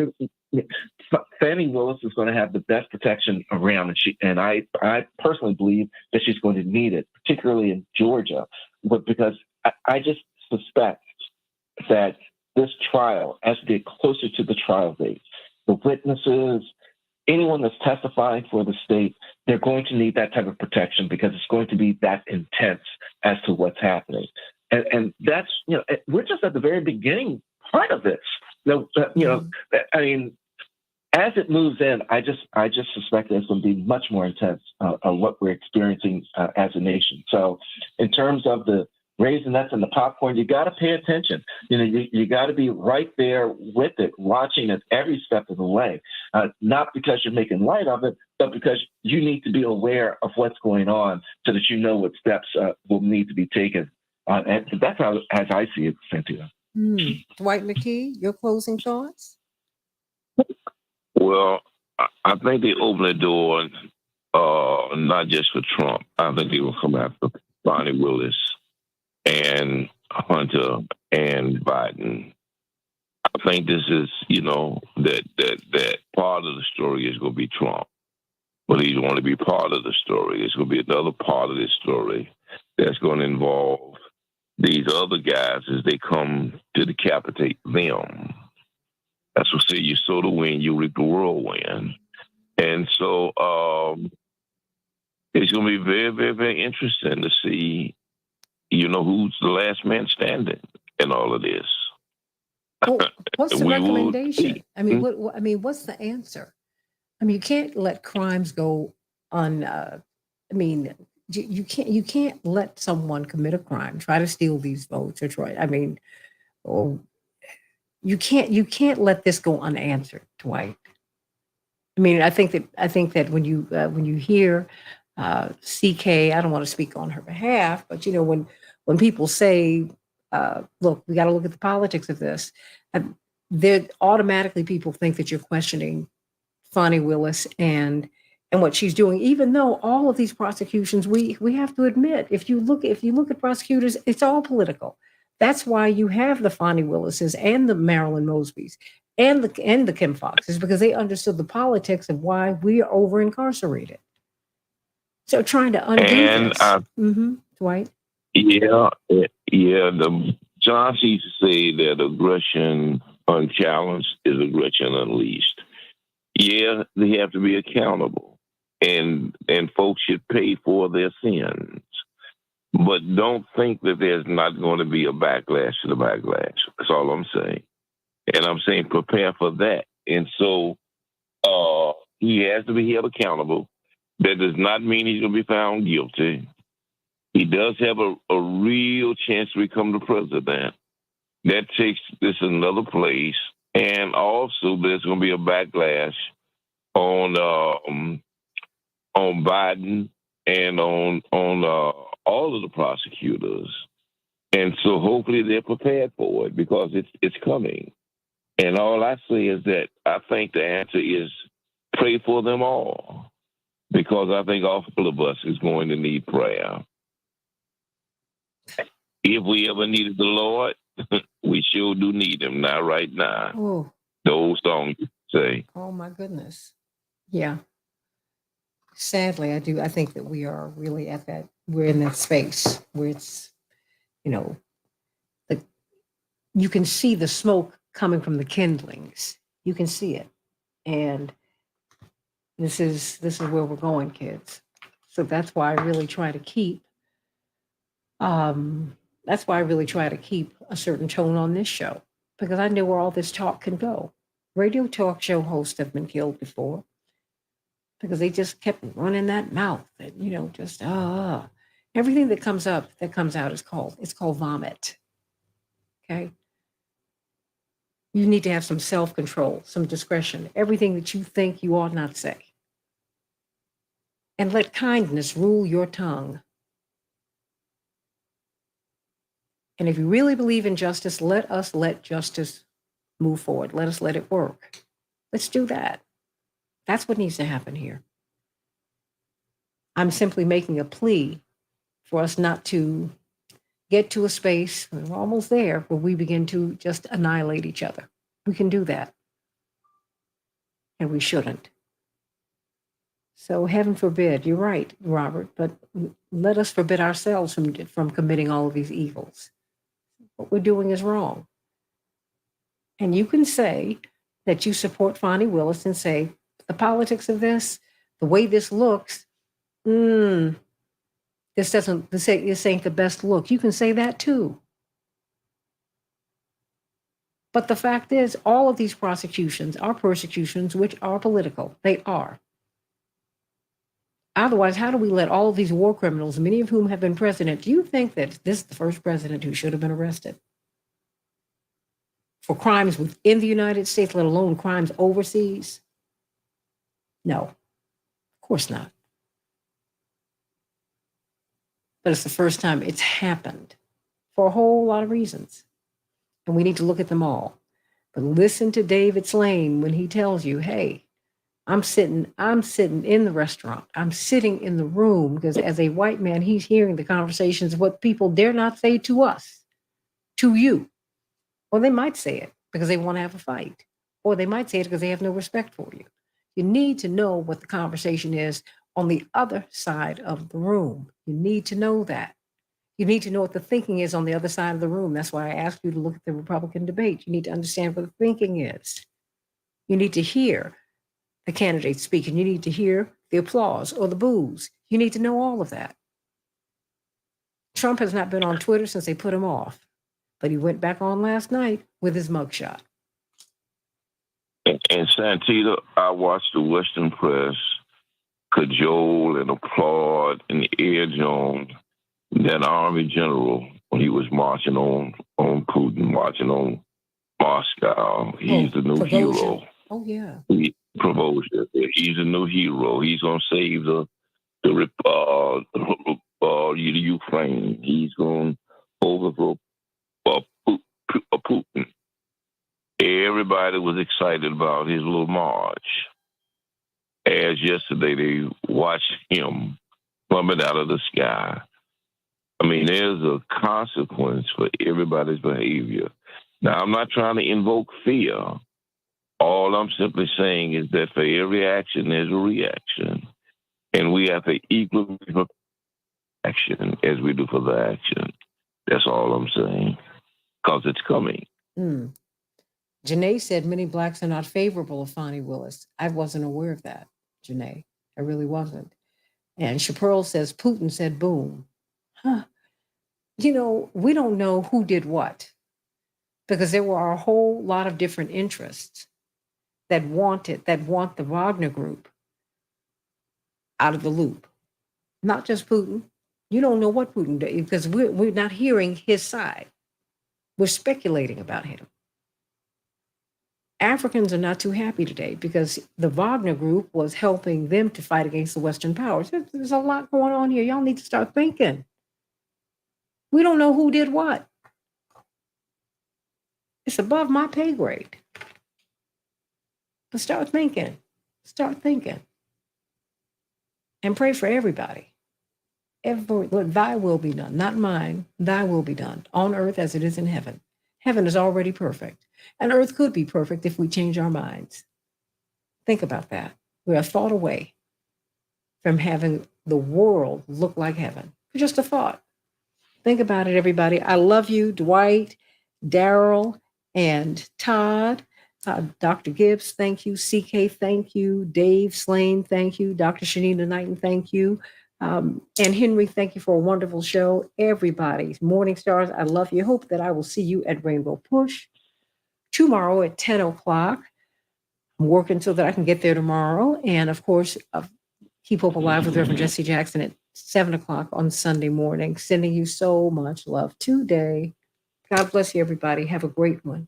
Fannie Willis is going to have the best protection around, and I personally believe that she's going to need it, particularly in Georgia, because I just suspect that this trial, as we get closer to the trial date, the witnesses, anyone that's testifying for the state, they're going to need that type of protection because it's going to be that intense as to what's happening. And that's, we're just at the very beginning part of this. I mean, as it moves in, I just suspect that it's going to be much more intense on what we're experiencing as a nation. So in terms of the Raisinets and the popcorn, you got to pay attention. You got to be right there with it, watching it every step of the way. Not because you're making light of it, but because you need to be aware of what's going on so that you know what steps will need to be taken. And that's how, as I see it, Santita. Dwight McKee, your closing thoughts? Well, I think they opened the door, not just for Trump. I think they will come after Bonnie Willis and Hunter and Biden. I think this is, that part of the story is going to be Trump. But he's going to be part of the story. There's going to be another part of this story that's going to involve these other guys as they come to decapitate them. That's what say you sow the wind, you reap the whirlwind. And so it's going to be very, very, very interesting to see, who's the last man standing in all of this. Well, what's the recommendation? I mean, what's the answer? I mean, you can't let crimes go you can't let someone commit a crime, try to steal these votes, or try. I mean, you can't let this go unanswered, Dwight. I mean, I think that when you hear CK, I don't want to speak on her behalf, but when people say, "Look, we got to look at the politics of this," there automatically people think that you're questioning Fani Willis and what she's doing, even though all of these prosecutions, we have to admit, if you look at prosecutors, it's all political. That's why you have the Fani Willises and the Marilyn Mosbys and the Kim Foxes, because they understood the politics of why we are over incarcerated. So trying to undo this. Dwight? Yeah. The Johnson used to say that aggression unchallenged is aggression unleashed. Yeah, they have to be accountable. And folks should pay for their sins. But don't think that there's not going to be a backlash to the backlash. That's all I'm saying. And I'm saying prepare for that. And so he has to be held accountable. That does not mean he's going to be found guilty. He does have a real chance to become the president. That takes this another place. And also there's going to be a backlash on Biden and on all of the prosecutors. And so hopefully they're prepared for it because it's coming. And all I say is that I think the answer is pray for them all, because I think all of us is going to need prayer. If we ever needed the Lord, we sure do need him now, right now. Oh. The old song say. Oh my goodness. Yeah. Sadly, I do. I think that we are really we're in that space where it's, you can see the smoke coming from the kindlings. You can see it. And this is where we're going, kids. So that's why I really try to keep a certain tone on this show, because I know where all this talk can go. Radio talk show hosts have been killed before because they just kept running that mouth and, just everything that comes out is called vomit. Okay. You need to have some self-control, some discretion, everything that you think you ought not say. And let kindness rule your tongue. And if you really believe in justice, let justice move forward. Let us let it work. Let's do that. That's what needs to happen here. I'm simply making a plea for us not to get to a space, we're almost there, where we begin to just annihilate each other. We can do that. And we shouldn't. So heaven forbid, you're right, Robert, but let us forbid ourselves from committing all of these evils. What we're doing is wrong. And you can say, that you support Fonnie Willis and say, the politics of this, the way this looks, this ain't the best look. You can say that too. But the fact is, all of these prosecutions are persecutions which are political. They are. Otherwise, how do we let all of these war criminals, many of whom have been president, do you think that this is the first president who should have been arrested for crimes within the United States, let alone crimes overseas? No, of course not. But it's the first time it's happened for a whole lot of reasons. And we need to look at them all. But listen to David Slane when he tells you, hey, I'm sitting in the restaurant. I'm sitting in the room because as a white man, he's hearing the conversations of what people dare not say to us, to you. Or they might say it because they want to have a fight. Or they might say it because they have no respect for you. You need to know what the conversation is on the other side of the room. You need to know that. You need to know what the thinking is on the other side of the room. That's why I asked you to look at the Republican debate. You need to understand what the thinking is. You need to hear the candidates speak, and you need to hear the applause or the boos. You need to know all of that. Trump has not been on Twitter since they put him off, but he went back on last night with his mugshot. And Santita, I watched the Western press cajole and applaud and edge on that Army general when he was marching on Putin, marching on Moscow. He's the new hero. Oh, yeah. He's a new hero. He's going to save the Ukraine. He's going to overthrow Putin. Everybody was excited about his little march. As yesterday, they watched him plummet out of the sky. I mean, there's a consequence for everybody's behavior. Now, I'm not trying to invoke fear. All I'm simply saying is that for every action, there's a reaction. And we have to equally action as we do for the action. That's all I'm saying. Because it's coming. Janae said many blacks are not favorable of Fonnie Willis. I wasn't aware of that, Janae. I really wasn't. And Chaparral says Putin said boom. Huh. You know, we don't know who did what because there were a whole lot of different interests that want the Wagner group out of the loop. Not just Putin. You don't know what Putin did because we're not hearing his side. We're speculating about him. Africans are not too happy today because the Wagner group was helping them to fight against the Western powers. There's a lot going on here. Y'all need to start thinking. We don't know who did what. It's above my pay grade. But start thinking. Start thinking. And pray for everybody. Let thy will be done, not mine. Thy will be done on earth as it is in heaven. Heaven is already perfect. And earth could be perfect if we change our minds. Think about that. We are a thought away from having the world look like heaven. Just a thought. Think about it, everybody. I love you, Dwight, Daryl, and Todd. Dr. Gibbs, thank you. CK, thank you. Dave Slane, thank you. Dr. Shanita Knighton, thank you. And Henry, thank you for a wonderful show. Everybody, Morning Stars, I love you. Hope that I will see you at Rainbow Push tomorrow at 10 o'clock. I'm working so that I can get there tomorrow. And of course, Keep Hope Alive with Reverend Jesse Jackson at 7 o'clock on Sunday morning. Sending you so much love today. God bless you, everybody. Have a great one.